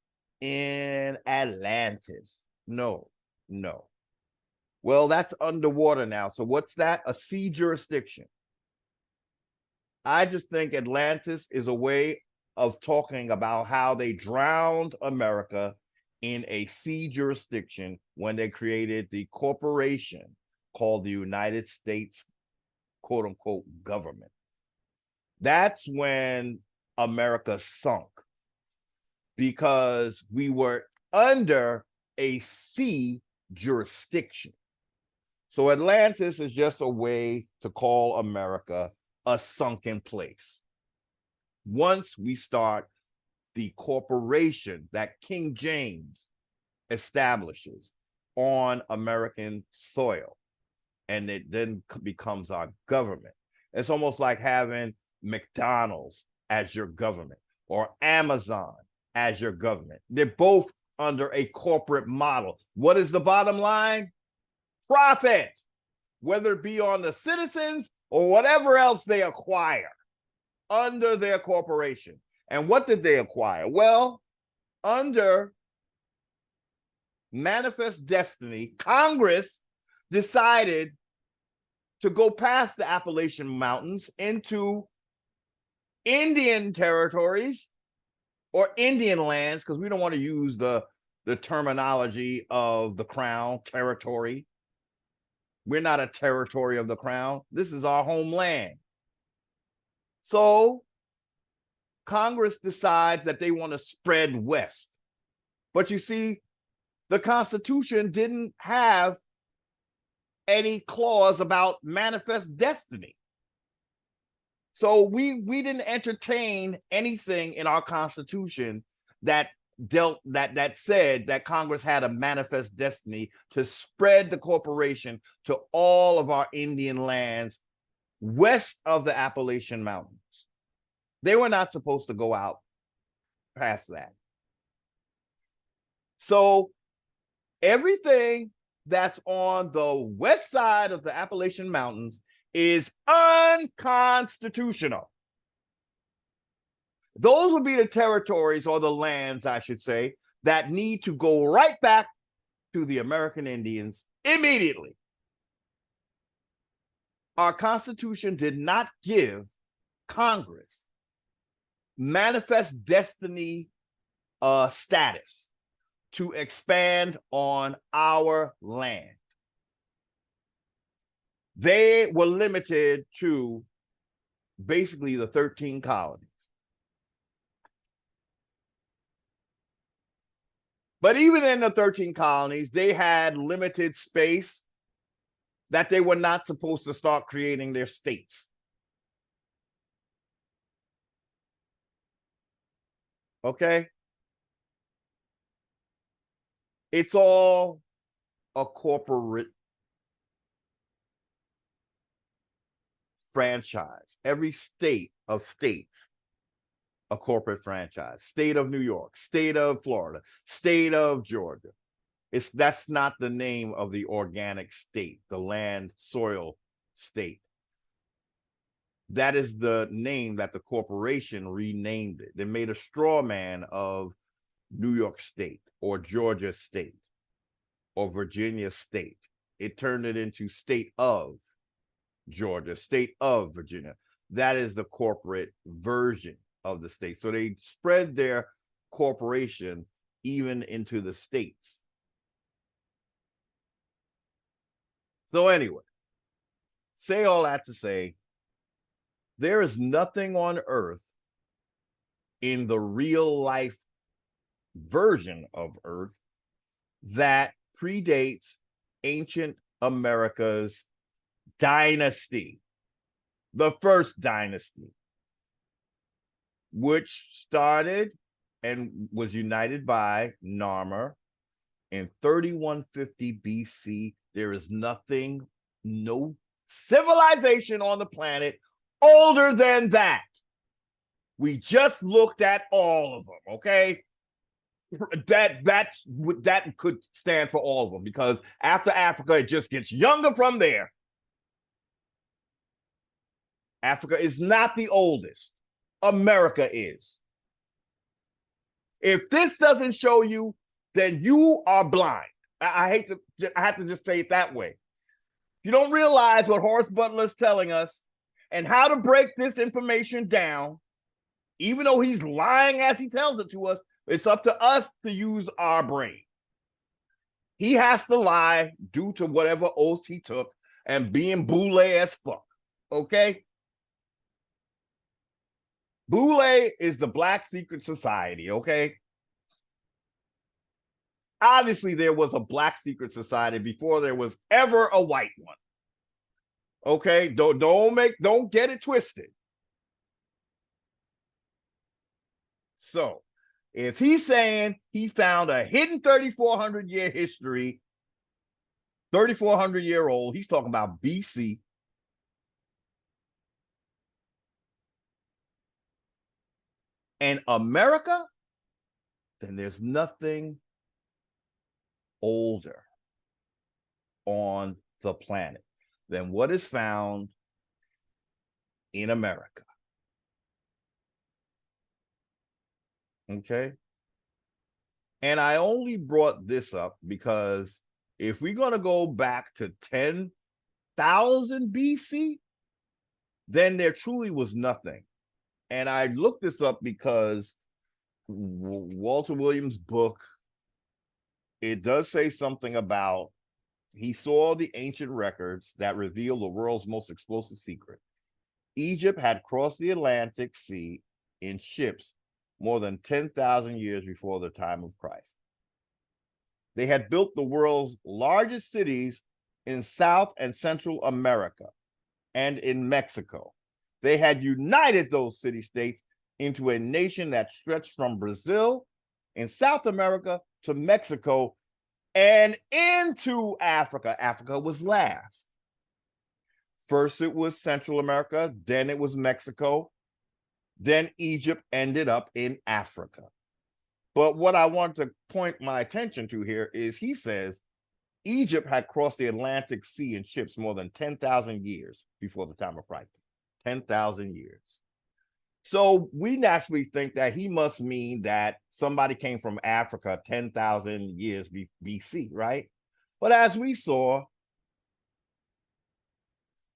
in Atlantis. No, no. Well, that's underwater now. So what's that? A sea jurisdiction. I just think Atlantis is a way of talking about how they drowned America in a sea jurisdiction when they created the corporation called the United States, quote unquote, government. That's when America sunk, because we were under a sea jurisdiction. So Atlantis is just a way to call America a sunken place. Once we start the corporation that King James establishes on American soil, and it then becomes our government. It's almost like having McDonald's as your government or Amazon as your government. They're both under a corporate model. What is the bottom line? Profit, whether it be on the citizens or whatever else they acquire under their corporation. And what did they acquire? Well, under Manifest Destiny, Congress decided to go past the Appalachian Mountains into Indian territories or Indian lands, because we don't want to use the terminology of the crown, territory. We're not a territory of the crown. This is our homeland. So Congress decides that they want to spread west. But you see, the Constitution didn't have any clause about manifest destiny. So we didn't entertain anything in our Constitution that said that Congress had a manifest destiny to spread the corporation to all of our Indian lands west of the Appalachian Mountains. They were not supposed to go out past that. So everything that's on the west side of the Appalachian Mountains is unconstitutional. Those would be the territories, or the lands, I should say, that need to go right back to the American Indians immediately. Our Constitution did not give Congress manifest destiny status to expand on our land. They were limited to basically the 13 colonies. But even in the 13 colonies, they had limited space that they were not supposed to start creating their states. Okay? It's all a corporate franchise. Every state of states a corporate franchise. State of New York, state of Florida, state of Georgia. That's not the name of the organic state, the land soil state. That is the name that the corporation renamed it. They made a straw man of New York State or Georgia State or Virginia State. It turned it into state of Georgia, state of Virginia. That is the corporate version of the state. So they spread their corporation even into the states. So anyway, say all that to say, there is nothing on earth in the real life version of Earth that predates ancient America's dynasty, the first dynasty, which started and was united by Narmer in 3150 BC. There is nothing, no civilization on the planet older than that. We just looked at all of them, okay? That could stand for all of them, because after Africa, it just gets younger from there. Africa is not the oldest. America is. If this doesn't show you, then you are blind. I have to just say it that way. You don't realize what Horace Butler is telling us and how to break this information down, even though he's lying as he tells it to us. It's up to us to use our brain. He has to lie due to whatever oath he took and being boule as fuck, okay? Boule is the Black Secret Society, okay? Obviously, there was a Black Secret Society before there was ever a white one. Okay, don't get it twisted. So, if he's saying he found a hidden 3,400 year history, 3,400 year old, he's talking about BC. And America, then there's nothing older on the planet than what is found in America. Okay. And I only brought this up because if we're going to go back to 10,000 BC, then there truly was nothing. And I looked this up because Walter Williams' book, it does say something about he saw the ancient records that reveal the world's most explosive secret. Egypt had crossed the Atlantic Sea in ships more than 10,000 years before the time of Christ. They had built the world's largest cities in South and Central America and in Mexico. They had united those city-states into a nation that stretched from Brazil in South America to Mexico and into Africa. Africa was last. First it was Central America, then it was Mexico, then Egypt ended up in Africa. But what I want to point my attention to here is he says Egypt had crossed the Atlantic Sea in ships more than 10,000 years before the time of Christ. 10,000 years. So we naturally think that he must mean that somebody came from Africa 10,000 years BC, right? But as we saw,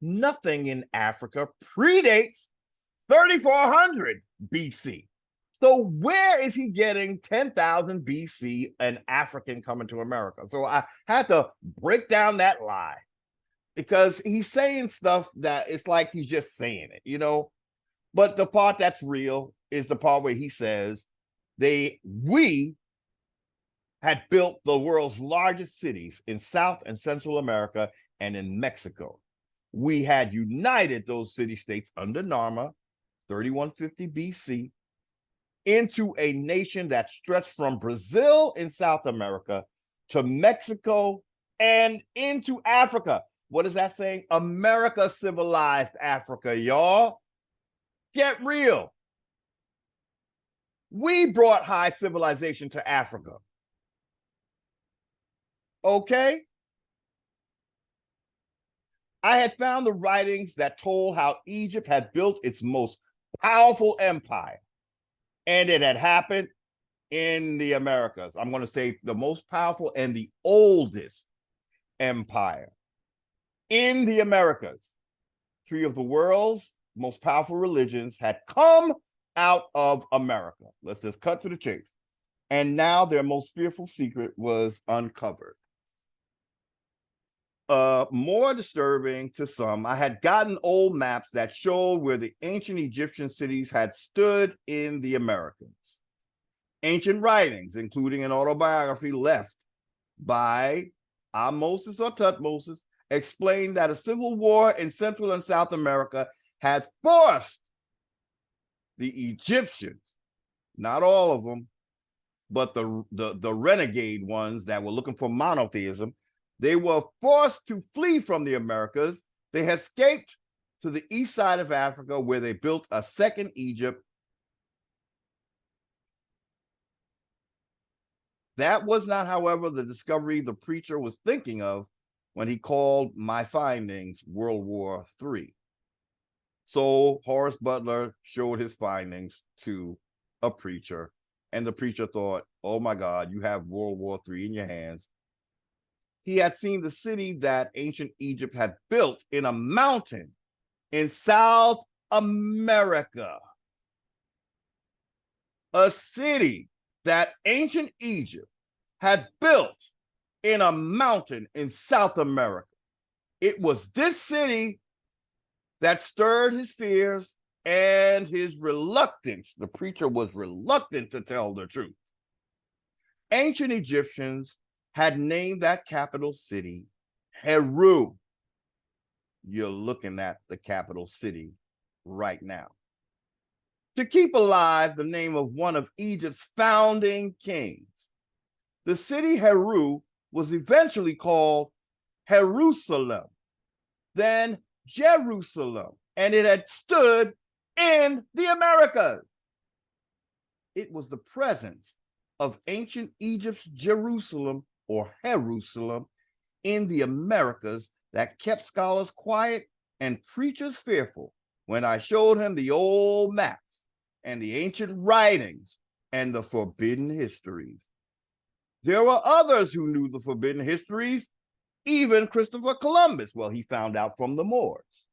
nothing in Africa predates 3,400 BC. So where is he getting 10,000 BC, an African coming to America? So I had to break down that lie, because he's saying stuff that it's like he's just saying it, you know? But the part that's real is the part where he says we had built the world's largest cities in South and Central America and in Mexico. We had united those city-states under Narmer, 3150 BC, into a nation that stretched from Brazil in South America to Mexico and into Africa. What is that saying? America civilized Africa, y'all. Get real. We brought high civilization to Africa. Okay? I had found the writings that told how Egypt had built its most powerful empire, and it had happened in the Americas. I'm going to say the most powerful and the oldest empire in the Americas. Three of the world's most powerful religions had come out of America. Let's just cut to the chase. And now their most fearful secret was uncovered. More disturbing to some, I had gotten old maps that showed where the ancient Egyptian cities had stood in the Americas. Ancient writings, including an autobiography left by Ahmose or Tutmosis, explained that a civil war in Central and South America had forced the Egyptians, not all of them, but the renegade ones that were looking for monotheism, they were forced to flee from the Americas. They had escaped to the east side of Africa, where they built a second Egypt. That was not, however, the discovery the preacher was thinking of when he called my findings World War III. So Horace Butler showed his findings to a preacher, and the preacher thought, oh my God, you have World War III in your hands. He had seen the city that ancient Egypt had built in a mountain in South America. A city that ancient Egypt had built in a mountain in South America. It was this city that stirred his fears and his reluctance. The preacher was reluctant to tell the truth. Ancient Egyptians had named that capital city Heru. You're looking at the capital city right now. To keep alive the name of one of Egypt's founding kings. The city Heru was eventually called Jerusalem, then Jerusalem, and it had stood in the Americas. It was the presence of ancient Egypt's Jerusalem, or Jerusalem, in the Americas that kept scholars quiet and preachers fearful when I showed him the old maps and the ancient writings and the forbidden histories. There were others who knew the forbidden histories, even Christopher Columbus, well, he found out from the Moors,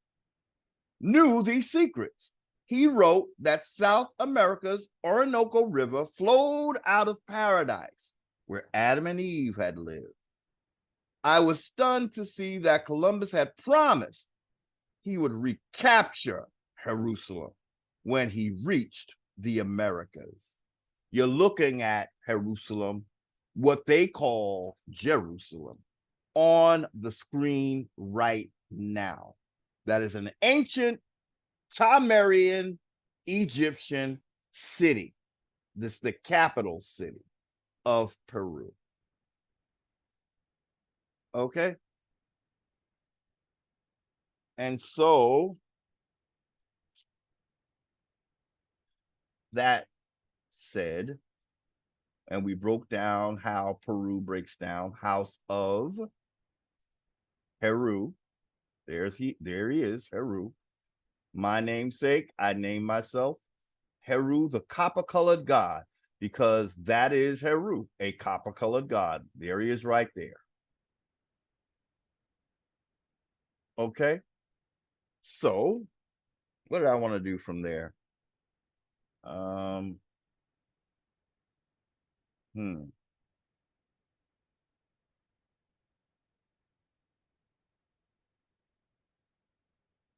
knew these secrets. He wrote that South America's Orinoco River flowed out of paradise, where Adam and Eve had lived. I was stunned to see that Columbus had promised he would recapture Jerusalem when he reached the Americas. You're looking at Jerusalem, what they call Jerusalem, on the screen right now. That is an ancient Tamarian Egyptian city. This is the capital city of Peru. Okay. And so that said, and we broke down how Peru breaks down House of Heru. There he is, Heru. My namesake, I name myself Heru, the copper-colored god, because that is Heru, a copper-colored god. There he is right there. Okay. So what did I want to do from there?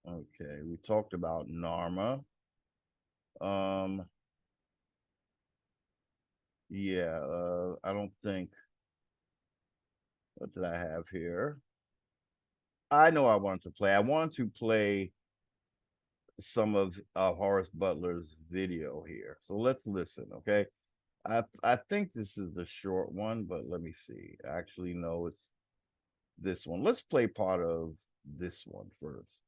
Okay, we talked about Narma. Yeah, I don't think, what did I have here? I know I wanted to play. I wanted to play some of Horace Butler's video here. So let's listen, okay? I think this is the short one, but let me see. Actually, no, it's this one. Let's play part of this one first.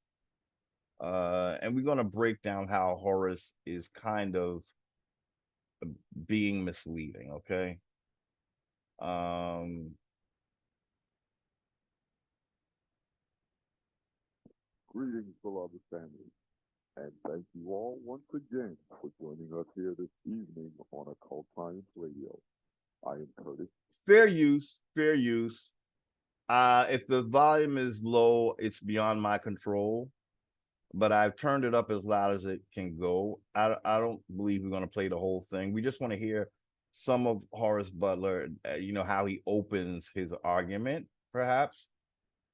And we're going to break down how Horace is kind of being misleading, okay? Um, Greetings, beloved family, and thank you all once again for joining us here this evening on Occult Science Radio. I am Curtis. fair use, fair use. If the volume is low, it's beyond my control, but I've turned it up as loud as it can go. I don't believe we're going to play the whole thing. We just want to hear some of Horace Butler, how he opens his argument, perhaps.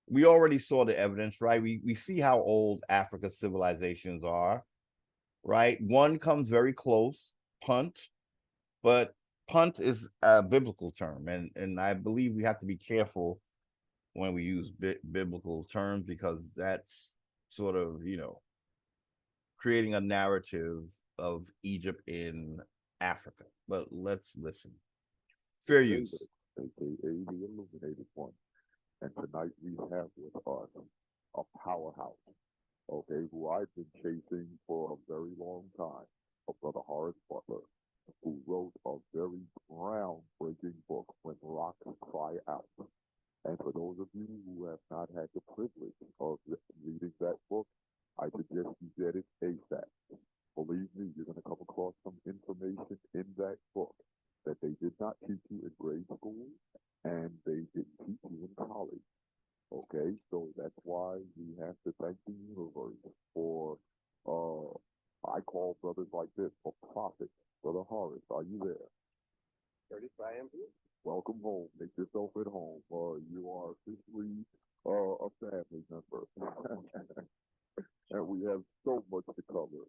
We already saw the evidence, right? We see how old Africa civilizations are, right? One comes very close, Punt, but Punt is a biblical term, and I believe we have to be careful when we use biblical terms, because that's sort of creating a narrative of Egypt in Africa. But let's listen. Fair David, use. aka the Illuminated One, and tonight we have with us a powerhouse, okay, who I've been chasing for a very long time, a brother Horace Butler, who wrote a very groundbreaking book, When Rocks Cry Out. And for those of you who have not had the privilege of reading that book, I suggest you get it ASAP. Believe me, you're going to come across some information in that book that they did not teach you in grade school and they didn't teach you in college. Okay, so that's why we have to thank the universe for, I call brothers like this for profit. Brother Horace, are you there? Curtis, I am here. Welcome home. Make yourself at home. You are officially a family member. And we have so much to cover.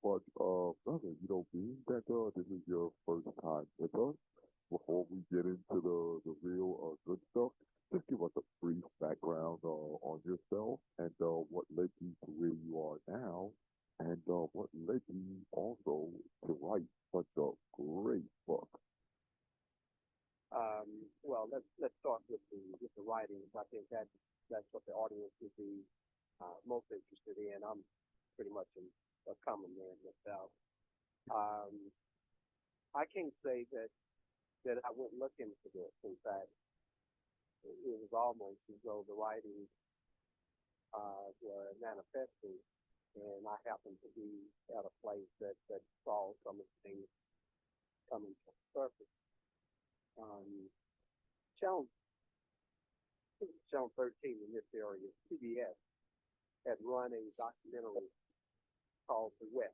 But, brother, being that this is your first time with us, before we get into the real good stuff, just give us a brief background on yourself and what led you to where you are now, and what led you also to write such a great book. Well, let's start with the writings. I think that's what the audience would be most interested in. I'm pretty much a common man myself. Um, I can't say that I went looking for this. In fact, it was almost as though the writings were manifesting, and I happened to be at a place that saw some of the things coming to the surface. Um, channel, channel 13 in this area, CBS, had run a documentary called The West.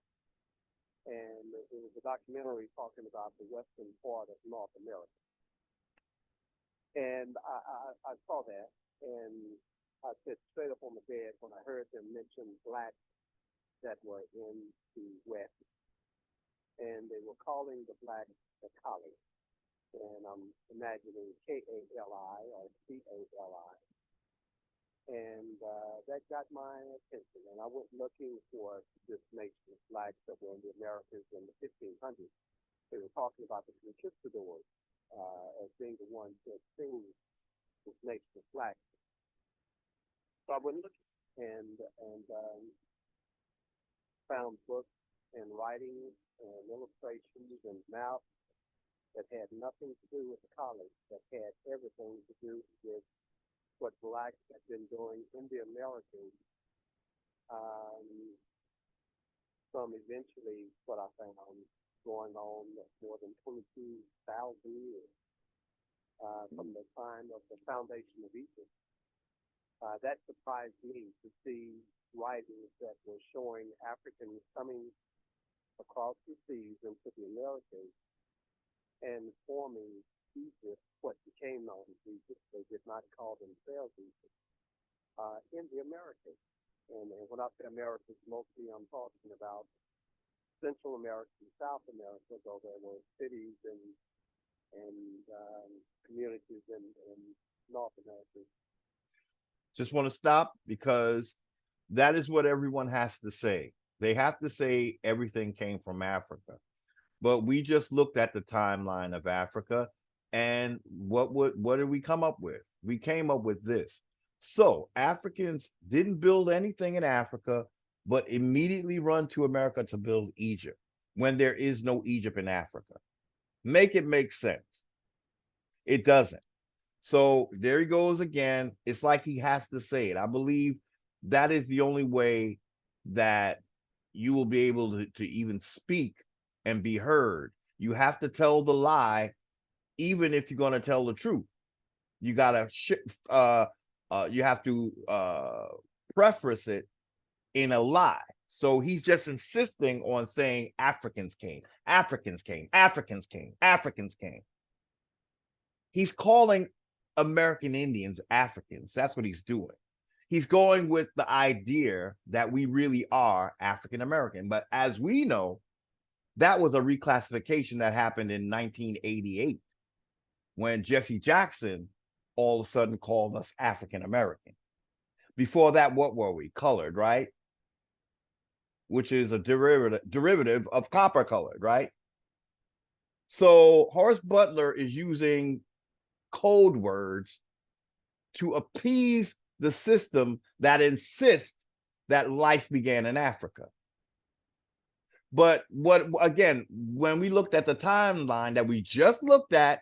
And it was a documentary talking about the western part of North America. And I saw that, and I said straight up on the bed when I heard them mention blacks that were in the West. And they were calling the blacks the Kali. And I'm imagining Kali or Cali. And that got my attention. And I went looking for this nation of blacks that were in the Americas in the 1500s. They were talking about the conquistadors as being the ones that sing this nation of blacks. So I went looking and found books and writings and illustrations and maps that had nothing to do with the college, that had everything to do with what blacks had been doing in the Americas from eventually what I found going on more than 22,000 years from the time of the foundation of Egypt. That surprised me to see writings that were showing Africans coming across the seas into the Americas and forming Egypt, what became known as Egypt. They did not call themselves Egypt, in the Americas. And when I say Americas, mostly I'm talking about Central America and South America, though there were cities and communities in North America. Just want to stop because that is what everyone has to say. They have to say everything came from Africa. But we just looked at the timeline of Africa, and what did we come up with? We came up with this. So Africans didn't build anything in Africa, but immediately run to America to build Egypt. when there is no Egypt in Africa? Make it make sense. It doesn't. So there he goes again. It's like he has to say it. I believe that is the only way that you will be able to even speak and be heard. You have to tell the lie, even if you're going to tell the truth. You gotta you have to preface it in a lie. So he's just insisting on saying Africans came, Africans came, Africans came, Africans came. He's calling American Indians Africans. That's what he's doing. He's going with the idea that we really are African American. But as we know, that was a reclassification that happened in 1988 when Jesse Jackson all of a sudden called us African American. Before that, what were we? Colored, right? Which is a derivative of copper colored, right? So Horace Butler is using code words to appease the system that insists that life began in Africa. But what, again, when we looked at the timeline that we just looked at,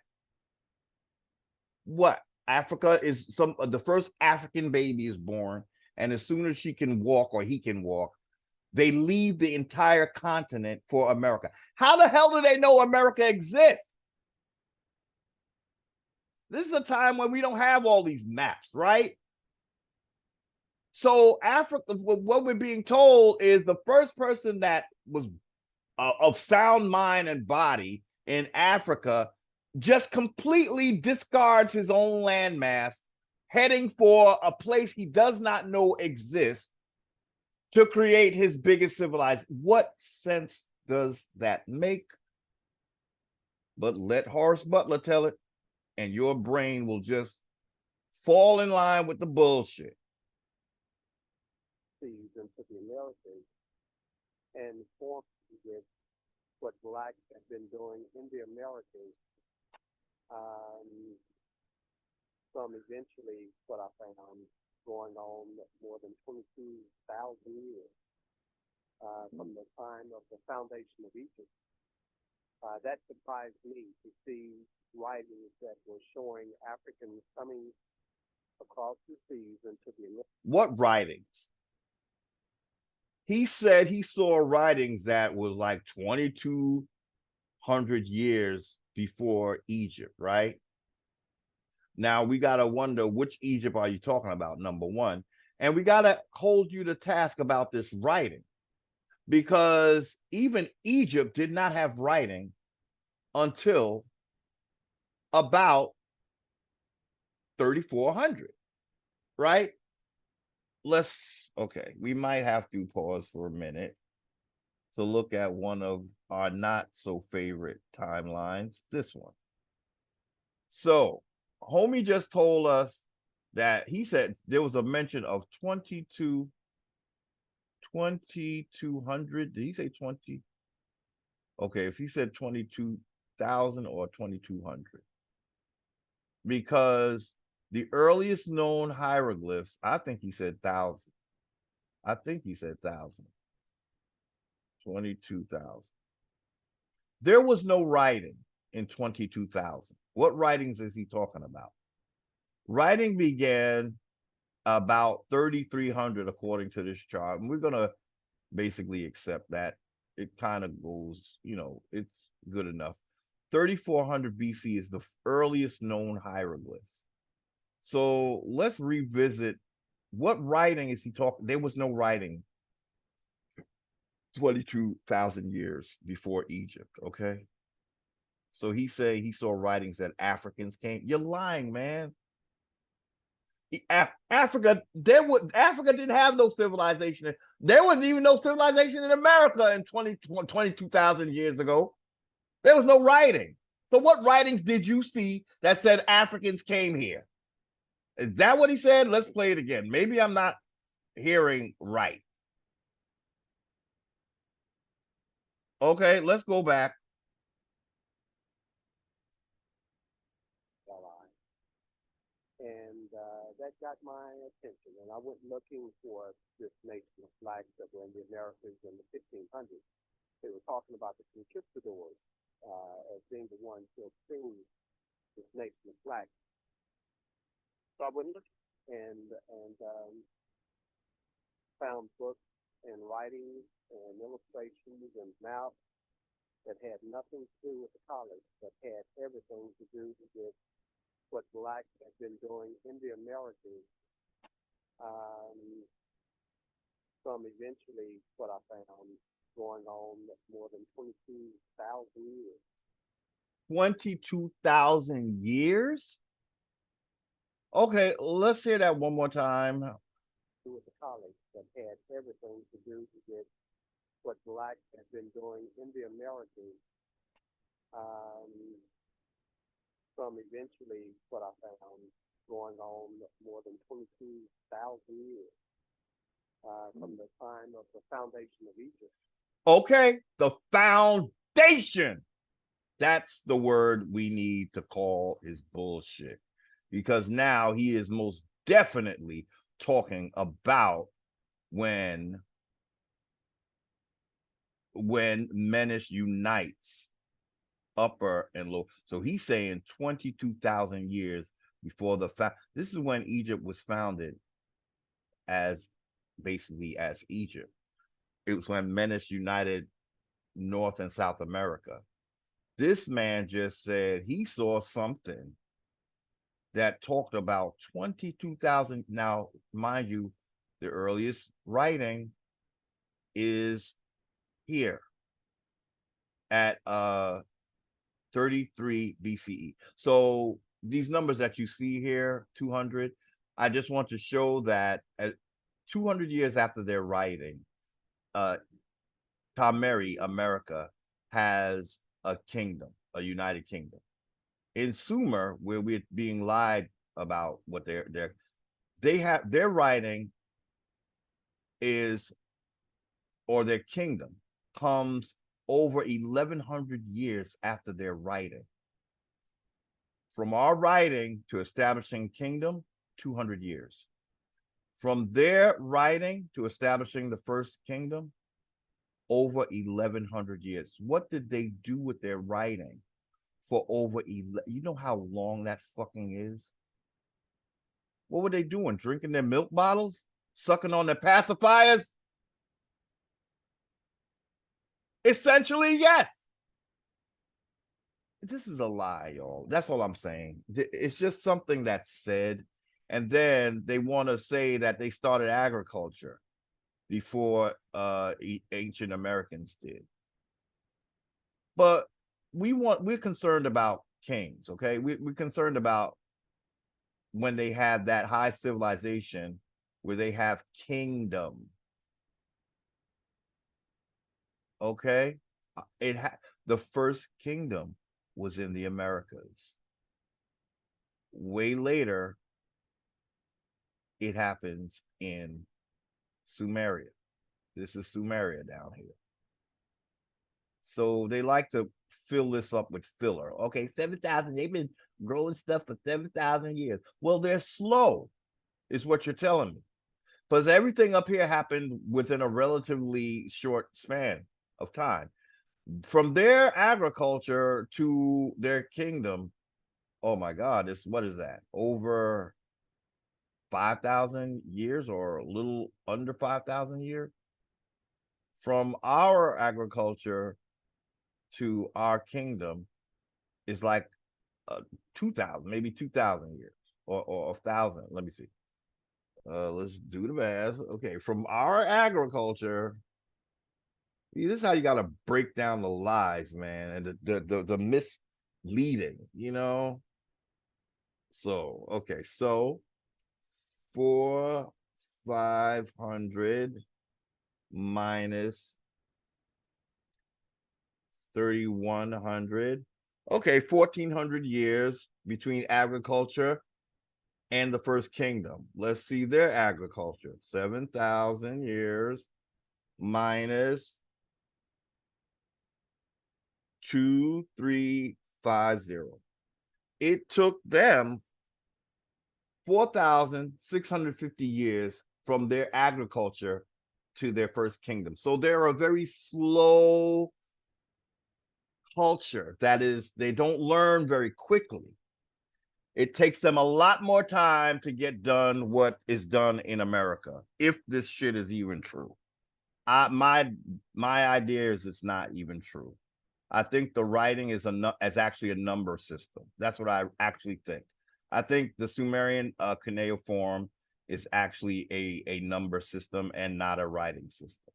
what? Africa is the first African baby is born, and as soon as she can walk or he can walk, they leave the entire continent for America. How the hell do they know America exists? This is a time when we don't have all these maps, right? So Africa, what we're being told is the first person that was of sound mind and body in Africa just completely discards his own landmass, heading for a place he does not know exists to create his biggest civilized. What sense does that make? But let Horace Butler tell it, and your brain will just fall in line with the bullshit. Into the Americas and form with what blacks have been doing in the Americas from eventually what I found going on more than 22,000 years from the time of the foundation of Egypt. That surprised me to see writings that were showing Africans coming across the seas into the Americas. What writings? He said he saw writings that was like 2,200 years before Egypt, right? Now we got to wonder, which Egypt are you talking about, number one? And we got to hold you to task about this writing, because even Egypt did not have writing until about 3,400, right? Okay, we might have to pause for a minute to look at one of our not so favorite timelines, this one. So homie just told us that he said there was a mention of 2,200. Did he say 20? Okay, if he said 22,000 or 2,200, because the earliest known hieroglyphs, I think he said 1,000. I think he said 1,000. 22,000. There was no writing in 22,000. What writings is he talking about? Writing began about 3,300 according to this chart, and we're gonna basically accept that. It kind of goes, it's good enough. 3,400 BC is the earliest known hieroglyphs. So let's revisit, what writing is he talking? There was no writing 22,000 years before Egypt, okay? So he said he saw writings that Africans came. You're lying, man. Africa didn't have no civilization. There wasn't even no civilization in America in 22,000 years ago. There was no writing. So what writings did you see that said Africans came here? Is that what he said? Let's play it again. Maybe I'm not hearing right. Okay, let's go back. And that got my attention, and I went looking for this nation of blacks that were in the Americas in the 1500s. They were talking about the conquistadors as being the ones who have seen this nation of black. So I went and found books and writings and illustrations and maps that had nothing to do with the college, but had everything to do with what blacks have been doing in the Americas from eventually what I found going on more than 22,000 years. 22,000 years? Okay, let's hear that one more time. With the college that had everything to do with what blacks have been doing in the Americas from eventually what I found going on more than 22,000 years from the time of the foundation of Egypt. Okay, the foundation. That's the word we need to call his bullshit, because now he is most definitely talking about when Menace unites upper and low. So he's saying 22,000 years before the fact. This is when Egypt was founded as basically as Egypt. It was when Menace united North and South America. This man just said he saw something that talked about 22,000. Now, mind you, the earliest writing is here at 33 BCE. So these numbers that you see here, 200, I just want to show that at 200 years after their writing, Tameri, America, has a kingdom, a united kingdom. In Sumer, where we're being lied about what they have, their writing is, or their kingdom comes over 1,100 years after their writing. From our writing to establishing kingdom, 200 years. From their writing to establishing the first kingdom, over 1,100 years. What did they do with their writing for over 11? You know how long that fucking is? What were they doing? Drinking their milk bottles? Sucking on their pacifiers? Essentially, yes. This is a lie, y'all. That's all I'm saying. It's just something that's said, and then they want to say that they started agriculture before ancient Americans did. But we're concerned about kings, okay? We're concerned about when they have that high civilization where they have kingdom. Okay? The first kingdom was in the Americas. Way later, it happens in Sumeria. This is Sumeria down here. So they like to fill this up with filler. Okay, 7,000. They've been growing stuff for 7,000 years. Well, they're slow, is what you're telling me. Because everything up here happened within a relatively short span of time. From their agriculture to their kingdom, oh my God, what is that? Over 5,000 years, or a little under 5,000 years. From our agriculture to our kingdom is like 2,000, maybe 2,000 years, or 1,000. Let me see. Let's do the math. Okay, from our agriculture, this is how you got to break down the lies, man, and the misleading, you know. So okay, so 4,500 minus 3,100. Okay, 1,400 years between agriculture and the first kingdom. Let's see their agriculture. 7,000 years minus 2,350. It took them 4,650 years from their agriculture to their first kingdom. So they're a very slow culture that is, they don't learn very quickly. It takes them a lot more time to get done what is done in America, if this shit is even true. My idea is it's not even true. I think the writing is actually a number system. That's what I actually think. I think the Sumerian cuneiform is actually a number system and not a writing system.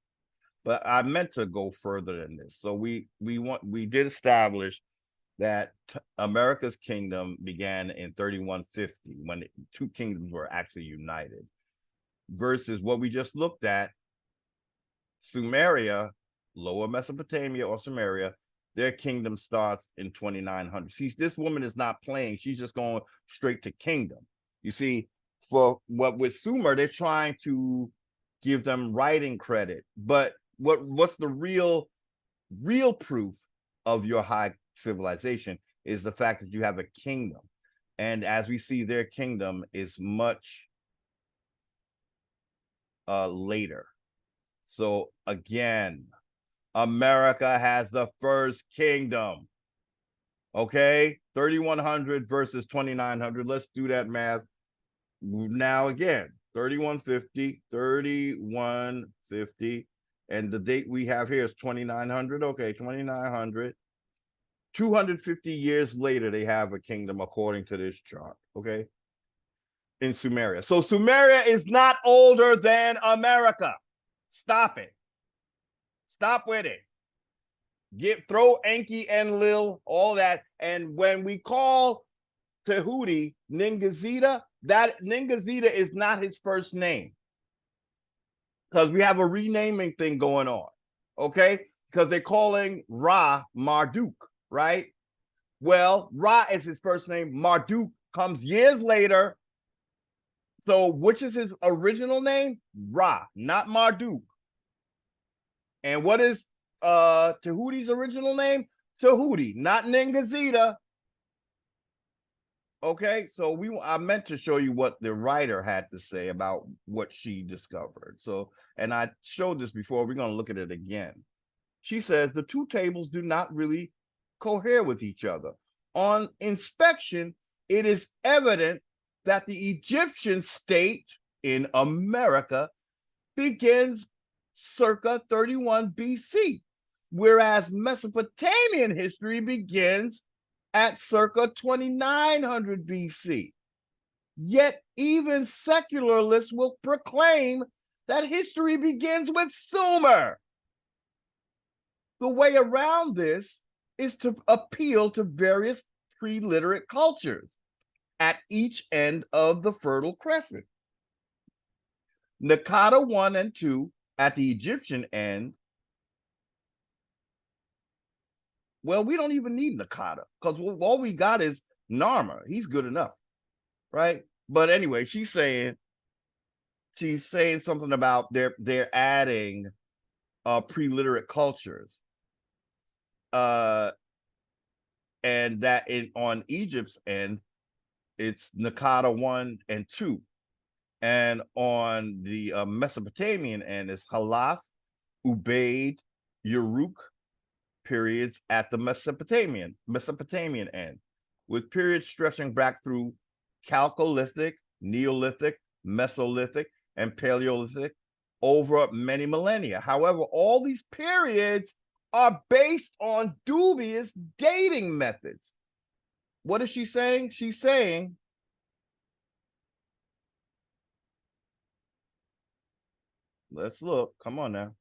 But I meant to go further than this. So we did establish that America's kingdom began in 3150 when two kingdoms were actually united, versus what we just looked at, Sumeria, Lower Mesopotamia or Sumeria, their kingdom starts in 2900. See, this woman is not playing. She's just going straight to kingdom. You see, for what with Sumer, they're trying to give them writing credit. But what's the real proof of your high civilization is the fact that you have a kingdom. And as we see, their kingdom is much later. So again, America has the first kingdom. Okay, 3100 versus 2900. Let's do that math now again. 3150, and the date we have here is 2900. Okay, 2900. 250 years later, they have a kingdom according to this chart. Okay, in Sumeria. So Sumeria is not older than America. Stop it. Stop with it. Throw Enki and Lil, all that. And when we call Tahuti Ningazita, that Ningazita is not his first name. Because we have a renaming thing going on. Okay? Because they're calling Ra Marduk, right? Well, Ra is his first name. Marduk comes years later. So which is his original name? Ra, not Marduk. And what is Tahuti's original name? Tahuti, not Ningazita. Okay, so I meant to show you what the writer had to say about what she discovered. So, and I showed this before. We're going to look at it again. She says the two tables do not really cohere with each other. On inspection, it is evident that the Egyptian state in America begins circa 31 BC, whereas Mesopotamian history begins at circa 2900 BC. Yet even secularists will proclaim that history begins with Sumer. The way around this is to appeal to various pre-literate cultures at each end of the Fertile Crescent. Naqada 1 and 2 at the Egyptian end. Well, we don't even need Naqada because all we got is Narmer. He's good enough, right? But anyway, she's saying something about they're adding pre-literate cultures, and that on Egypt's end, it's Naqada 1 and 2. And on the Mesopotamian end is Halath, Ubaid, Uruk periods at the Mesopotamian end, with periods stretching back through Chalcolithic, Neolithic, Mesolithic, and Paleolithic over many millennia. However, all these periods are based on dubious dating methods. What is she saying? She's saying let's look. Come on now.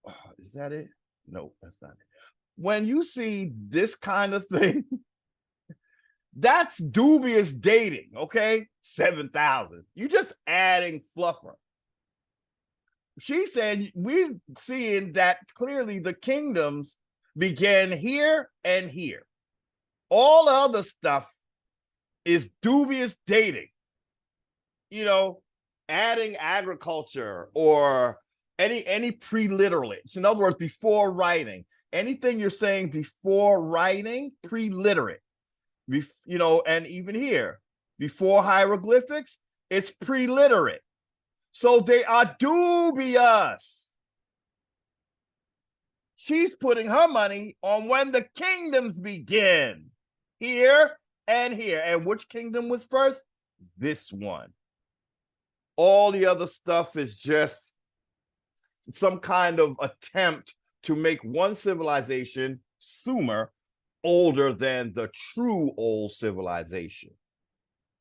Oh, is that it? No, that's not it. When you see this kind of thing, that's dubious dating, okay? 7,000. You're just adding fluffer. She said we're seeing that clearly the kingdoms began here and here. All other stuff is dubious dating. You know, adding agriculture or any pre-literate. In other words, before writing. Anything you're saying before writing, pre-literate. You know, and even here, before hieroglyphics, it's pre-literate. So they are dubious. She's putting her money on when the kingdoms begin. Here and here. And which kingdom was first? This one. All the other stuff is just some kind of attempt to make one civilization, Sumer, older than the true old civilization.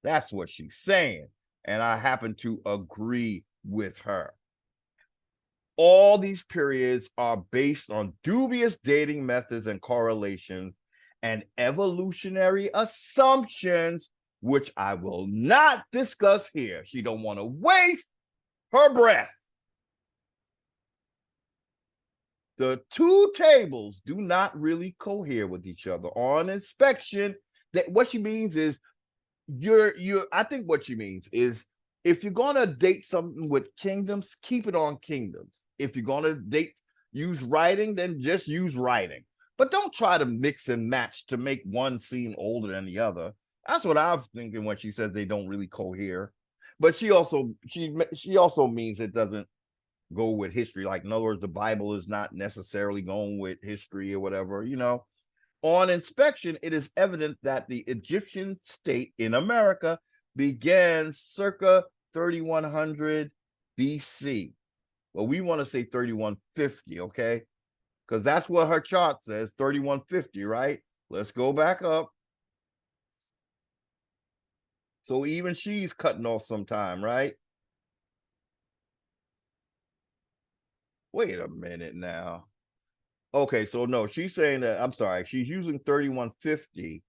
That's what she's saying. And I happen to agree with her. All these periods are based on dubious dating methods and correlations and evolutionary assumptions, which I will not discuss here. She don't want to waste her breath. The two tables do not really cohere with each other. On inspection, that what she means is I think what she means is if you're gonna date something with kingdoms, keep it on kingdoms. If you're gonna use writing, then just use writing. But don't try to mix and match to make one seem older than the other. That's what I was thinking when she says they don't really cohere. But she also means it doesn't go with history. Like, in other words, the Bible is not necessarily going with history or whatever, you know. On inspection, it is evident that the Egyptian state in America began circa 3100 BC. Well, we want to say 3150, okay? Because that's what her chart says, 3150, right? Let's go back up. So even she's cutting off some time, right? Wait a minute now. Okay, so no, she's saying that, I'm sorry, she's using 3150.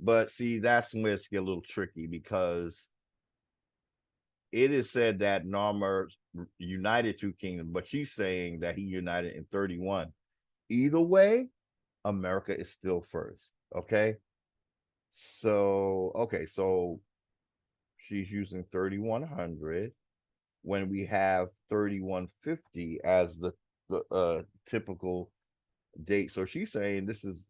But see, that's where it's get a little tricky because it is said that Narmer united two kingdoms, but she's saying that he united in 31. Either way, America is still first. Okay. So she's using 3100 when we have 3150 as the typical date. So she's saying this is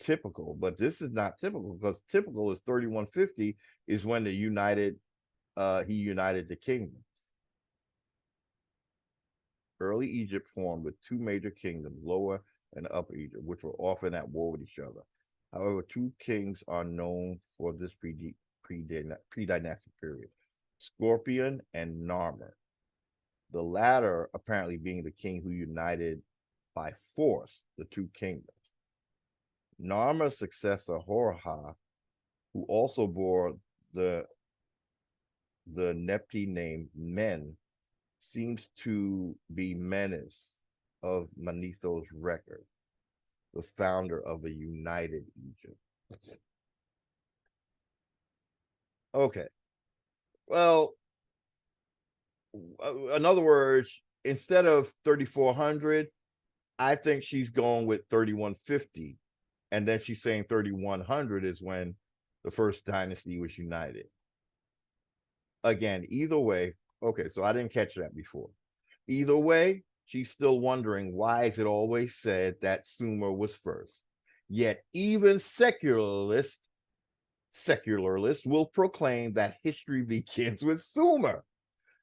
typical, but this is not typical because typical is 3150 is when he united the kingdoms. Early Egypt formed with two major kingdoms, Lower and Upper Egypt, which were often at war with each other. However, two kings are known for this pre-dynastic period, Scorpion and Narmer. The latter apparently being the king who united by force the two kingdoms. Narmer's successor, Horha, who also bore the Nepti name Men, seems to be Menes of Manetho's record, the founder of a united Egypt. Okay. Well, in other words, instead of 3400, I think she's going with 3150. And then she's saying 3100 is when the first dynasty was united. Again, either way, okay, so I didn't catch that before. Either way, she's still wondering why is it always said that Sumer was first. Yet even secularists will proclaim that history begins with Sumer.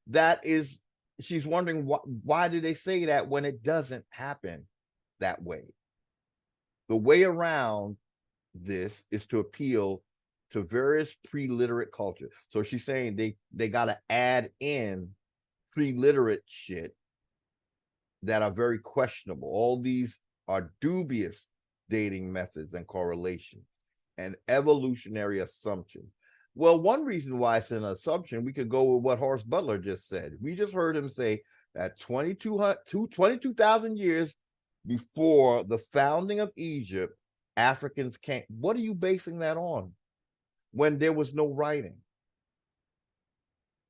That is, she's wondering why do they say that when it doesn't happen that way? The way around this is to appeal to various pre-literate culture. So she's saying they got to add in pre-literate shit that are very questionable. All these are dubious dating methods and correlations and evolutionary assumptions. Well, one reason why it's an assumption, we could go with what Horace Butler just said. We just heard him say that 22,000 years before the founding of Egypt, Africans came. What are you basing that on? When there was no writing.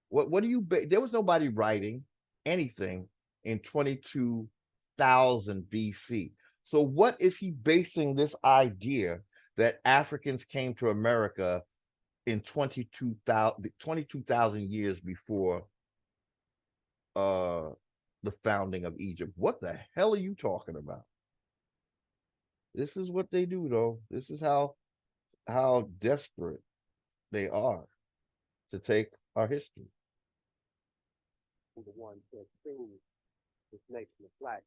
What do you there was nobody writing anything in 22,000 BC. So what is he basing this idea that Africans came to America in 22,000 years before the founding of Egypt? What the hell are you talking about? This is what they do, though. This is how desperate they are to take our history. The ones that sing this nation of black.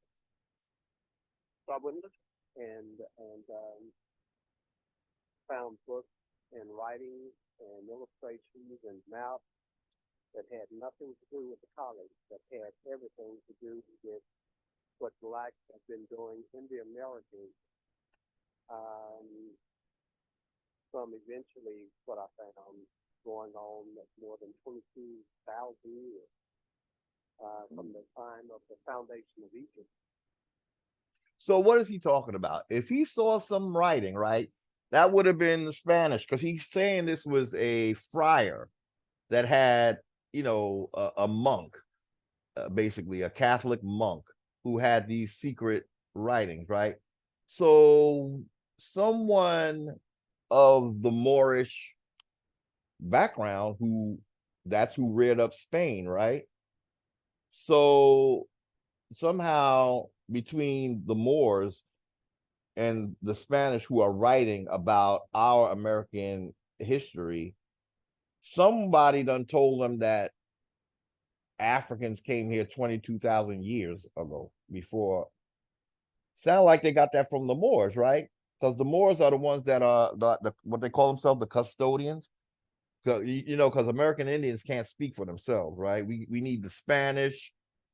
stubbornness and found books and writings and illustrations and maps that had nothing to do with the college, that had everything to do with what blacks have been doing in the Americas um, from eventually what I found going on more than 22,000 years from the time of the foundation of Egypt. So what is he talking about? If he saw some writing, right, that would have been the Spanish, because he's saying this was a friar that had, a monk, basically a Catholic monk who had these secret writings, right? So someone of the Moorish background that's who reared up Spain, right? So somehow between the Moors and the Spanish who are writing about our American history, somebody done told them that Africans came here 22,000 years ago before. Sound like they got that from the Moors, right? Because the Moors are the ones that are what they call themselves, the custodians. Because American Indians can't speak for themselves, right? We need the Spanish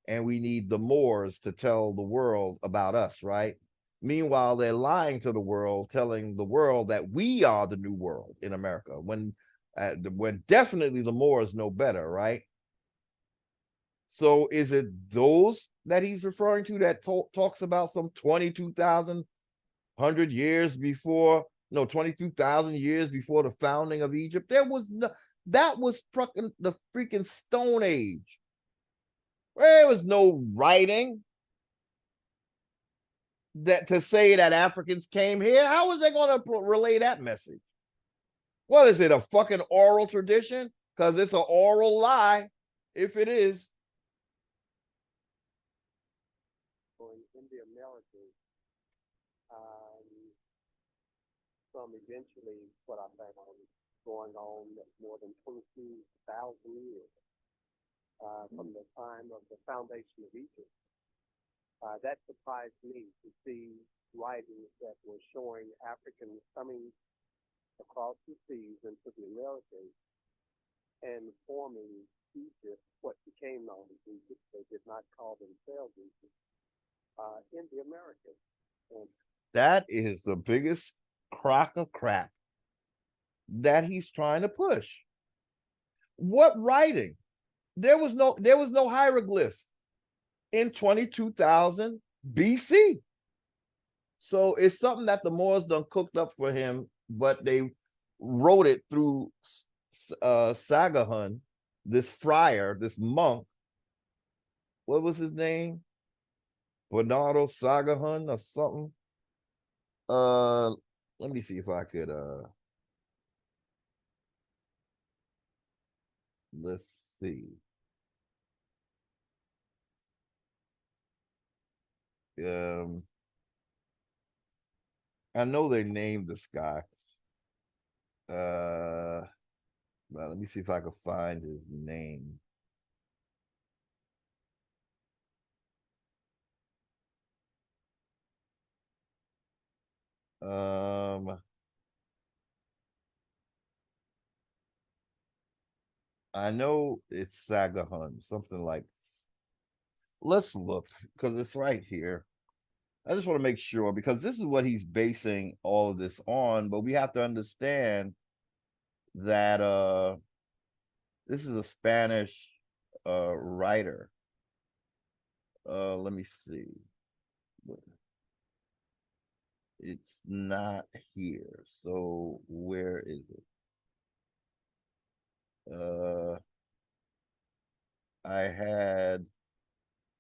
and we need the Moors to tell the world about us, right? Meanwhile, they're lying to the world, telling the world that we are the new world in America, when definitely the Moors know better, right? So is it those that he's referring to that talks about some 22,100 years before, no, 22,000 years before the founding of Egypt? That was the freaking Stone Age. There was no writing that to say that Africans came here. How was they going to relay that message? What is it, a fucking oral tradition? Because it's an oral lie, if it is. In the Americas, um, from eventually what I found going on more than 22,000 years from the time of the foundation of Egypt. That surprised me to see writings that were showing Africans coming across the seas into the Americas and forming Egypt, what became known as Egypt. They did not call themselves Egypt in the Americas. And that is the biggest crock of crap that he's trying to push. What writing? There was no hieroglyphs in 22,000 BC. So it's something that the Moors done cooked up for him, but they wrote it through Sagahun, this friar, this monk. What was his name? Bernardo Sagahun or something. Let me see if I could let's see. I know they named this guy. Well, let me see if I can find his name. I know it's Sagahun, something like. Let's look, because it's right here. I just want to make sure, because this is what he's basing all of this on, but we have to understand that this is a Spanish writer. Let me see. It's not here. So where is it? I had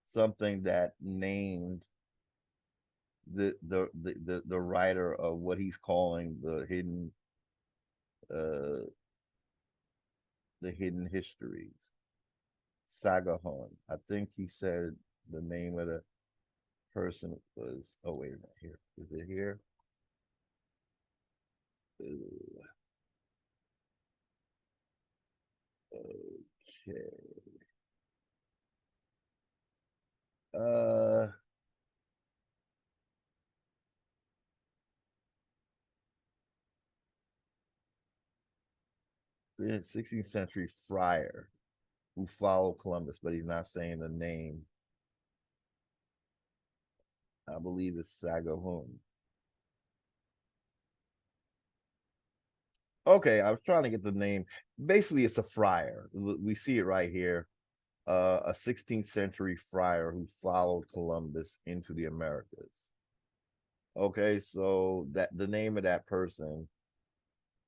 something that named the writer of what he's calling the hidden histories. Sagahun. I think he said the name of the person was, oh wait a minute, here. Is it here? Okay. 16th century friar who followed Columbus, but he's not saying the name. I believe it's Sagahun. Okay, I was trying to get the name. Basically, it's a friar. We see it right here. A 16th century friar who followed Columbus into the Americas. Okay, so that the name of that person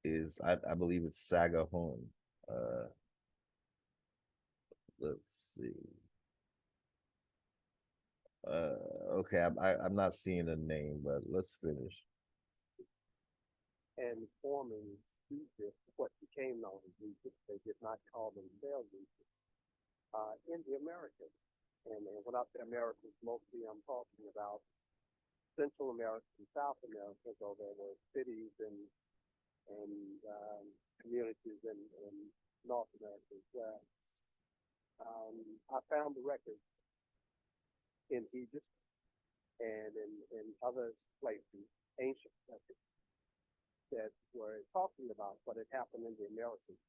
is I believe it's Sagahun. Let's see. Okay, I'm not seeing a name, but let's finish. And forming Egypt, what became known as Egypt, they did not call themselves Egypt, in the Americas. And when I say Americas, mostly I'm talking about Central America and South America, though there were cities and communities in North America as well. I found the records in Egypt and in other places, ancient records, that were talking about what had happened in the Americas,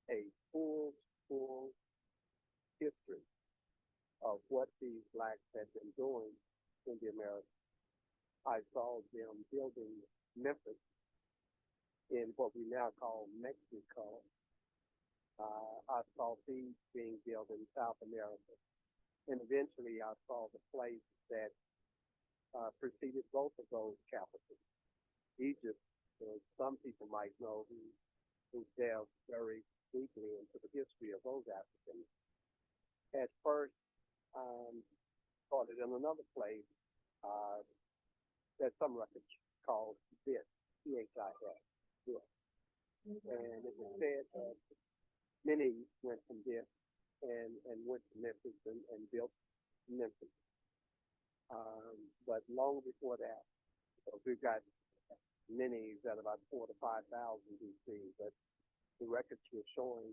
a full history of what these blacks had been doing in the Americas. I saw them building Memphis in what we now call Mexico. I saw these being built in South America. And eventually I saw the place that preceded both of those capitals. Egypt, some people might know who delved very deeply into the history of those Africans. At first, started in another place that some records called Bit, T-H-I-S, Bit. And it was said that many went from Bit and went to Memphis and built Memphis. But long before that, we've got many at about 4,000 to 5,000 BC, but the records were showing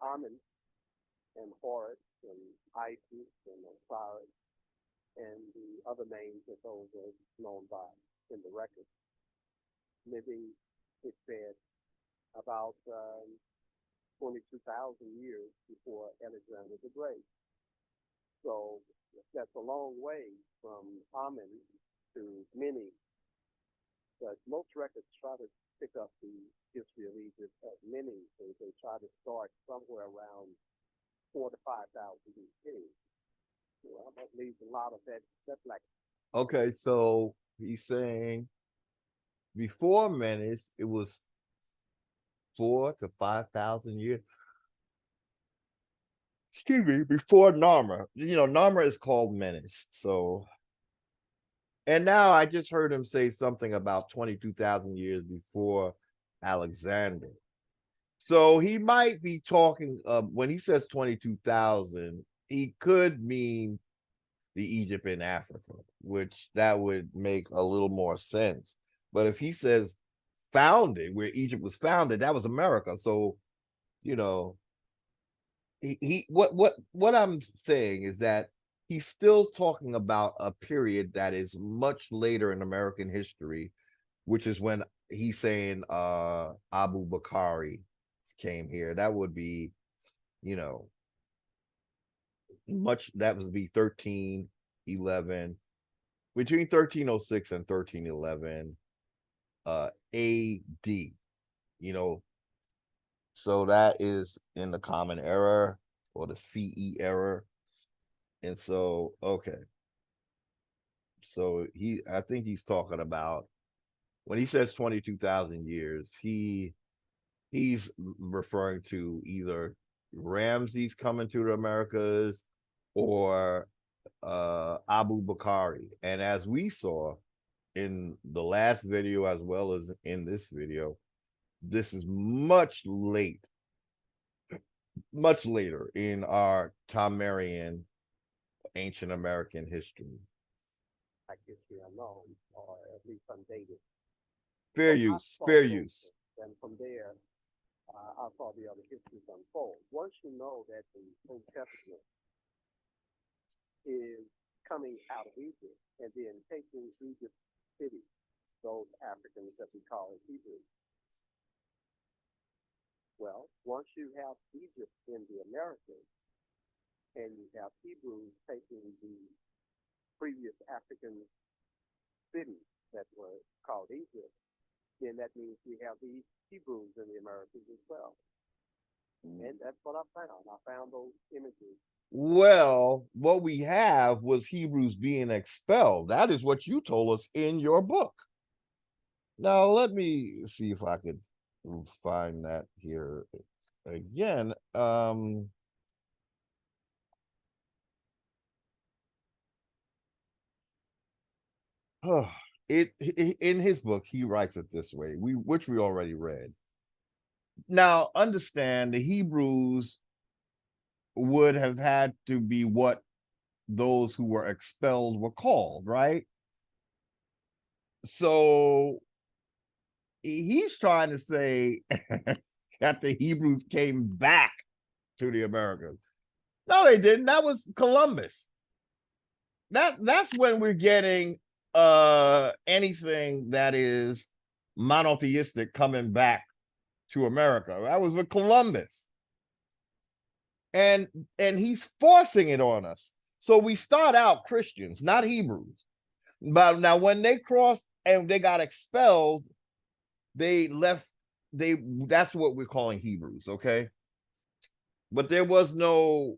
Amen and Horus and Isis and Osiris and the other names that those are known by in the records. Maybe it said about 22,000 years before Alexander the Great. So that's a long way from Amen to many. But most records try to pick up the history of Egypt at many. They try to start somewhere around 4,000 to 5,000 BC. Well, that leaves a lot of that black. Okay, so he's saying before Menace, it was 4,000 to 5,000 years. Excuse me, before Narmer. Narmer is called Menace. So, and now I just heard him say something about 22,000 years before Alexander. So he might be talking when he says 22,000, he could mean the Egypt in Africa, which that would make a little more sense. But if he says founded, where Egypt was founded, that was America. So, what I'm saying is that he's still talking about a period that is much later in American history, which is when he's saying Abu Bakari came here. That would be, that would be 1311, between 1306 and 1311 AD, so that is in the Common Era or the CE era. And so, okay. So I think he's talking about, when he says 22,000 years, he's referring to either Ramses coming to the Americas or Abu Bakari. And as we saw in the last video, as well as in this video, this is much later in our Tamarian ancient American history. I guess we are known, or at least undated. Fair use. And from there, I saw the other histories unfold. Once you know that the Old Testament is coming out of Egypt and then taking Egypt city, those Africans that we call Hebrews, Well, once you have Egypt in the Americas and you have Hebrews taking the previous African cities that were called Egypt, then that means we have these Hebrews in the Americas as well. And that's what I found. I found those images. Well, what we have was Hebrews being expelled. That is what you told us in your book. Now, let me see if I could find that here again. In his book, he writes it this way, which we already read. Now, understand the Hebrews would have had to be what those who were expelled were called, right? So he's trying to say that the Hebrews came back to the Americas. No, they didn't. That was Columbus. That's when we're getting anything that is monotheistic coming back to America. That was with Columbus. And he's forcing it on us. So we start out Christians, not Hebrews. But now when they crossed and they got expelled, they left, that's what we're calling Hebrews, okay? But there was no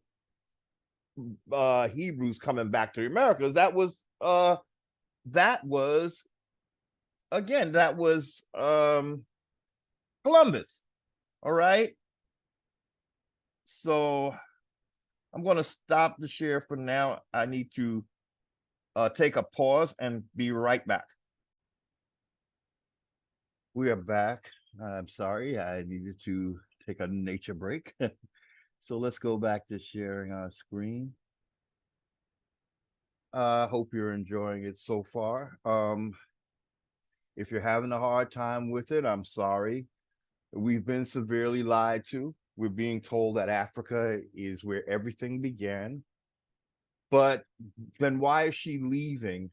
Hebrews coming back to the Americas. That was Columbus. All right. So I'm going to stop the share for now. I need to take a pause and be right back. We are back. I'm sorry, I needed to take a nature break. So let's go back to sharing our screen. Hope you're enjoying it so far. If you're having a hard time with it, I'm sorry. We've been severely lied to. We're being told that Africa is where everything began. But then why is she leaving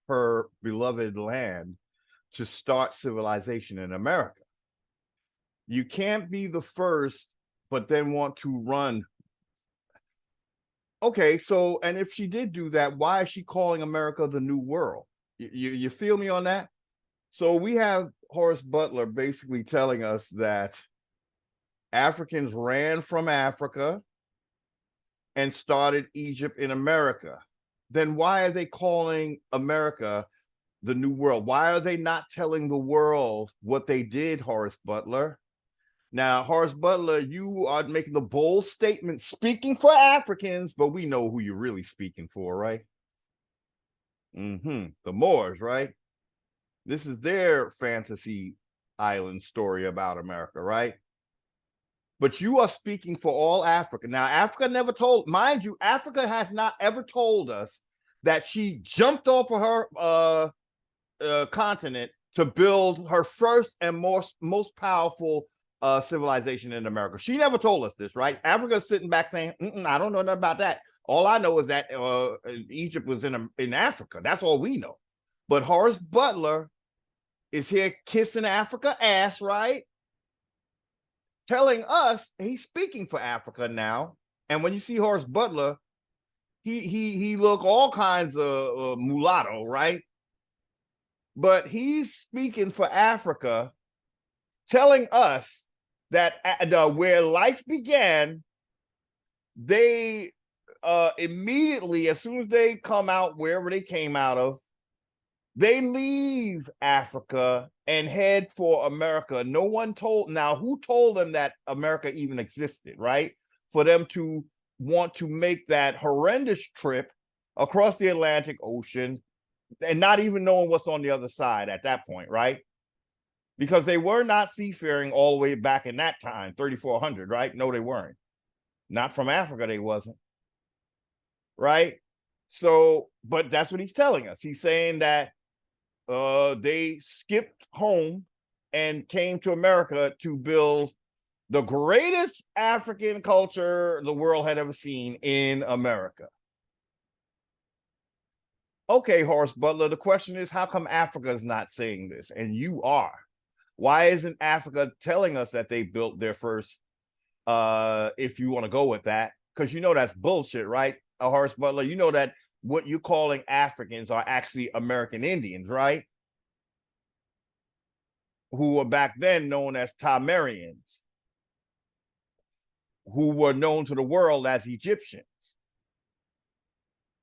her beloved land to start civilization in America? You can't be the first, but then want to run. Okay, so, and if she did do that, why is she calling America the New World? You feel me on that? So we have Horace Butler basically telling us that Africans ran from Africa and started Egypt in America. Then why are they calling America the New World? Why are they not telling the world what they did, Horace Butler? Now, Horace Butler, you are making the bold statement, speaking for Africans, but we know who you're really speaking for, right? The Moors, right? This is their fantasy island story about America, right? But you are speaking for all Africa. Now, Africa never told, mind you, Africa has not ever told us that she jumped off of her continent to build her first and most powerful civilization in America. She never told us this, right? Africa's sitting back saying, I don't know nothing about that. All I know is that Egypt was in Africa. That's all we know. But Horace Butler is here kissing Africa ass, right? Telling us he's speaking for Africa now. And when you see Horace Butler, he look all kinds of mulatto, right? But he's speaking for Africa, telling us that where life began, they immediately, as soon as they come out wherever they came out of, they leave Africa and head for America. No one told, now who told them that America even existed, right? For them to want to make that horrendous trip across the Atlantic Ocean and not even knowing what's on the other side at that point, right? Because they were not seafaring all the way back in that time, 3,400, right? No, they weren't. Not from Africa, they wasn't, right? So, but that's what he's telling us. He's saying that they skipped home and came to America to build the greatest African culture the world had ever seen in America. Okay, Horace Butler, the question is, how come Africa is not saying this and you are? Why isn't Africa telling us that they built their first, if you want to go with that? Because you know that's bullshit, right? Horace Butler, you know that what you're calling Africans are actually American Indians, right? Who were back then known as Tamarians, who were known to the world as Egyptians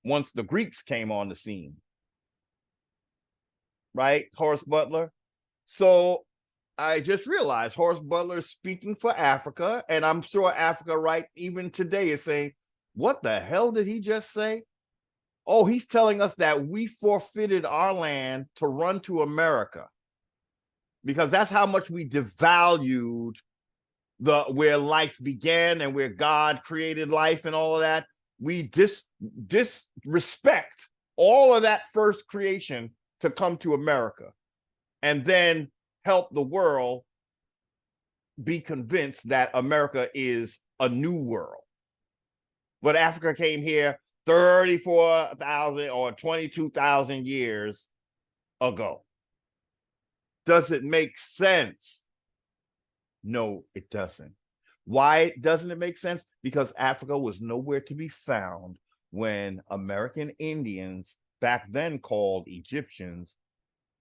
once the Greeks came on the scene, right, Horace Butler? So I just realized Horace Butler is speaking for Africa, and I'm sure Africa, right, even today is saying, what the hell did he just say? Oh, he's telling us that we forfeited our land to run to America because that's how much we devalued where life began and where God created life and all of that. We disrespect all of that first creation to come to America and then help the world be convinced that America is a new world. But Africa came here 34,000 or 22,000 years ago. Does it make sense? No, it doesn't. Why doesn't it make sense? Because Africa was nowhere to be found when American Indians, back then called Egyptians,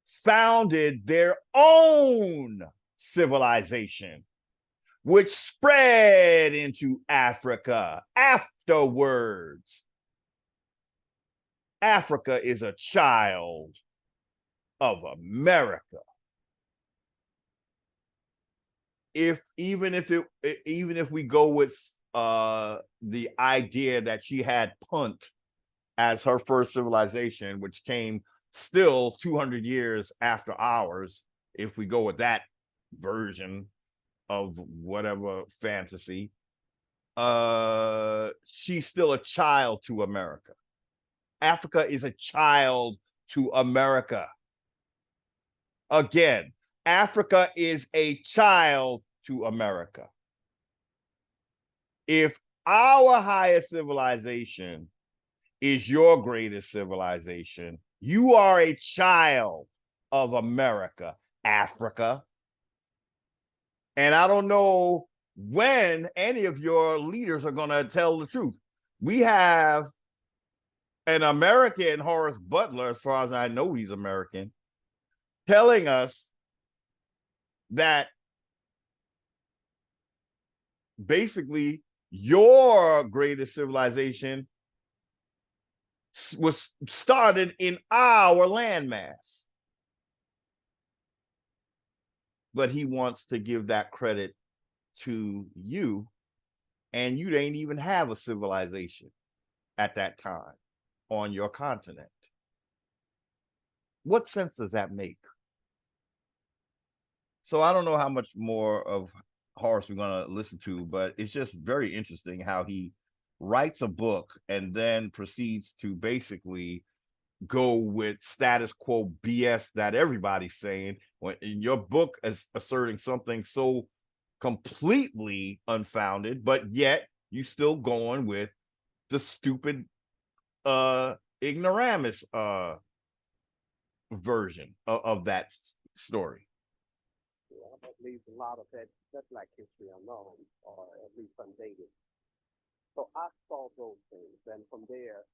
founded their own civilization, which spread into Africa afterwards. Africa is a child of America. Even if we go with the idea that she had Punt as her first civilization, which came still 200 years after ours, if we go with that version of whatever fantasy, she's still a child to America. Africa is a child to America. Again, Africa is a child to America. If our highest civilization is your greatest civilization, you are a child of America, Africa. And I don't know when any of your leaders are going to tell the truth. We have an American, Horace Butler, as far as I know he's American, telling us that basically your greatest civilization was started in our landmass. But he wants to give that credit to you, and you didn't even have a civilization at that time on your continent. What sense does that make? So I don't know how much more of Horace we're going to listen to, but it's just very interesting how he writes a book and then proceeds to basically go with status quo BS that everybody's saying, when in your book is asserting something so completely unfounded, but yet you still going with the stupid ignoramus version of that story. Yeah, that leaves a lot of that Black history unknown, or at least undated. So I saw those things, and from there,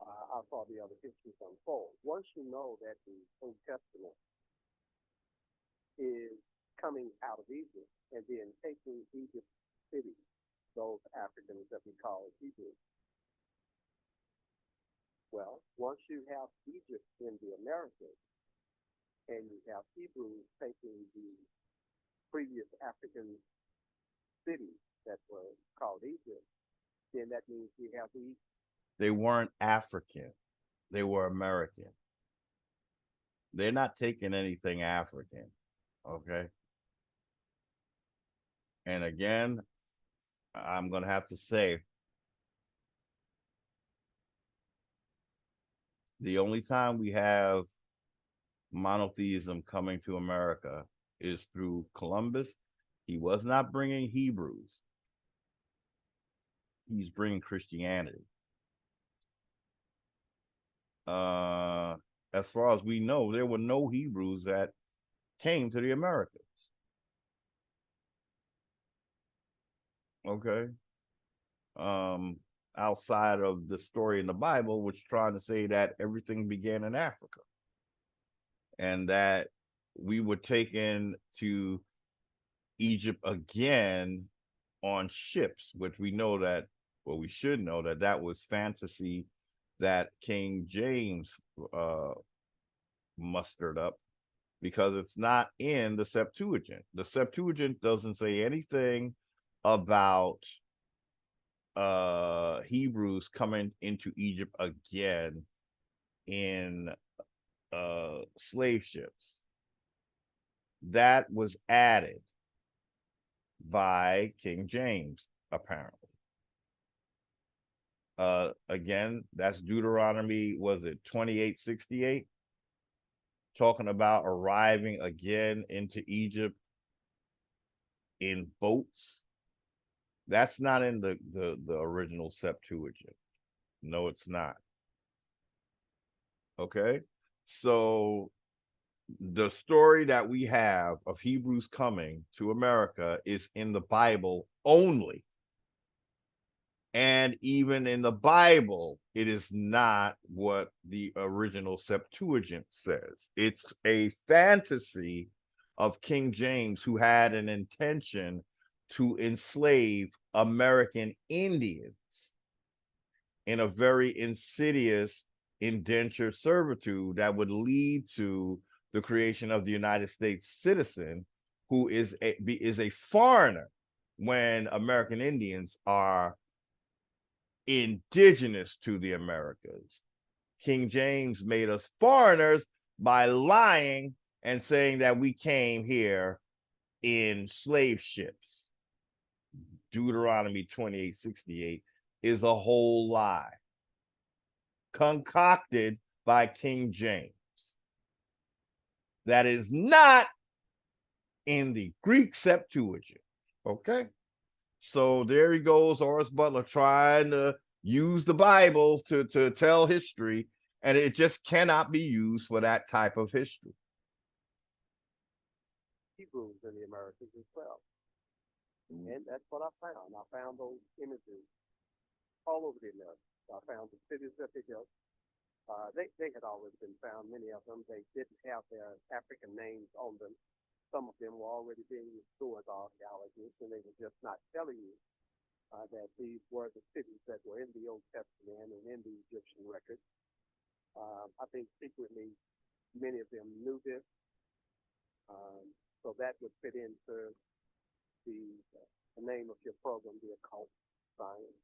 I saw the other histories unfold. Once you know that the Old Testament is coming out of Egypt and then taking Egypt cities, those Africans that we call Hebrews. Well, once you have Egypt in the Americas and you have Hebrews taking the previous African cities that were called Egypt, then that means we have the They weren't African. They were American. They're not taking anything African. Okay. And again, I'm going to have to say, the only time we have monotheism coming to America is through Columbus. He was not bringing Hebrews. He's bringing Christianity. As far as we know, there were no Hebrews that came to the Americas. okay, outside of the story in the Bible, which is trying to say that everything began in Africa and that we were taken to Egypt again on ships, which we know that, well, we should know that that was fantasy that King James mustered up, because it's not in the Septuagint. The Septuagint doesn't say anything about Hebrews coming into Egypt again in slave ships. That was added by King James, apparently. Again, that's Deuteronomy, was it 28:68? Talking about arriving again into Egypt in boats. That's not in the original Septuagint. No, it's not. Okay, so the story that we have of Hebrews coming to America is in the Bible only. And even in the Bible, it is not what the original Septuagint says. It's a fantasy of King James, who had an intention to enslave American Indians in a very insidious indentured servitude that would lead to the creation of the United States citizen, who is a foreigner when American Indians are indigenous to the Americas. King James made us foreigners by lying and saying that we came here in slave ships. Deuteronomy 28:68 is a whole lie concocted by King James. That is not in the Greek Septuagint. Okay. So there he goes, Horace Butler, trying to use the Bible to tell history, and it just cannot be used for that type of history. Hebrews in the Americas as well. And that's what I found. I found those images all over the Americas. I found the cities that they built. They had already been found, many of them. They didn't have their African names on them. Some of them were already being restored to archaeologists, and they were just not telling you that these were the cities that were in the Old Testament and in the Egyptian records. I think secretly many of them knew this, so that would fit into the name of your program, the occult science.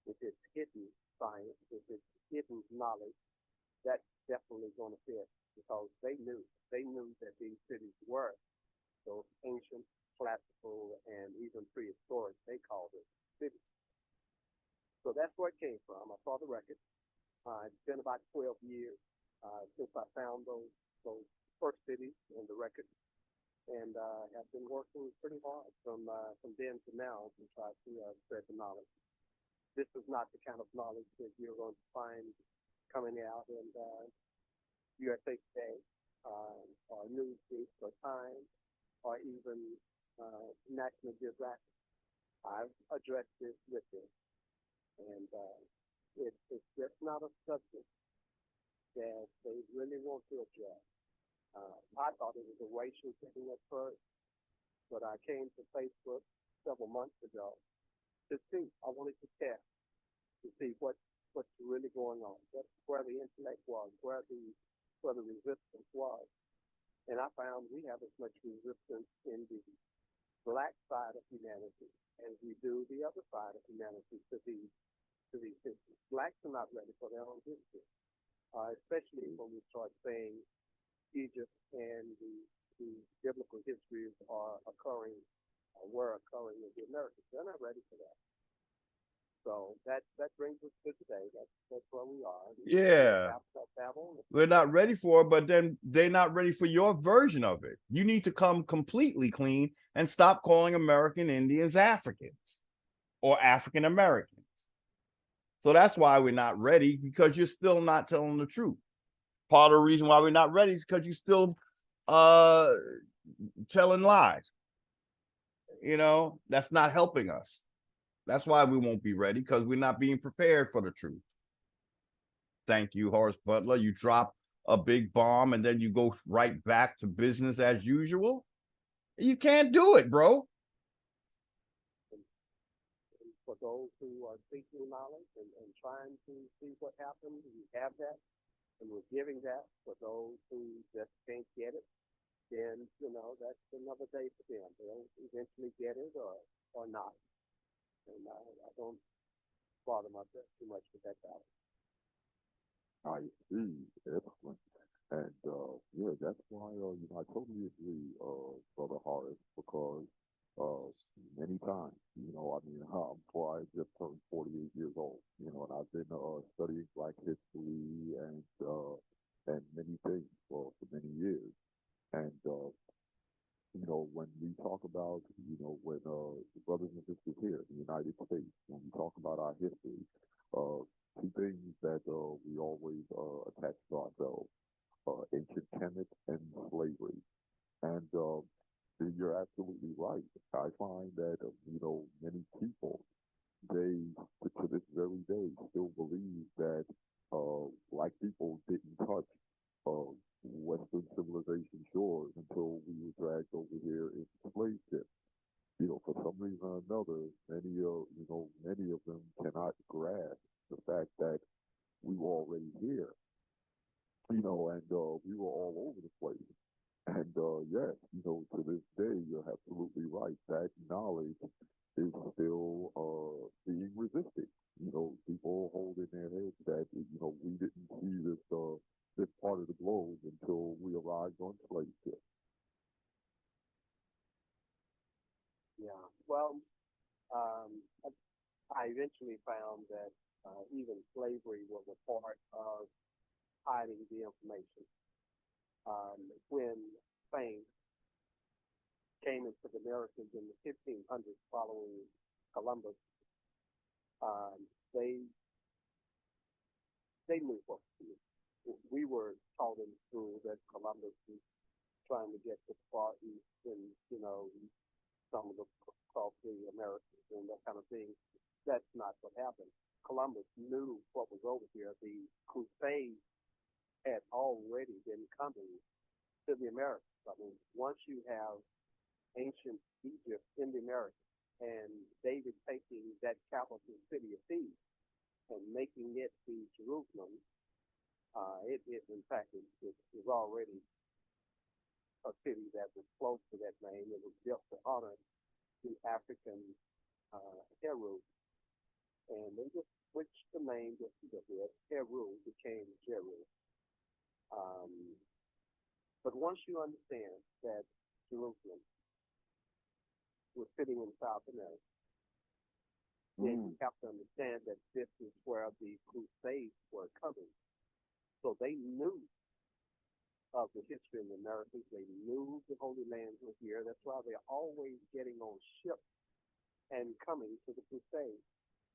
If it's hidden science, if it's hidden knowledge, that's definitely going to fit, because they knew that these cities were those ancient, classical, and even prehistoric, they called it, cities. So that's where it came from. I saw the record. It's been about 12 years since I found those first cities in the record, and have been working pretty hard from then to now to try to spread the knowledge. This is not the kind of knowledge that you're going to find coming out in USA Today or Newsweek or Time, or even National Geographic. I've addressed this with them, and it's just not a subject that they really want to address. I thought it was a racial thing at first, but I came to Facebook several months ago to see. I wanted to test to see what's really going on, where the intellect was, where the resistance was. And I found we have as much resistance in the black side of humanity as we do the other side of humanity to these histories. Blacks are not ready for their own history, especially when we start saying Egypt and the biblical histories are occurring, or were occurring in the Americas. They're not ready for that. So that brings us to today. That's where we are. Yeah. We're not ready for it, but then they're not ready for your version of it. You need to come completely clean and stop calling American Indians Africans or African Americans. So that's why we're not ready, because you're still not telling the truth. Part of the reason why we're not ready is because you're still telling lies. You know, that's not helping us. That's why we won't be ready, because we're not being prepared for the truth. Thank you, Horace Butler. You drop a big bomb and then you go right back to business as usual. You can't do it, bro. And for those who are seeking knowledge and trying to see what happened, we have that, and we're giving that. For those who just can't get it, then, you know, that's another day for them. They'll eventually get it or not. And I don't bother myself too much with that balance. I see. Excellent. And yeah, that's why you know, I totally agree, Brother Horace, because many times, you know, I mean, I just turned 48 years old, you know, and I've been studying Black history and many things for many years. And you know, when we talk about, you know, when the brothers and sisters here in the United States, when we talk about our history, two things that we always attach to ourselves: ancient Kemet and slavery. And you're absolutely right. I find that you know, many people, they to this very day still believe that black people didn't touch uh, Western civilization shores until we were dragged over here in slave ships. You know, for some reason or another, many of them cannot grasp the fact that we were already here. You know, and we were all over the place. And yes, you know, to this day, you're absolutely right. That knowledge is still being resisted. You know, people hold in their heads that, you know, we didn't see this part of the globe until we arrived on slave ships. Yeah. Well, I eventually found that even slavery was a part of hiding the information. When Spain came into the Americas in the 1500s following Columbus, um, they they knew what to do. We were taught in school that Columbus was trying to get to the far east and, you know, some of the across the Americas and that kind of thing. That's not what happened. Columbus knew what was over here. The Crusades had already been coming to the Americas. I mean, once you have ancient Egypt in the Americas and David taking that capital city of Thebes and making it the Jerusalem, it in fact it was already a city that was close to that name. It was built to honor the African Heru, and they just switched the name just a bit. Heru became Jeru. Um, but once you understand that Jerusalem was sitting in South America, then you have to understand that this is where the Crusades were coming. So they knew of the history in the Americas. They knew the Holy Land was here. That's why they're always getting on ships and coming to the Crusades.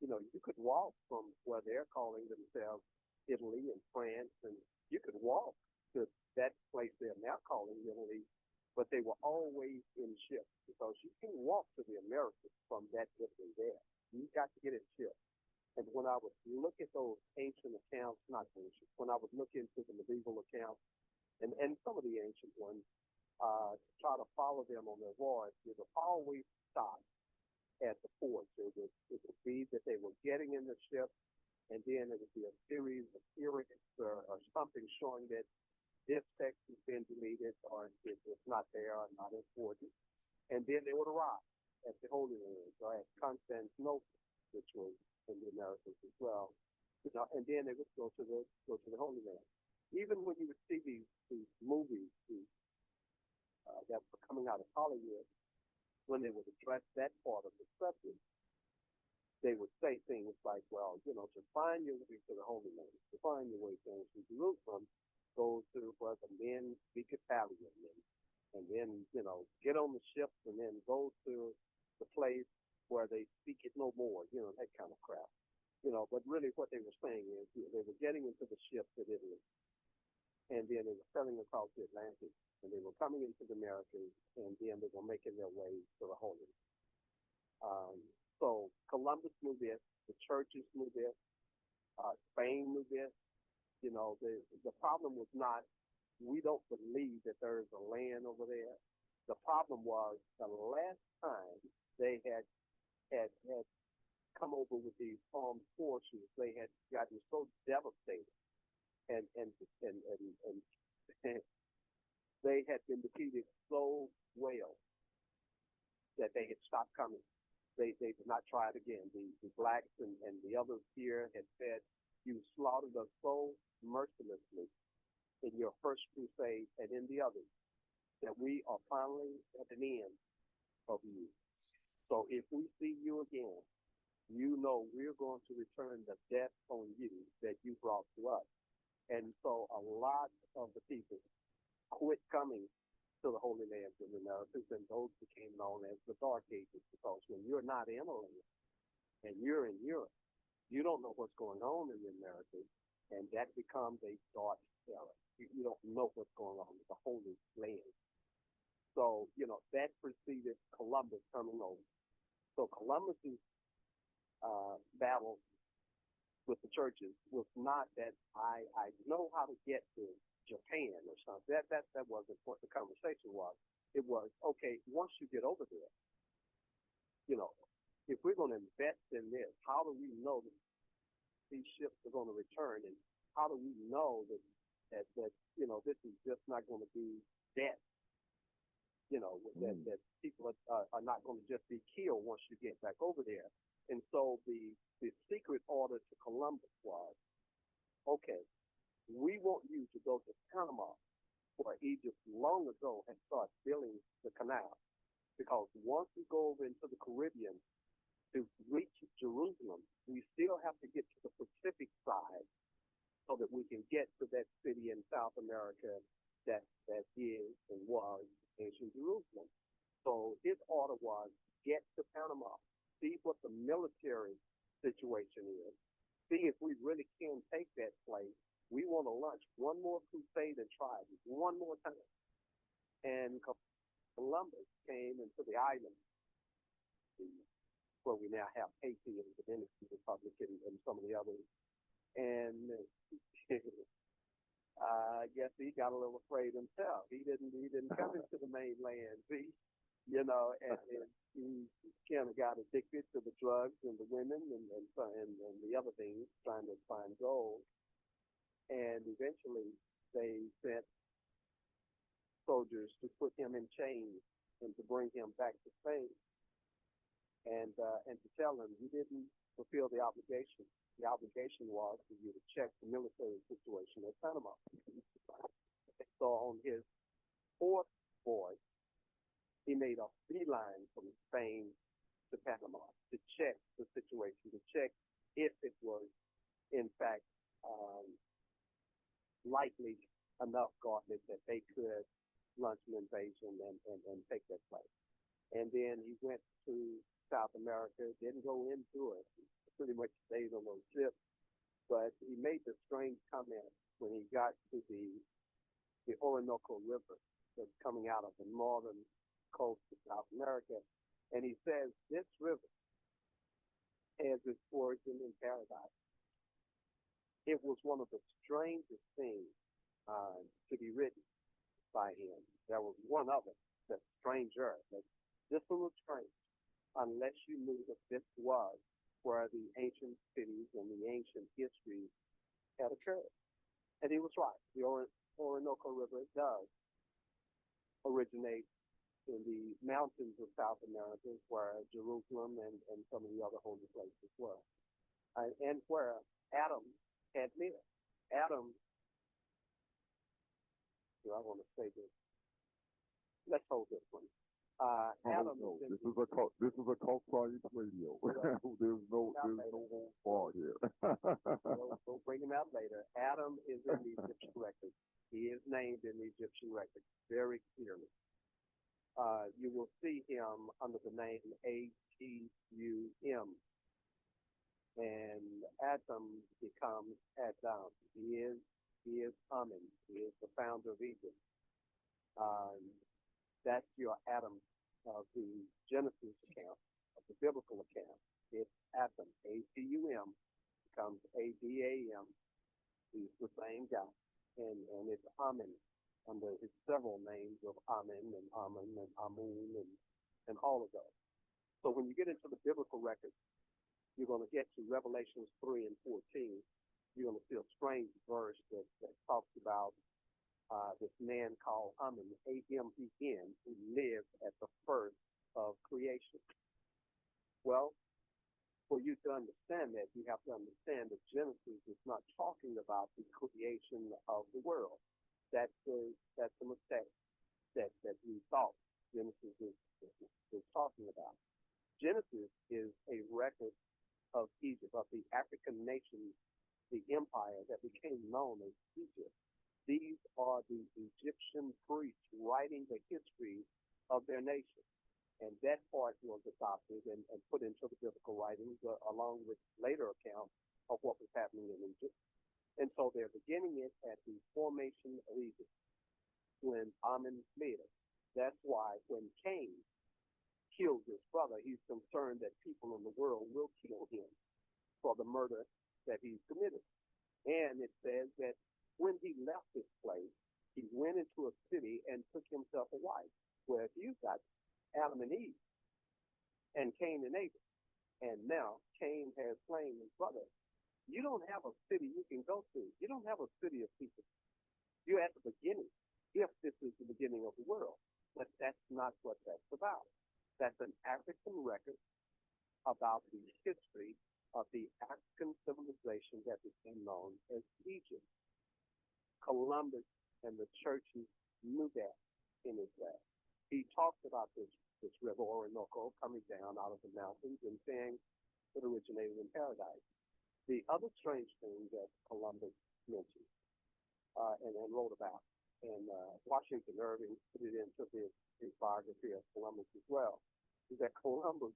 You know, you could walk from where they're calling themselves Italy and France, and you could walk to that place they're now calling Italy, but they were always in ships because you can walk to the Americas from that Italy there. You got to get in ships. And when I would look at those ancient accounts, not ancient, when I would look into the medieval accounts and some of the ancient ones, try to follow them on their voyage, they would always stop at the port. It would be that they were getting in the ship, and then it would be a series of periods or something showing that this text has been deleted or it's not there or not important. And then they would arrive at the Holy Land or at Constantinople, which was in the Americas as well. You know, and then they would go to the Holy Land. Even when you would see these movies that were coming out of Hollywood, when they would address that part of the subject, they would say things like, well, you know, to find your way to the Holy Land, to find your way to Jerusalem, go to where the men speak Italian, and then, you know, get on the ships and then go to the place where they speak it no more, you know, that kind of crap. You know, but really what they were saying is, you know, they were getting into the ships at Italy, and then they were sailing across the Atlantic, and they were coming into the Americas, and then they were making their way to the Holy Land. So Columbus knew this, the churches knew this, Spain knew this. You know, the problem was not, we don't believe that there is a land over there. The problem was the last time they had come over with these armed forces, they had gotten so devastated and they had been defeated so well that they had stopped coming. They did not try it again. The blacks and the others here had said, you slaughtered us so mercilessly in your first crusade and in the others that we are finally at an end of you. So if we see you again, you know we're going to return the death on you that you brought to us. And so a lot of the people quit coming to the Holy Lands in the Americas, and those became known as the Dark Ages, because when you're not in a land and you're in Europe, you don't know what's going on in the Americas, and that becomes a dark era. You don't know what's going on with the Holy Land. So, you know, that preceded Columbus coming over. So Columbus's battle with the churches was not that I know how to get to Japan or something. That wasn't what the conversation was. It was, okay, once you get over there, you know, if we're going to invest in this, how do we know that these ships are going to return, and how do we know that you know, this is just not going to be death, you know, that people are not going to just be killed once you get back over there. And so the secret order to Columbus was, okay, we want you to go to Panama, where Egypt long ago had started building the canal, because once we go over into the Caribbean to reach Jerusalem, we still have to get to the Pacific side so that we can get to that city in South America that is and was ancient Jerusalem. So his order was, get to Panama, see what the military situation is, see if we really can take that place. We want to launch one more crusade and try it one more time. And Columbus came into the island where we now have Haiti and the Dominican Republic and some of the others. And I guess he got a little afraid himself. He didn't come into the mainland, see, you know, and he kind of got addicted to the drugs and the women and the other things, trying to find gold. And eventually they sent soldiers to put him in chains and to bring him back to Spain, and to tell him you didn't fulfill the obligation. The obligation was for you to check the military situation at Panama. So on his fourth voyage, he made a beeline from Spain to Panama to check the situation, to check if it was in fact likely enough guarded that they could launch an invasion and take that place. And then he went to South America, didn't go into it, he pretty much stayed on those ships, but he made the strange comment when he got to the Orinoco River that's coming out of the northern coast of South America, and he says this river has its origin in paradise. It was one of the strangest things to be written by him. There was one other that's stranger, but this one was strange, unless you knew that this was where the ancient cities and the ancient history had occurred. And he was right. The Orinoco River does originate in the mountains of South America, where Jerusalem and some of the other holy places were, and where Adam had lived. Adam, I want to say this. Let's hold this one. Adam. No, this is a cult science radio. There's no whole bar here. We'll bring him out later. Adam is in the Egyptian records. He is named in the Egyptian records very clearly. You will see him under the name Atum, and Adam becomes Adam. He is Amen. He is the founder of Egypt. That's your Adam of the Genesis account, of the biblical account. It's Atom, A-T-U-M, becomes A-D-A-M. He's the same guy. And it's Amen, under his several names of Amen and Amun and Amun and all of those. So when you get into the biblical records, you're going to get to Revelations 3 and 14. You're going to see a strange verse that talks about this man called Amen, A-M-E-N, who lived at the first of creation. Well, for you to understand that, you have to understand that Genesis is not talking about the creation of the world. That's a mistake that we thought Genesis is talking about. Genesis is a record of Egypt, of the African nation, the empire that became known as Egypt. These are the Egyptian priests writing the history of their nation. And that part was adopted and put into the biblical writings along with later accounts of what was happening in Egypt. And so they're beginning it at the formation of Egypt when Amen made it. That's why when Cain killed his brother, he's concerned that people in the world will kill him for the murder that he's committed. And it says that when he left this place, he went into a city and took himself a wife. Well, if you've got Adam and Eve and Cain and Abel, and now Cain has slain his brother, you don't have a city you can go to. You don't have a city of people. You're at the beginning, if this is the beginning of the world. But that's not what that's about. That's an African record about the history of the African civilization that became known as Egypt. Columbus and the churches knew that in his day. He talked about this river Orinoco coming down out of the mountains and saying it originated in paradise. The other strange thing that Columbus mentioned and wrote about, and Washington Irving put it into his biography of Columbus as well, is that Columbus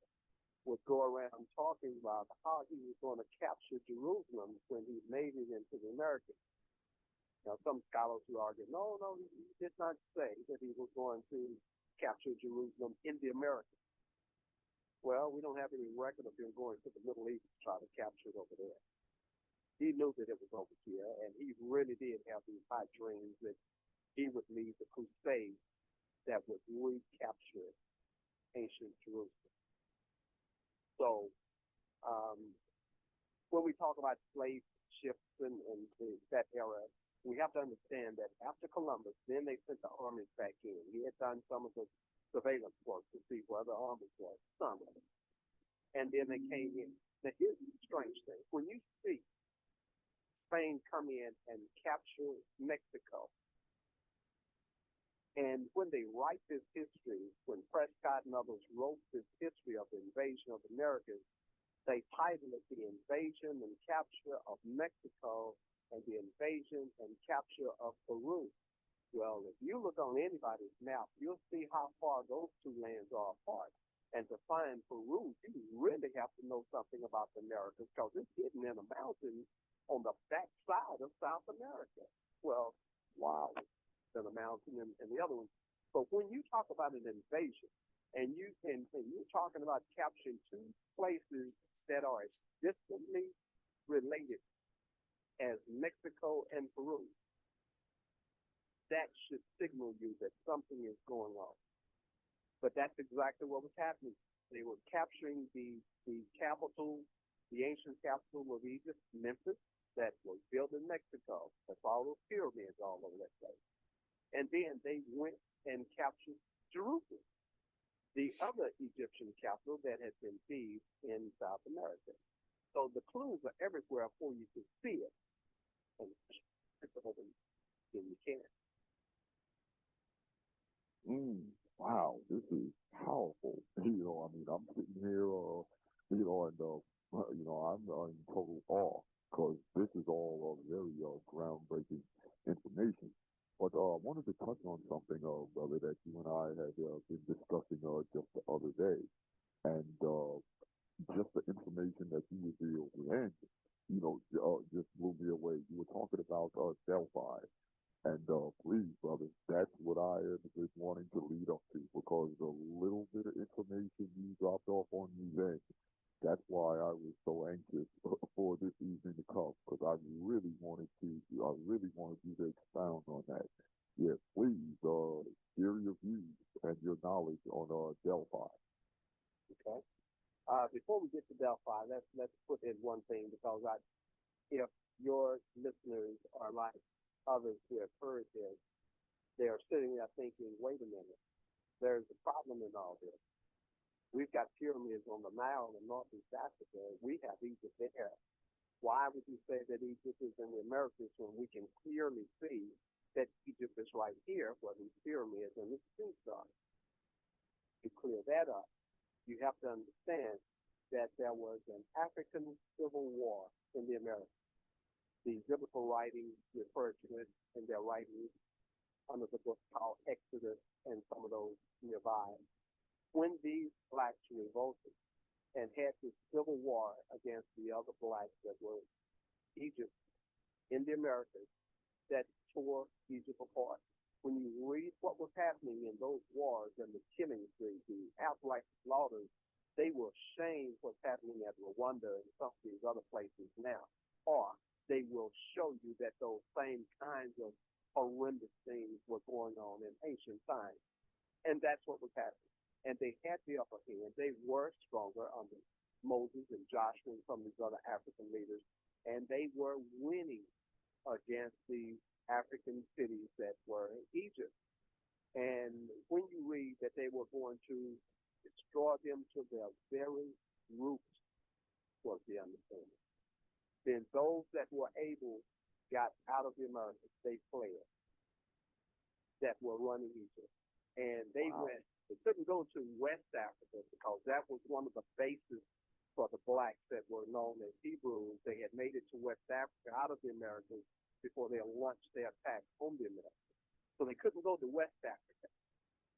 would go around talking about how he was going to capture Jerusalem when he made it into the Americas. Now, some scholars would argue, no, he did not say that he was going to capture Jerusalem in the Americas. Well, we don't have any record of him going to the Middle East to try to capture it over there. He knew that it was over here, and he really did have these high dreams that he would lead the crusade that would recapture ancient Jerusalem. So, when we talk about slave ships and that era, we have to understand that after Columbus, then they sent the armies back in. He had done some of the surveillance work to see where the armies were, some of it. And then they came in. Now, here's the strange thing. When you see Spain come in and capture Mexico, and when they write this history, when Prescott and others wrote this history of the invasion of the Americas, they titled it The Invasion and Capture of Mexico and the Invasion and Capture of Peru. Well, if you look on anybody's map, you'll see how far those two lands are apart. And to find Peru, you really have to know something about the Americas because it's hidden in a mountain on the back side of South America. Well, wow, in a mountain and the other one. But when you talk about an invasion, and you're talking about capturing two places that are as distantly related as Mexico and Peru, that should signal you that something is going on. But that's exactly what was happening. They were capturing the capital, the ancient capital of Egypt, Memphis, that was built in Mexico. That's all those pyramids all over that place. And then they went and captured Jerusalem, the other Egyptian capital that had been seized in South America. So the clues are everywhere for you to see it. And it's open when you can. Wow, this is powerful. I mean, I'm sitting here, and I'm in total awe because this is all very groundbreaking information. But I wanted to touch on something, brother, that you and I had been discussing just the other day, and just the information that you revealed then, just blew me away. You were talking about Delphi, and please, brother, that's what I am just wanting to lead up to because the little bit of information you dropped off on me then That's why I was so anxious for this evening to come, because I really wanted you to expound on that. Yes, please, share your views and your knowledge on Delphi. Okay. Before we get to Delphi, let's put in one thing because if your listeners are like others who have heard this, they are sitting there thinking, wait a minute, there's a problem in all this. We've got pyramids on the Nile in Northeast Africa. We have Egypt there. Why would you say that Egypt is in the Americas when we can clearly see that Egypt is right here where these pyramids and the Sphinx are? To clear that up, you have to understand that there was an African civil war in the Americas. The biblical writings refer to it in their writings under the book called Exodus and some of those nearby. When these blacks revolted and had this civil war against the other blacks that were Egypt in the Americas, that tore Egypt apart. When you read what was happening in those wars and the killings, the outright slaughters, they will shame what's happening at Rwanda and some of these other places now. Or they will show you that those same kinds of horrendous things were going on in ancient times. And that's what was happening. And they had the upper hand. They were stronger under Moses and Joshua and some of these other African leaders. And they were winning against the African cities that were in Egypt. And when you read that they were going to destroy them to their very roots, was the understanding. Then those that were able got out of the Americas. They fled that were running Egypt. And they went, they couldn't go to West Africa because that was one of the bases for the blacks that were known as Hebrews. They had made it to West Africa out of the Americas before they launched their attack on the Americas. So they couldn't go to West Africa.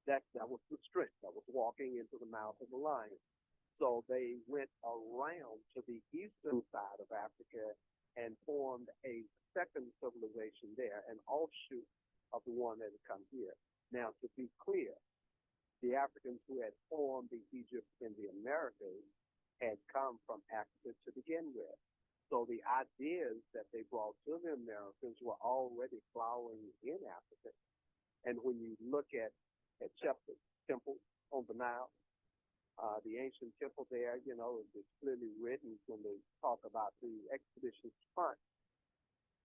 That was the strength. That was walking into the mouth of the lion. So they went around to the eastern side of Africa and formed a second civilization there, an offshoot of the one that had come here. Now, to be clear, the Africans who had formed the Egypt in the Americas had come from Africa to begin with. So the ideas that they brought to the Americans were already flowering in Africa. And when you look at Chep's temple on the Nile, the ancient temple there, you know, it's clearly written when they talk about the expedition's front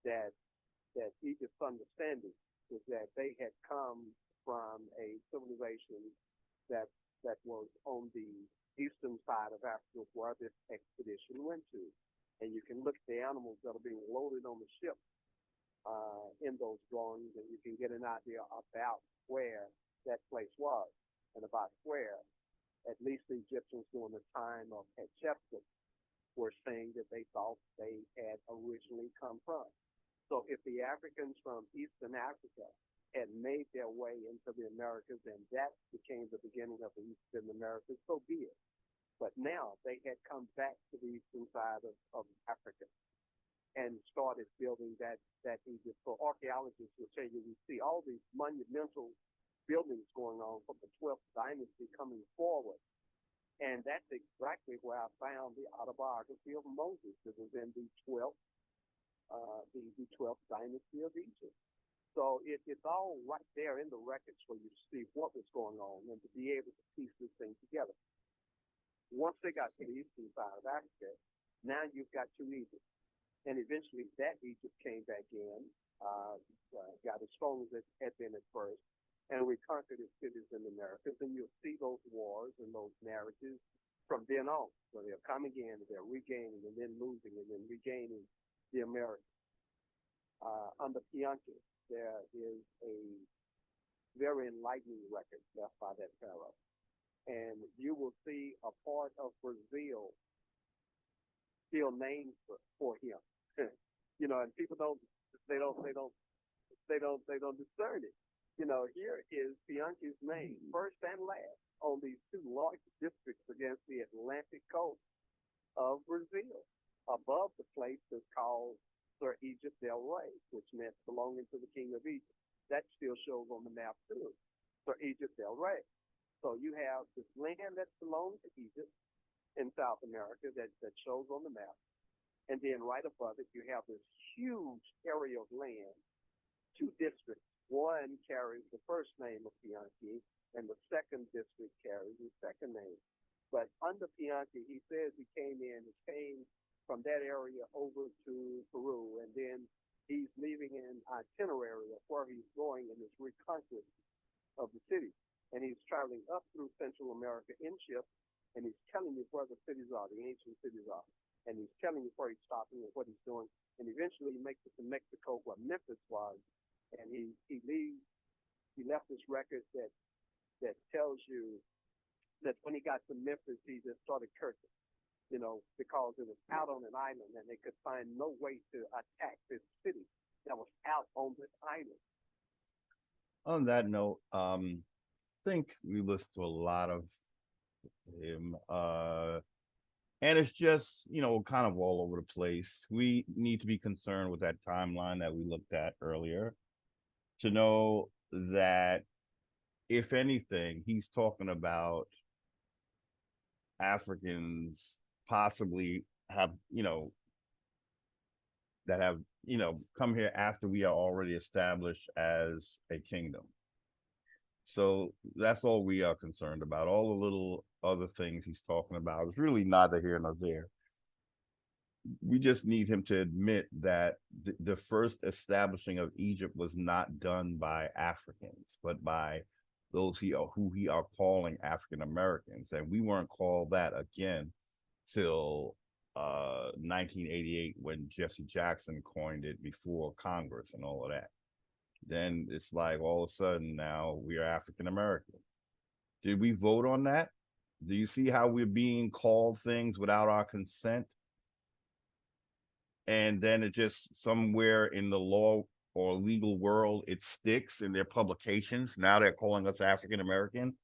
that Egypt's understanding is that they had come from a civilization that was on the eastern side of Africa where this expedition went to. And you can look at the animals that are being loaded on the ship in those drawings, and you can get an idea about where that place was and about where at least the Egyptians during the time of Hatshepsut were saying that they thought they had originally come from. So if the Africans from Eastern Africa had made their way into the Americas and that became the beginning of the Eastern Americas, so be it. But now they had come back to the eastern side of Africa and started building that Egypt. So archaeologists will tell you we see all these monumental buildings going on from the 12th dynasty coming forward. And that's exactly where I found the autobiography of Moses. It was in the 12th dynasty of Egypt. So it's all right there in the records for you to see what was going on and to be able to piece this thing together. Once they got to the eastern side of Africa, now you've got two Egypts. And eventually that Egypt came back in, got as strong as it had been at first, and we conquered its cities in the Americas. And you'll see those wars and those narratives from then on, where they're coming in, they're regaining, and then losing, and then regaining the Americas. Under Pianki, there is a very enlightening record left by that pharaoh. And you will see a part of Brazil still named for him. You know, and people don't discern it. You know, here is Bianchi's name, first and last, on these two large districts against the Atlantic coast of Brazil. Above the place that's called Sir Egypt del Rey, which meant belonging to the king of Egypt. That still shows on the map too, Sir Egypt del Rey. So you have this land that belongs to Egypt, in South America that shows on the map. And then right above it, you have this huge area of land, two districts. One carries the first name of Pianki, and the second district carries the second name. But under Pianki, he says he came from that area over to Peru, and then he's leaving an itinerary of where he's going in this reconquest of the city. And he's traveling up through Central America in ships, and he's telling you where the cities are, the ancient cities are. And he's telling you where he's stopping and what he's doing. And eventually he makes it to Mexico, where Memphis was. And he left this record that tells you that when he got to Memphis, he just started cursing, because it was out on an island and they could find no way to attack this city that was out on this island. On that note, I think we listened to a lot of him, and it's just, kind of all over the place. We need to be concerned with that timeline that we looked at earlier to know that, if anything, he's talking about Africans possibly have, that have, come here after we are already established as a kingdom. So that's all we are concerned about. All the little other things he's talking about is really neither here nor there. We just need him to admit that the first establishing of Egypt was not done by Africans, but by those who he are calling African Americans. And we weren't called that again till 1988, when Jesse Jackson coined it before Congress and all of that. Then it's like all of a sudden now we are African American. Did we vote on that? Do you see how we're being called things without our consent? And then it just somewhere in the law or legal world, it sticks in their publications. Now they're calling us African American.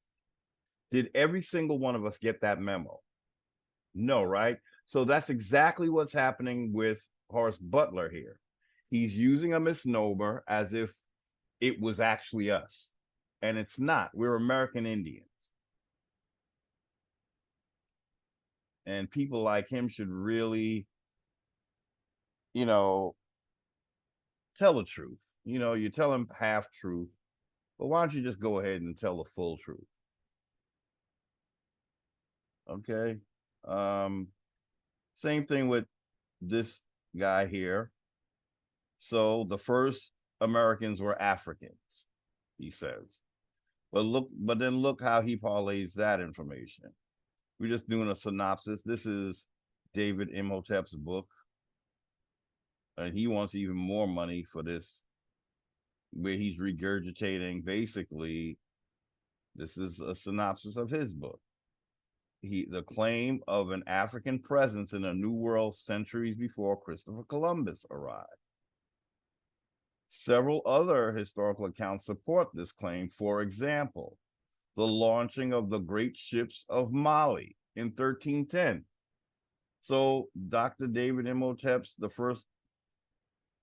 Did every single one of us get that memo? No, right? So that's exactly what's happening with Horace Butler here. He's using a misnomer as if it was actually us, and it's not. We're American Indians. And people like him should really, tell the truth. You tell him half truth, but why don't you just go ahead and tell the full truth? Okay. Same thing with this guy here. So the first Americans were Africans, he says. But then look how he parlays that information. We're just doing a synopsis. This is David Imhotep's book. And he wants even more money for this, where he's regurgitating basically, this is a synopsis of his book. The claim of an African presence in a new world centuries before Christopher Columbus arrived. Several other historical accounts support this claim. For example, the launching of the great ships of Mali in 1310. So Dr. David Imhotep's, the first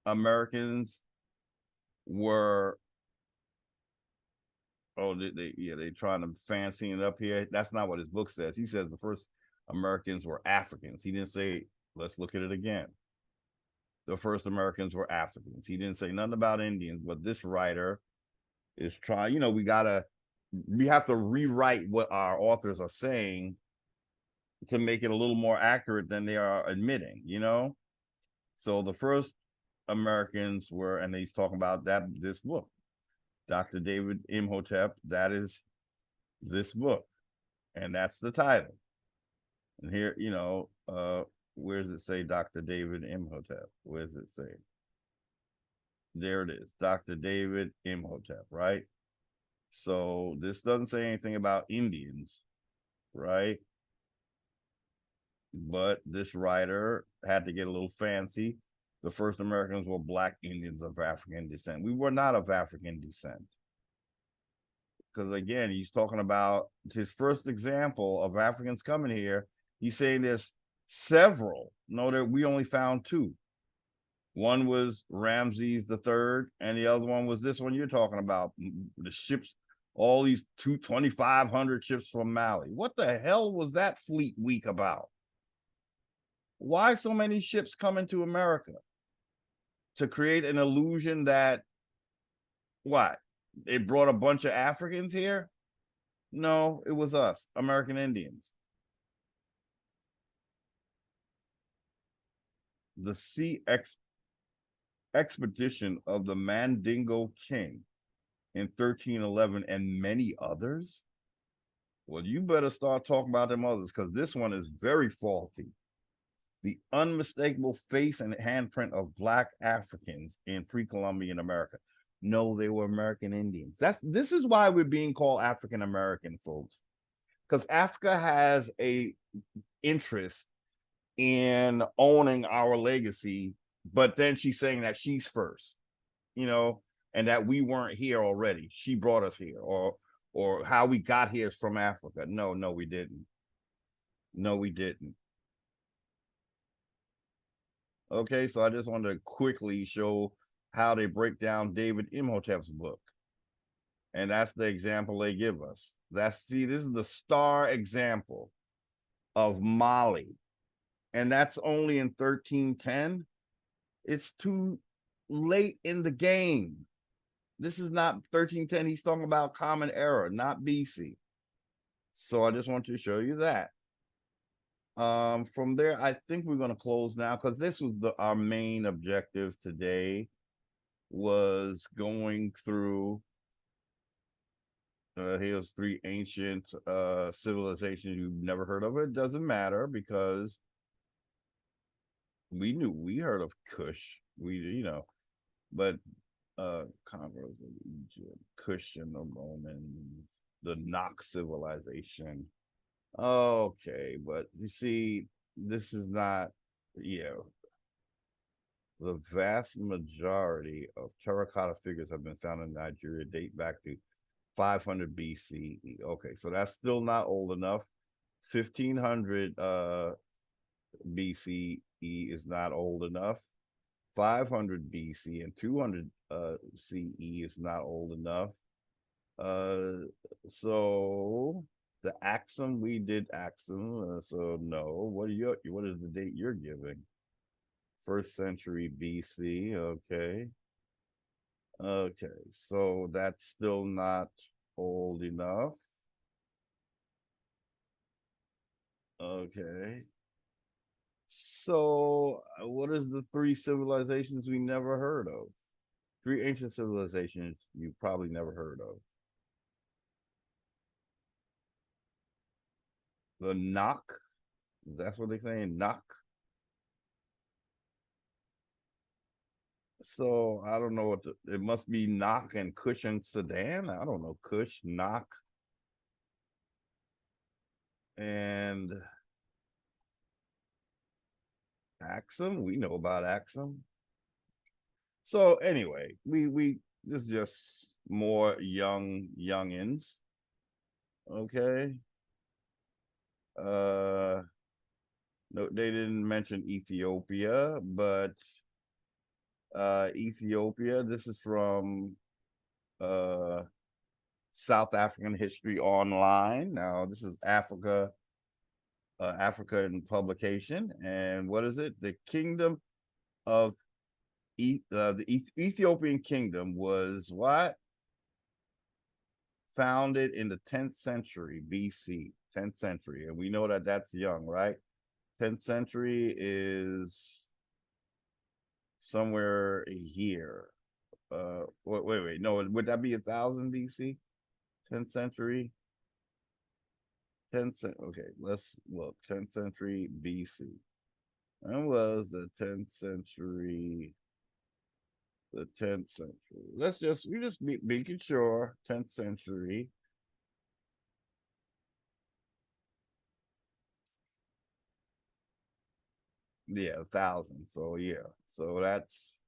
Americans were, they trying to fancy it up here. That's not what his book says. He says the first Americans were Africans. He didn't say, let's look at it again. The first Americans were Africans. He didn't say nothing about Indians, but this writer is trying, we have to rewrite what our authors are saying to make it a little more accurate than they are admitting, So the first Americans were, and he's talking about this book, Dr. David Imhotep, that is this book, and that's the title. And here, where does it say Dr. David Imhotep? Where does it say? There it is, Dr. David Imhotep, right? So this doesn't say anything about Indians, right? But this writer had to get a little fancy. The first Americans were Black Indians of African descent. We were not of African descent. Because again, he's talking about his first example of Africans coming here. He's saying there's several. No, we only found two. One was Ramses III, and the other one was this one you're talking about, the ships all these 2,500 ships from Mali. What the hell was that fleet week about? Why so many ships coming to America? To create an illusion that what? It brought a bunch of Africans here? No, it was us, American Indians. The expedition of the Mandingo King in 1311 and many others. Well, you better start talking about them others because this one is very faulty. The unmistakable face and handprint of Black Africans in pre-Columbian America. No, they were American Indians. This is why we're being called African American, folks, because Africa has a interest in owning our legacy, but then she's saying that she's first, and that we weren't here already. She brought us here, or how we got here is from Africa. No, we didn't. No, we didn't. Okay, so I just wanted to quickly show how they break down David Imhotep's book. And that's the example they give us. This is the star example of Mali. And that's only in 1310. It's too late in the game. This is not 1310. He's talking about Common Era, not BC. So I just want to show you that. From there, I think we're going to close now because this was our main objective today, was going through here's 3 ancient civilizations you've never heard of. It doesn't matter because we heard of Kush. But Converse of Egypt, Kush and the Romans, the Nox civilization. Okay, but you see, this is not, the vast majority of terracotta figures have been found in Nigeria date back to 500 BCE. Okay, so that's still not old enough. 1500 BCE is not old enough. 500 BC and 200 CE is not old enough. So the Axum, we did Axum, so no. What is the date you're giving? 1st century BC. Okay, so that's still not old enough. Okay, so what is the 3 civilizations we never heard of? 3 ancient civilizations you probably never heard of. The Nok, that's what they're saying, Nok. So I don't know it must be Nok and Kush and Sudan. I don't know. Kush, Nok, and Axum. We know about Axum. So anyway, we this is just more youngins. Okay. No, they didn't mention Ethiopia, but Ethiopia, this is from South African History Online. Now this is Africa in publication. And what is it? The kingdom of the Ethiopian kingdom was what? Founded in the 10th century BC, 10th century. And we know that that's young, right? 10th century is somewhere here. Wait, no, would that be 1000 BC? 10th century? 10th century, okay, let's look. 10th century BC. When was the 10th century? The 10th century. We just making sure. 10th century. Yeah, 1000. So yeah. So that's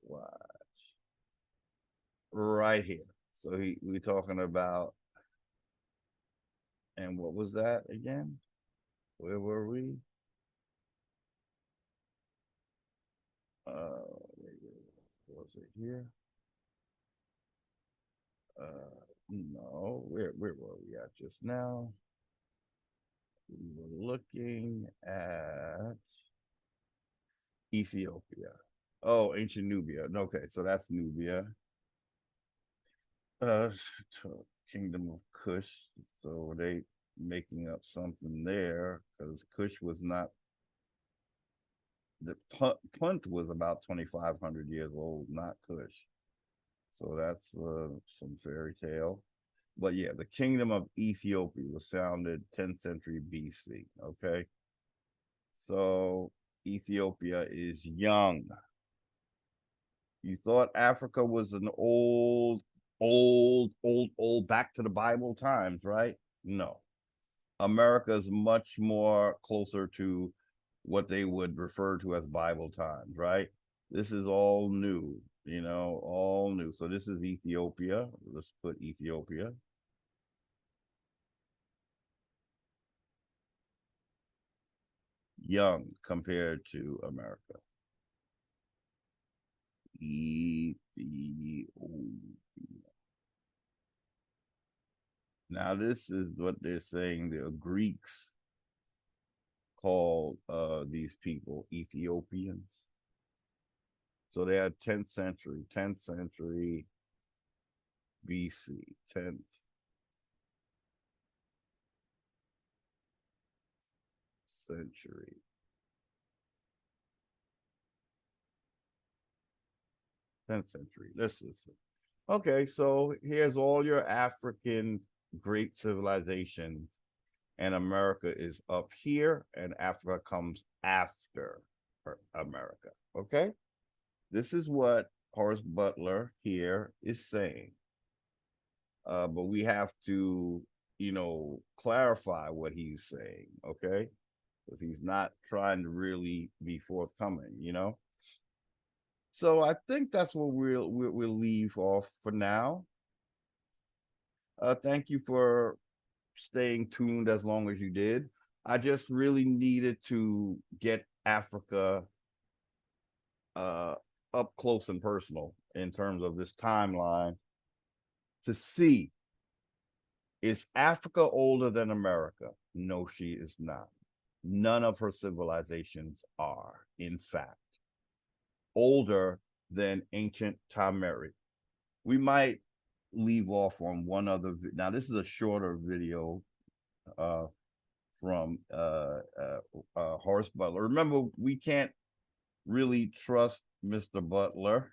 watch right here. So we talking about, and what was that again? Where were we? Was it here? No, where were we at just now? We were looking at Ethiopia. Oh, ancient Nubia. Okay, so that's Nubia. Uh, Kingdom of Kush. So were they making up something there? Because Kush was not. The Punt was about 2,500 years old, not Kush. So that's some fairy tale. But yeah, the Kingdom of Ethiopia was founded 10th century BC. Okay. So Ethiopia is young. You thought Africa was an old, back to the Bible times, right? No. America is much more closer to what they would refer to as Bible times, right? This is all new, all new. So this is Ethiopia. Let's put Ethiopia. Young compared to America. Ethiopia. Now this is what they're saying the Greeks called these people Ethiopians. So they are 10th century BC, 10th century. Let's listen. Okay, so here's all your African great civilizations, and America is up here, and Africa comes after America. Okay, this is what Horace Butler here is saying. But we have to, clarify what he's saying, okay? Because he's not trying to really be forthcoming. So I think that's what we'll leave off for now. Thank you for staying tuned as long as you did. I just really needed to get Africa up close and personal in terms of this timeline to see, is Africa older than America? No, she is not. None of her civilizations are, in fact, older than ancient Tameri. We might leave off on one other. Now, this is a shorter video from Horace Butler. Remember, we can't really trust Mr. Butler,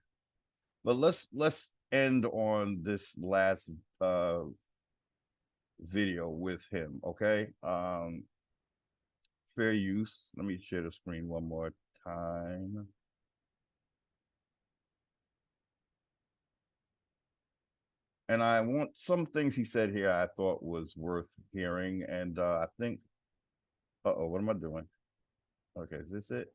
but let's end on this last video with him, okay? Fair use. Let me share the screen one more time. And I want some things he said here I thought was worth hearing. And I think, what am I doing? Okay, is this it?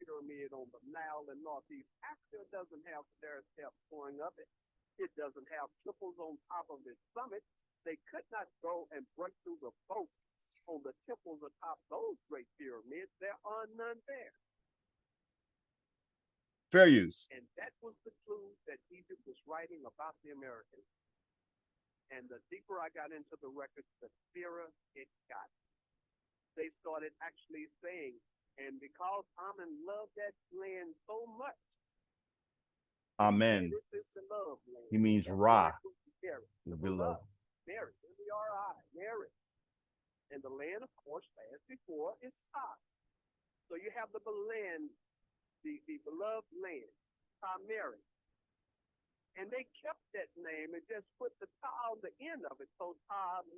Pyramid on the Nile and Northeast Africa doesn't have stair steps going up it. It doesn't have triples on top of its summit. They could not go and break through the boat on the temples atop those great pyramids. There are none there. Fair use. And that was the clue that Egypt was writing about the Americans. And the deeper I got into the records, the clearer it got. They started actually saying, and because Amen loved that land so much, Amen. This is the love land. He means Ra, the beloved. Mary, M-E-R-I, Mary. And the land, of course, as before, is Ta. So you have the land, the beloved land, Mary. And they kept that name and just put the Ta on the end of it. So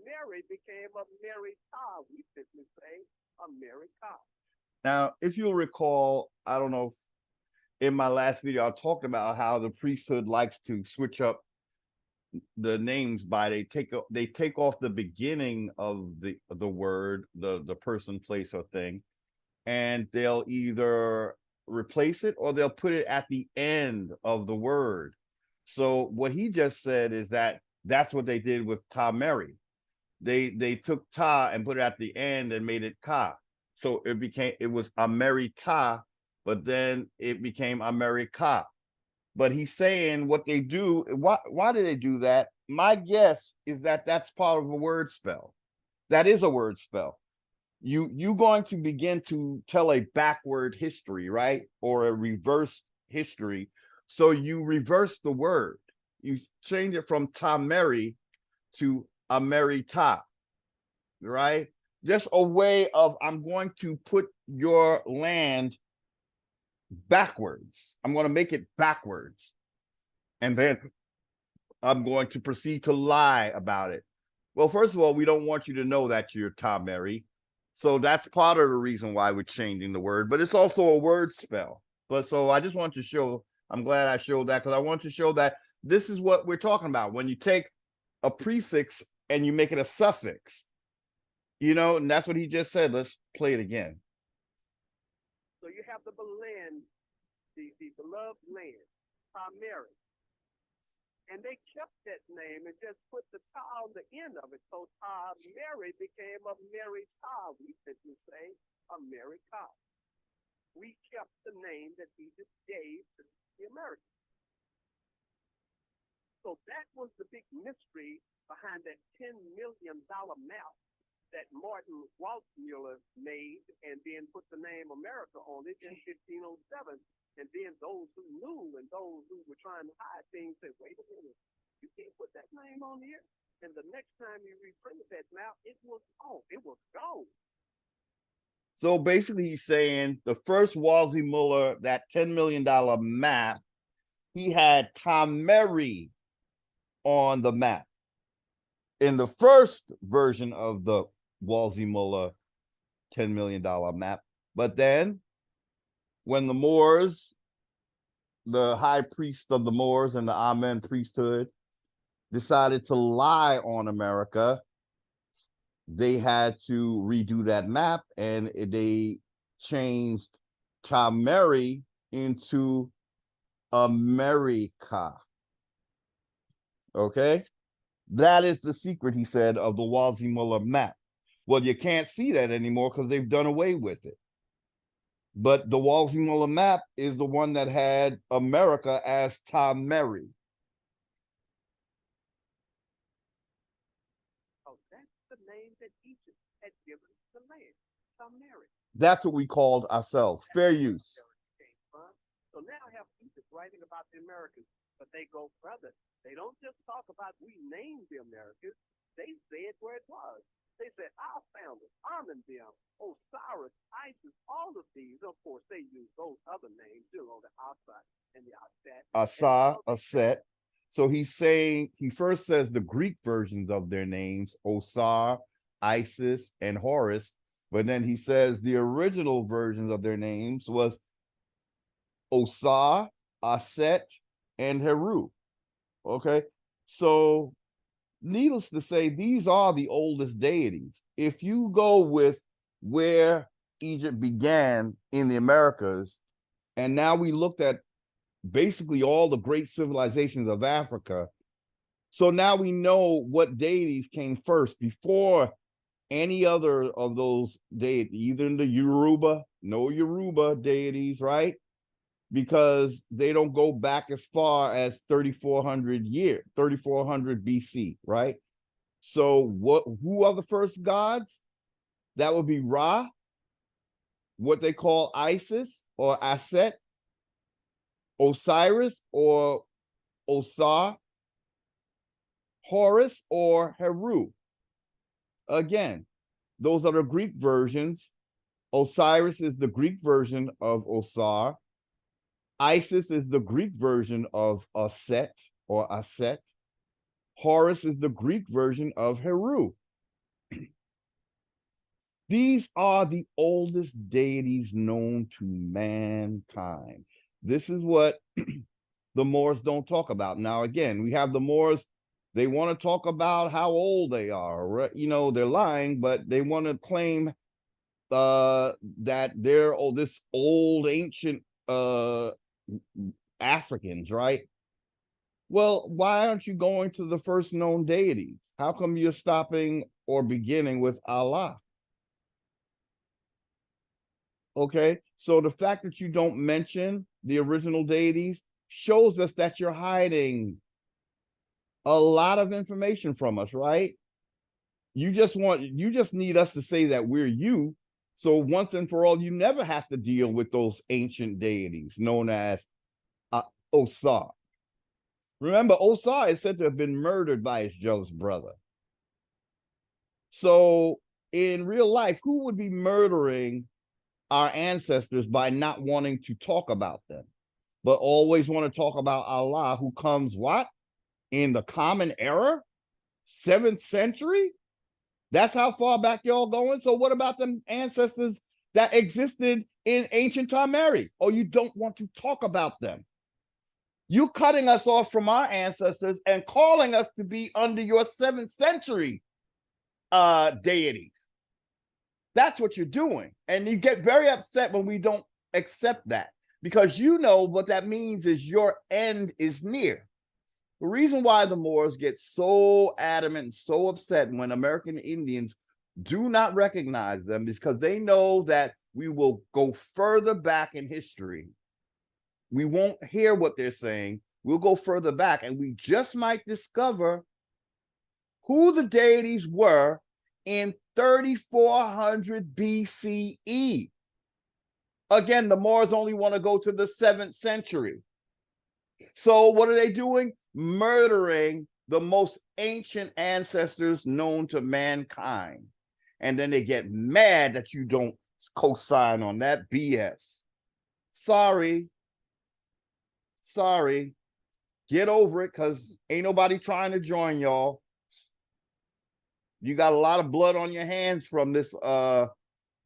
Mary became a Mary Ta. We simply say America. Now, if you'll recall, I don't know if in my last video, I talked about how the priesthood likes to switch up the names by they take off the beginning of the word, the person, place, or thing, and they'll either replace it or they'll put it at the end of the word. So what he just said is that's what they did with Ta Mary. They took Ta and put it at the end and made it Ka. So it was Amerita, but then it became America. But he's saying what they do. Why do they do that? My guess is that that's part of a word spell. That is a word spell. You going to begin to tell a backward history, right? Or a reverse history. So you reverse the word. You change it from Tameri to Amerita, right? Just a way of, I'm going to put your land backwards. I'm going to make it backwards. And then I'm going to proceed to lie about it. Well, first of all, we don't want you to know that you're Tameri. So that's part of the reason why we're changing the word, but it's also a word spell. But so I just want to show, I'm glad I showed that because I want to show that this is what we're talking about. When you take a prefix and you make it a suffix, you know, and that's what he just said. Let's play it again. So you have the land, the beloved land, Tameri. And they kept that name and just put the ta on the end of it. So Tameri became a America. We simply say America. We kept the name that Jesus gave to the Americans. So that was the big mystery behind that $10 million map that Martin Waldmuller made and then put the name America on it in 1507. And then those who knew and those who were trying to hide things said, wait a minute, you can't put that name on here. And the next time you reprinted that map, it was off. It was gone. So basically he's saying the first Wolsey Muller, that $10 million map, he had Tameri on the map. In the first version of the Wolsey Muller $10 million map. But then when the Moors, the high priest of the Moors and the Amen priesthood decided to lie on America, they had to redo that map and they changed Tameri into America. Okay? That is the secret, he said, of the Wolsey Muller map. Well, you can't see that anymore because they've done away with it. But the Wolsey Muller map is the one that had America as Tameri. Oh, that's the name that Egypt had given the land, Tameri. That's what we called ourselves. Fair use. So now I have Egypt writing about the Americans, but they go further. They don't just talk about we named the Americans. They say it where it was. They said our founders, Amenemhat, Osiris, Isis, all of these. Of course, they use those other names, you know, the Assad and the Aset. Asa, Aset. So he's saying, he first says the Greek versions of their names, Osar, Isis, and Horus. But then he says the original versions of their names was Osar, Aset, and Heru. Okay, so needless to say, these are the oldest deities. If you go with where Egypt began in the Americas, and now we looked at basically all the great civilizations of Africa, so now we know what deities came first before any other of those deities, either in the Yoruba, no Yoruba deities, right? Because they don't go back as far as 3,400 BC, right? So who are the first gods? That would be Ra, what they call Isis or Aset, Osiris or Osar, Horus or Heru. Again, those are the Greek versions. Osiris is the Greek version of Osar. Isis is the Greek version of Aset or Aset. Horus is the Greek version of Heru. These are the oldest deities known to mankind. This is what the Moors don't talk about. Now, again, we have the Moors, they want to talk about how old they are. Right? You know, they're lying, but they want to claim that they're this old ancient Africans, right? Well, why aren't you going to the first known deities? How come you're stopping or beginning with Allah? Okay, so the fact that you don't mention the original deities shows us that you're hiding a lot of information from us, right? You just need us to say that we're you. So once and for all, you never have to deal with those ancient deities known as Osar. Remember, Osar is said to have been murdered by his jealous brother. So in real life, who would be murdering our ancestors by not wanting to talk about them, but always want to talk about Allah, who comes what? In the Common Era? 7th century? That's how far back y'all going? So what about them ancestors that existed in ancient Tamari? Oh, you don't want to talk about them. You cutting us off from our ancestors and calling us to be under your 7th century deity. That's what you're doing. And you get very upset when we don't accept that, because you know what that means is your end is near. The reason why the Moors get so adamant and so upset when American Indians do not recognize them is because they know that we will go further back in history. We won't hear what they're saying. We'll go further back, and we just might discover who the deities were in 3400 BCE. Again, the Moors only want to go to the 7th century. So what are they doing? Murdering the most ancient ancestors known to mankind. And then they get mad that you don't co-sign on that BS. Sorry. Get over it, because ain't nobody trying to join y'all. You got a lot of blood on your hands from this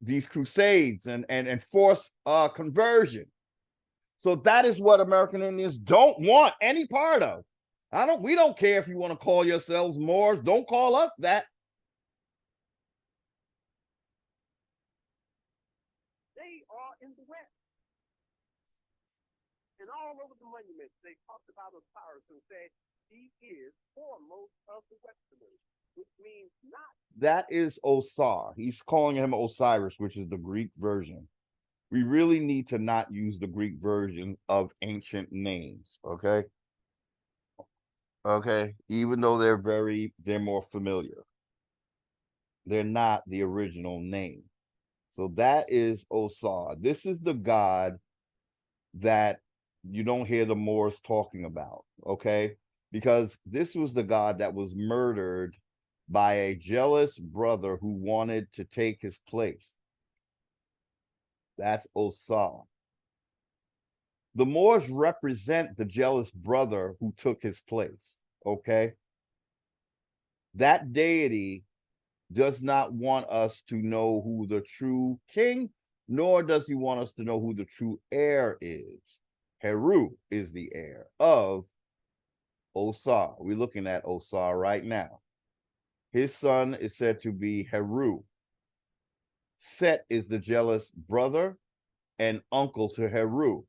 these crusades and forced conversion. So that is what American Indians don't want any part of. We don't care if you want to call yourselves Moors. Don't call us that. They are in the West. And all over the monuments, they talked about Osiris and said he is foremost of the Westerners, which means not. That is Osar. He's calling him Osiris, which is the Greek version. We really need to not use the Greek version of ancient names, okay? Okay, even though they're more familiar. They're not the original name. So that is Osar. This is the god that you don't hear the Moors talking about, okay? Because this was the god that was murdered by a jealous brother who wanted to take his place. That's Osar. The Moors represent the jealous brother who took his place, okay? That deity does not want us to know who the true king, nor does he want us to know who the true heir is. Heru is the heir of Osar. We're looking at Osar right now. His son is said to be Heru. Set is the jealous brother and uncle to Heru.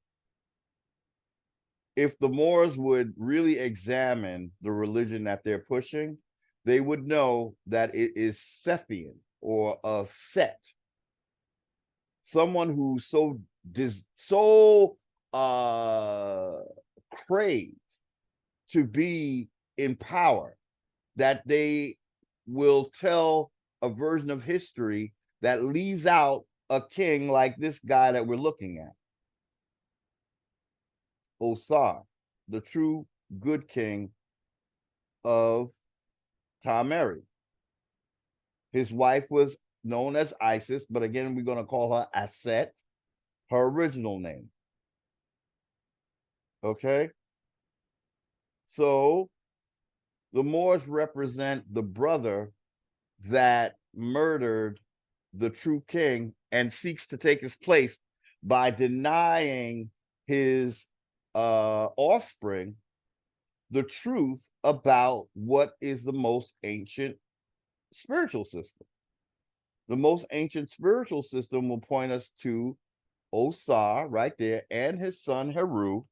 If the Moors would really examine the religion that they're pushing, they would know that it is Sethian or a Set. Someone who craves to be in power that they will tell a version of history that leaves out a king like this guy that we're looking at. Osar, the true good king of Tamari. His wife was known as Isis, but again, we're going to call her Aset, her original name. Okay? So the Moors represent the brother that murdered the true king and seeks to take his place by denying his offspring the truth about what is the most ancient spiritual system. The most ancient spiritual system will point us to Osar right there and his son Heru.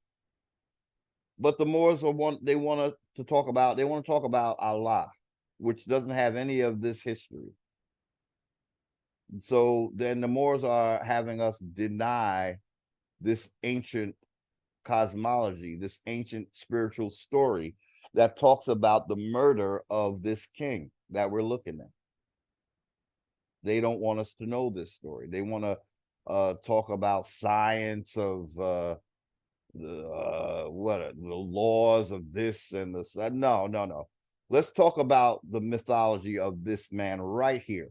But the Moors want to talk about Allah, which doesn't have any of this history. So then the Moors are having us deny this ancient cosmology, this ancient spiritual story that talks about the murder of this king that we're looking at. They don't want us to know this story. They want to talk about science of the laws of this and this. No, no, no. Let's talk about the mythology of this man right here.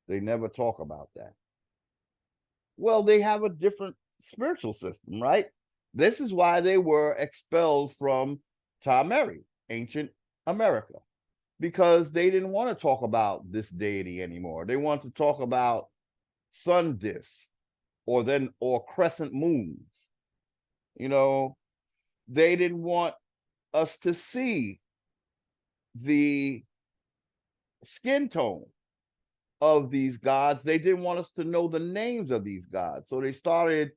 They never talk about that. Well, they have a different spiritual system, right? This is why they were expelled from Tameri, ancient America, because they didn't want to talk about this deity anymore. They wanted to talk about sun discs or crescent moons. You know, they didn't want us to see the skin tone of these gods. They didn't want us to know the names of these gods. So they started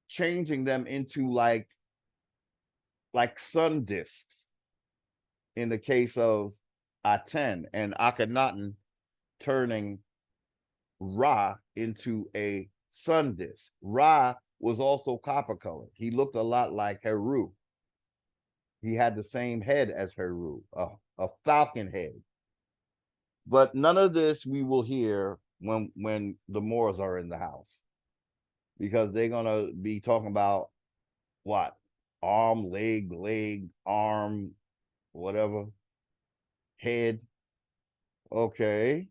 changing them into like sun discs in the case of Aten, and Akhenaten turning Ra into a sun disk. Ra was also copper colored. He looked a lot like Heru. He had the same head as Heru, a falcon head. But none of this we will hear when the Moors are in the house, because they're gonna be talking about what? Arm, leg, arm, whatever, head. Okay.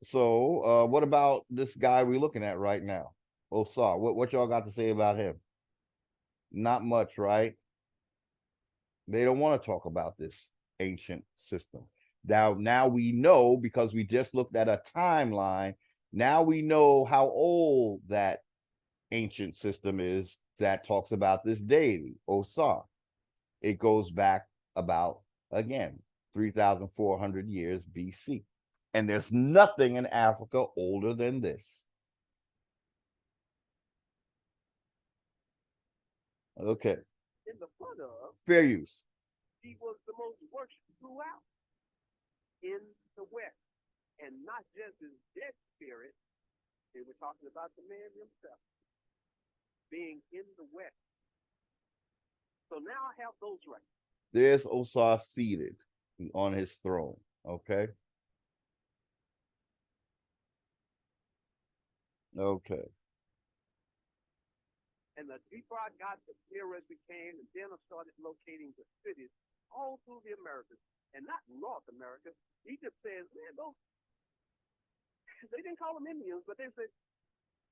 So what about this guy we're looking at right now? Osar, what y'all got to say about him? Not much, right? They don't want to talk about this ancient system. Now we know, because we just looked at a timeline. Now we know how old that ancient system is that talks about this deity, Osar. It goes back about, again, 3,400 years BC. And there's nothing in Africa older than this. Okay. In the front of, Fair use. he was the most worshipped throughout in the West. And not just his dead spirit, they were talking about the man himself being in the West. So now I have those right. There's Osar seated on his throne. Okay. Okay. And the deeper I got, the clearer it became, and then I started locating the cities all through the Americas, and not North America. Egypt says, man, those, they didn't call them Indians, but they said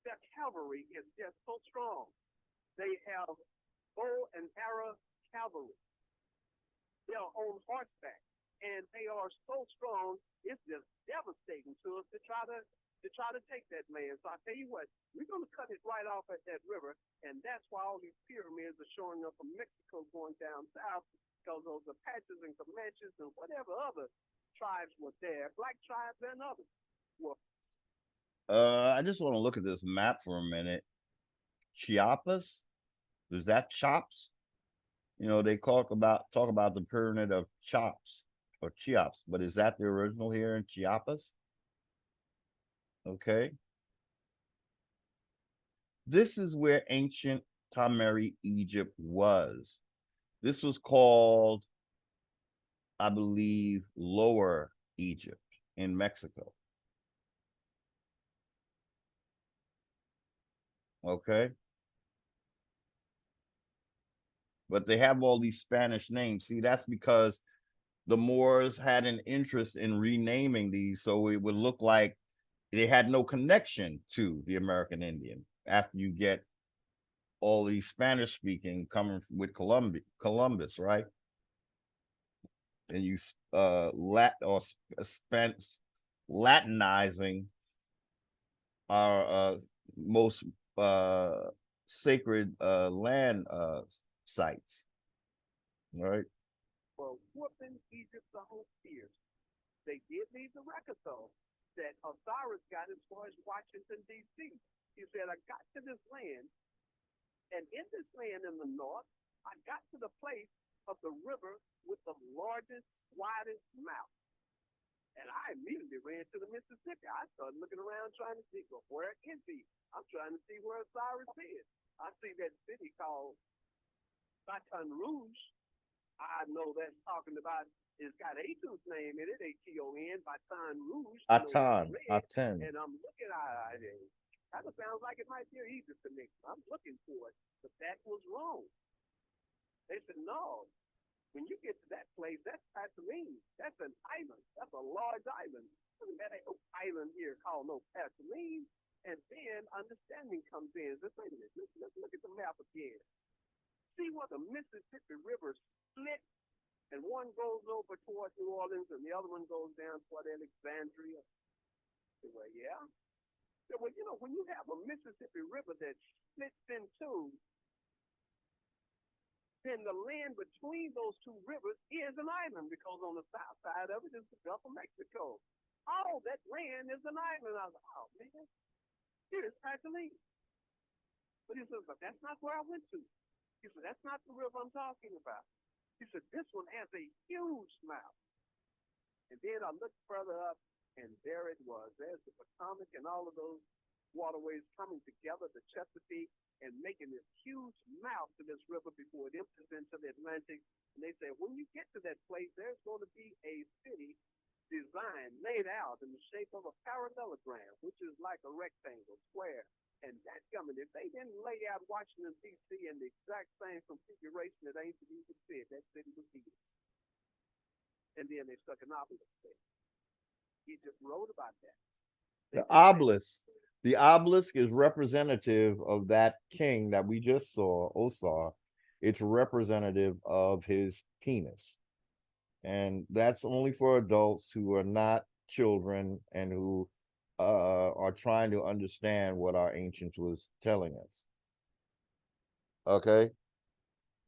their cavalry is just so strong. They have bow and arrow cavalry. They are on horseback, and they are so strong, it's just devastating to us to try to take that land. So I tell you what, we're going to cut it right off at that river, and that's why all these pyramids are showing up from Mexico going down south, because those Apaches and Comanches and whatever other tribes were there, black tribes and others were. I just want to look at this map for a minute. Chiapas? Is that Chops? You know, they talk about the pyramid of Chops or Cheops, but is that the original here in Chiapas? Okay. This is where ancient Tameri Egypt was. This was called, I believe, Lower Egypt in Mexico. Okay. But they have all these Spanish names. See, that's because the Moors had an interest in renaming these so it would look like they had no connection to the American Indian after you get all these Spanish speaking coming with Columbus, right? And you Latinizing our most sacred land sites, right? Well, whooping Egypt's own fears. They did leave the record, though, that Osiris got as far as Washington, D.C. He said, I got to this land, and in this land in the north, I got to the place of the river with the largest, widest mouth. And I immediately ran to the Mississippi. I started looking around trying to see, well, where is he? I'm trying to see where Osiris is. I see that city called Baton Rouge. I know that's talking about, it's got Aton's name in it, Aton, Baton Rouge. you know, Atan, red. Aten. And I'm looking at it. Kind of sounds like it might be an Egypt connection. I'm looking for it, but that was wrong. They said, no, when you get to that place, that's Tatooine. That's an island. That's a large island. Look at that island here called no Tatooine. And then understanding comes in. Just wait a minute. Let's look at the map again. See where the Mississippi River split, and one goes over toward New Orleans, and the other one goes down toward Alexandria. Well, yeah. So, well, you know, when you have a Mississippi River that splits in two, then the land between those two rivers is an island, because on the south side of it is the Gulf of Mexico. All that land is an island. I was like, oh man, here is Tatooine. But he says, but that's not where I went to. He said, that's not the river I'm talking about. He said, this one has a huge mouth. And then I looked further up, and there it was. There's the Potomac and all of those waterways coming together, the Chesapeake, and making this huge mouth to this river before it empties into the Atlantic. And they say, when you get to that place, there's going to be a city designed, laid out in the shape of a parallelogram, which is like a rectangle, square. And that's coming. If they didn't lay out Washington, D.C. in the exact same configuration that ancient Egypt said, that city was Egypt. And then they stuck an obelisk there. He just wrote about that. The obelisk. The obelisk is representative of that king that we just saw, Osar. It's representative of his penis. And that's only for adults who are not children and who are trying to understand what our ancients was telling us. Okay?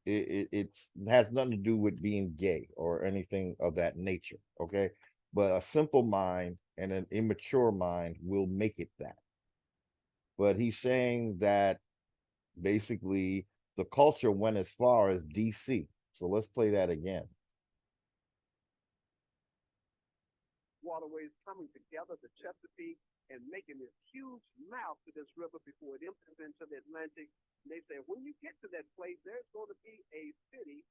It has nothing to do with being gay or anything of that nature. Okay? But a simple mind and an immature mind will make it that. But he's saying that basically the culture went as far as DC. So let's play that again. Waterways coming together, the Chesapeake, and making this huge mouth to this river before it empties into the Atlantic. And they say, when you get to that place, there's going to be a city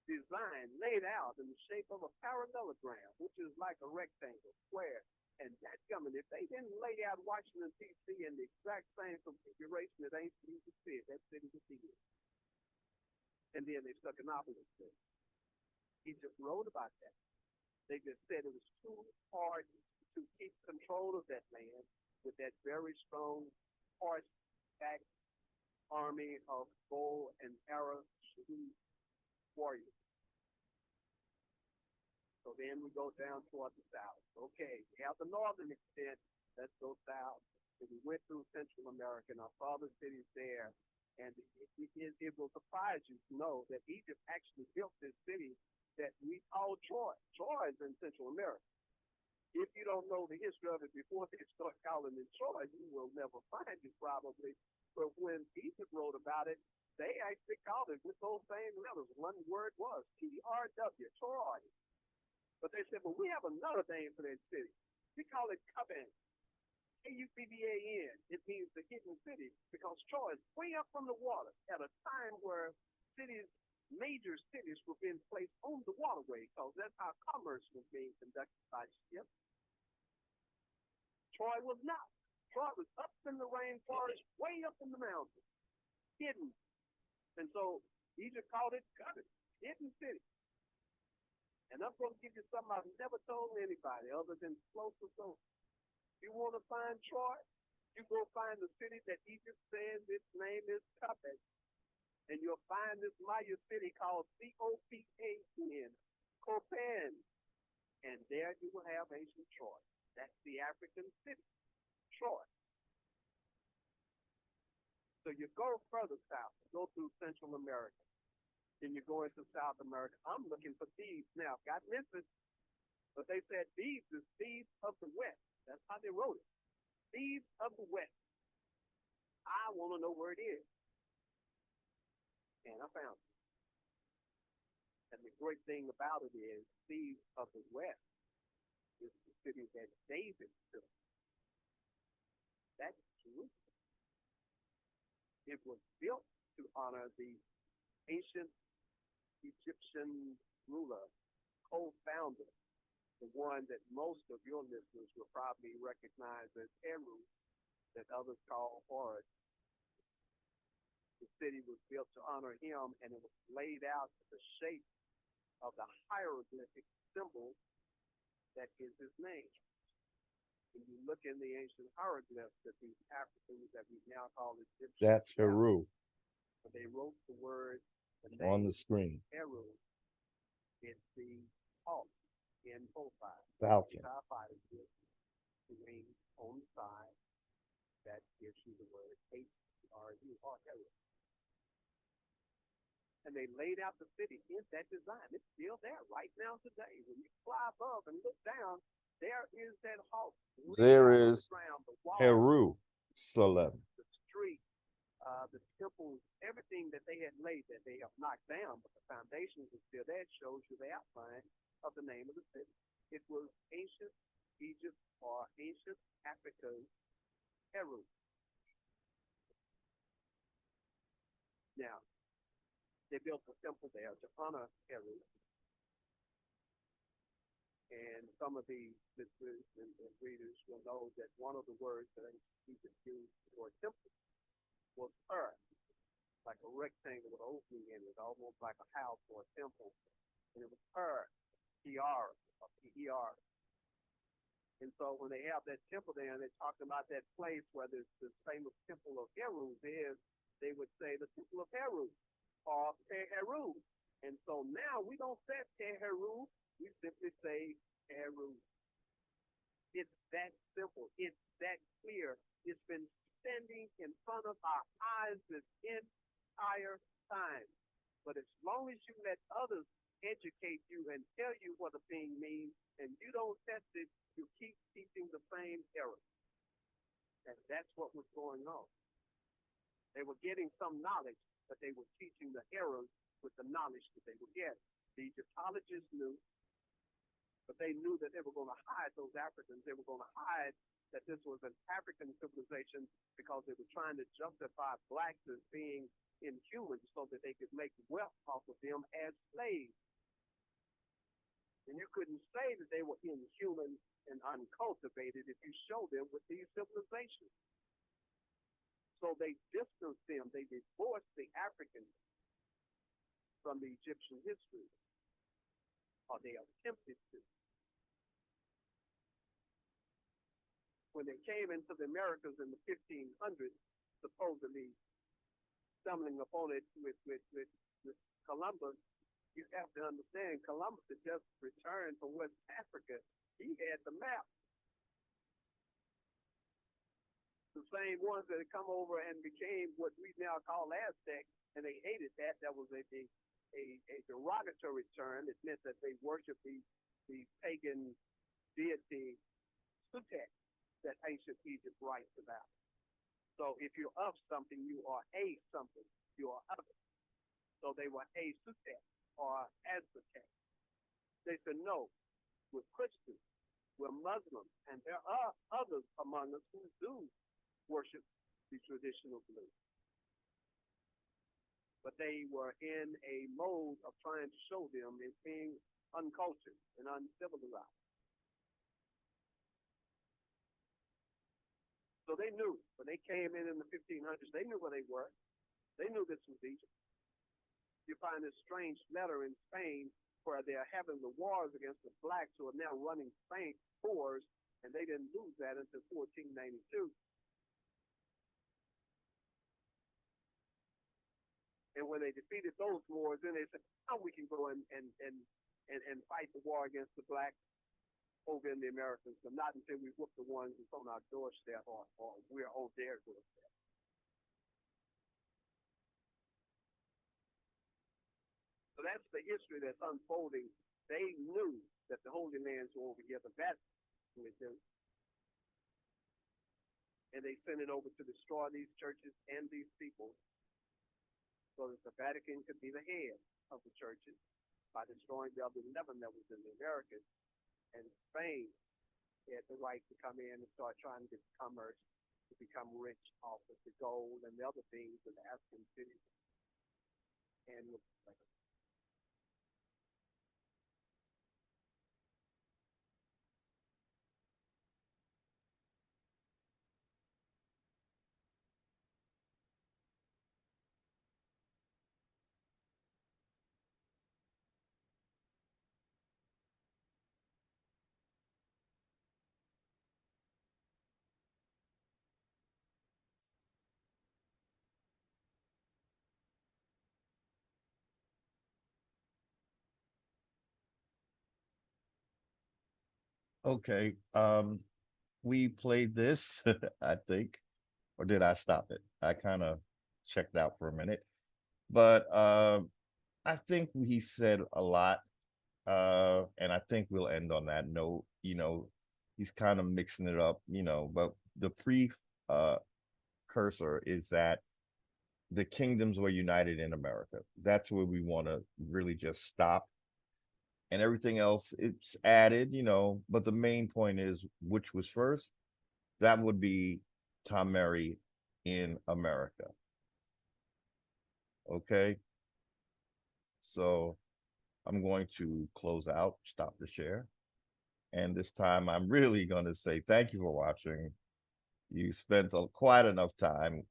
designed, laid out in the shape of a parallelogram, which is like a rectangle, square. And that's coming. If they didn't lay out Washington, D.C. in the exact same configuration that ancient Egypt said, that city was Egypt. And then they stuck an obelisk there. He just wrote about that. They just said it was too hard to keep control of that land with that very strong horseback army of bow and arrow shooting warriors. So then we go down toward the south. Okay, we have the northern extent. Let's go south. And we went through Central America, and our father cities there. And it will surprise you to know that Egypt actually built this city that we call Troy. Troy is in Central America. If you don't know the history of it before they start calling it Troy, you will never find it probably. But when Egypt wrote about it, they actually called it with those same letters. One word was T-R-W, Troy. But they said, well, we have another name for that city. We call it Kuban. K-U-B-B-A-N. It means the hidden city, because Troy is way up from the water at a time where major cities were being placed on the waterway, because that's how commerce was being conducted by ship. Troy was not. Troy was up in the rainforest, way up in the mountains, hidden. And so Egypt called it Kuban, hidden city. And I'm going to give you something I've never told anybody other than close to so. You want to find Troy? You go find the city that Egypt says its name is Kuban. And you'll find this Maya city called C-O-P-A-N, Copan. And there you will have ancient Troy. That's the African city, Troy. So you go further south, go through Central America. Then you go into South America. I'm looking for Thebes now. Got Memphis, but they said Thebes is Thebes of the West. That's how they wrote it. Thebes of the West. I want to know where it is. And I found it. And the great thing about it is Thebes of the West is the city that David built. That's Jerusalem. It was built to honor the ancient Egyptian ruler, co-founder, the one that most of your listeners will probably recognize as Eru, that others call Horus. The city was built to honor him, and it was laid out in the shape of the hieroglyphic symbol that is his name. When you look in the ancient hieroglyphs that these Africans that we now call Egyptians, That's Heru they wrote the word, the on name the screen. Eru. It's the hawk in profile. Falcon. Our fighter with the wing on the side. That gives you the word H-R-U, or Eru. And they laid out the city in that design. It's still there right now today. When you fly above and look down, there is that hawk. There on the is ground, the wall, Jerusalem. the street, the temples, everything that they had laid that they have knocked down, but the foundations are still there. It shows you the outline of the name of the city. It was ancient Egypt or ancient Africa's Heru. Now, they built a temple there to honor Heru. And some of the listeners and readers will know that one of the words that Egypt used for temple was like a rectangle with an opening in it, almost like a house or a temple. And it was P-R, or P-E-R. And so when they have that temple there and they're talking about that place where the famous temple of Heru is, they would say the temple of Heru or Heru. And so now we don't say Heru, we simply say Heru. It's that simple. It's that clear. It's been standing in front of our eyes this entire time. But as long as you let others educate you and tell you what a thing means, and you don't test it, you keep teaching the same error. And that's what was going on. They were getting some knowledge, but they were teaching the errors with the knowledge that they were getting. The Egyptologists knew, but they knew that they were going to hide those Africans. They were going to hide that this was an African civilization because they were trying to justify blacks as being inhuman so that they could make wealth off of them as slaves. And you couldn't say that they were inhuman and uncultivated if you show them with these civilizations. So they distanced them, they divorced the Africans from the Egyptian history, or they attempted to. When they came into the Americas in the 1500s, supposedly stumbling upon it with Columbus, you have to understand Columbus had just returned from West Africa. He had the map. The same ones that had come over and became what we now call Aztec, and they hated that. That was a derogatory term. It meant that they worshiped the pagan deity Sutek that ancient Egypt writes about. So if you're of something, you are a something. You are of it. So they were a Sutek or Aztec. They said, no, we're Christians, we're Muslims, and there are others among us who do worship the traditional belief. But they were in a mode of trying to show them as being uncultured and uncivilized. So they knew when they came in the 1500s, they knew where they were. They knew this was Egypt. You find this strange letter in Spain where they're having the wars against the blacks who are now running Spain wars, and they didn't lose that until 1492. And when they defeated those wars, then they said, "Oh, we can go and fight the war against the blacks over in the Americas, but not until we whoop the ones that's on our doorstep or we're on their doorstep." So that's the history that's unfolding. They knew that the Holy Lands were over here, the Vatican with them. And they sent it over to destroy these churches and these people so that the Vatican could be the head of the churches by destroying the other 11 that was in the Americas. And Spain had the right to come in and start trying to get commerce to become rich off of the gold and the other things that the African cities and with Okay, we played this, I think, or did I stop it? I kind of checked out for a minute, but I think he said a lot, and I think we'll end on that note. He's kind of mixing it up, but the uh cursor is that the kingdoms were united in America. That's where we want to really just stop. And everything else it's added, but the main point is which was first. That would be Tom Mary in America. Okay. So I'm going to close out, stop the share. And this time I'm really going to say thank you for watching. You spent quite enough time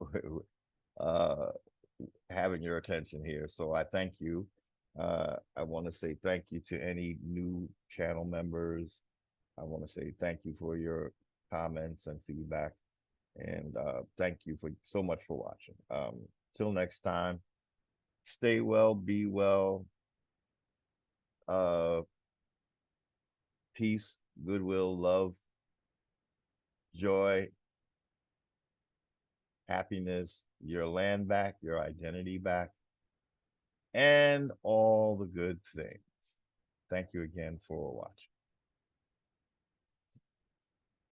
uh, having your attention here. So I thank you. I want to say thank you to any new channel members. I want to say thank you for your comments and feedback. And thank you for so much for watching. Till next time, stay well, be well. Peace, goodwill, love, joy, happiness, your land back, your identity back, and all the good things. Thank you again for watching.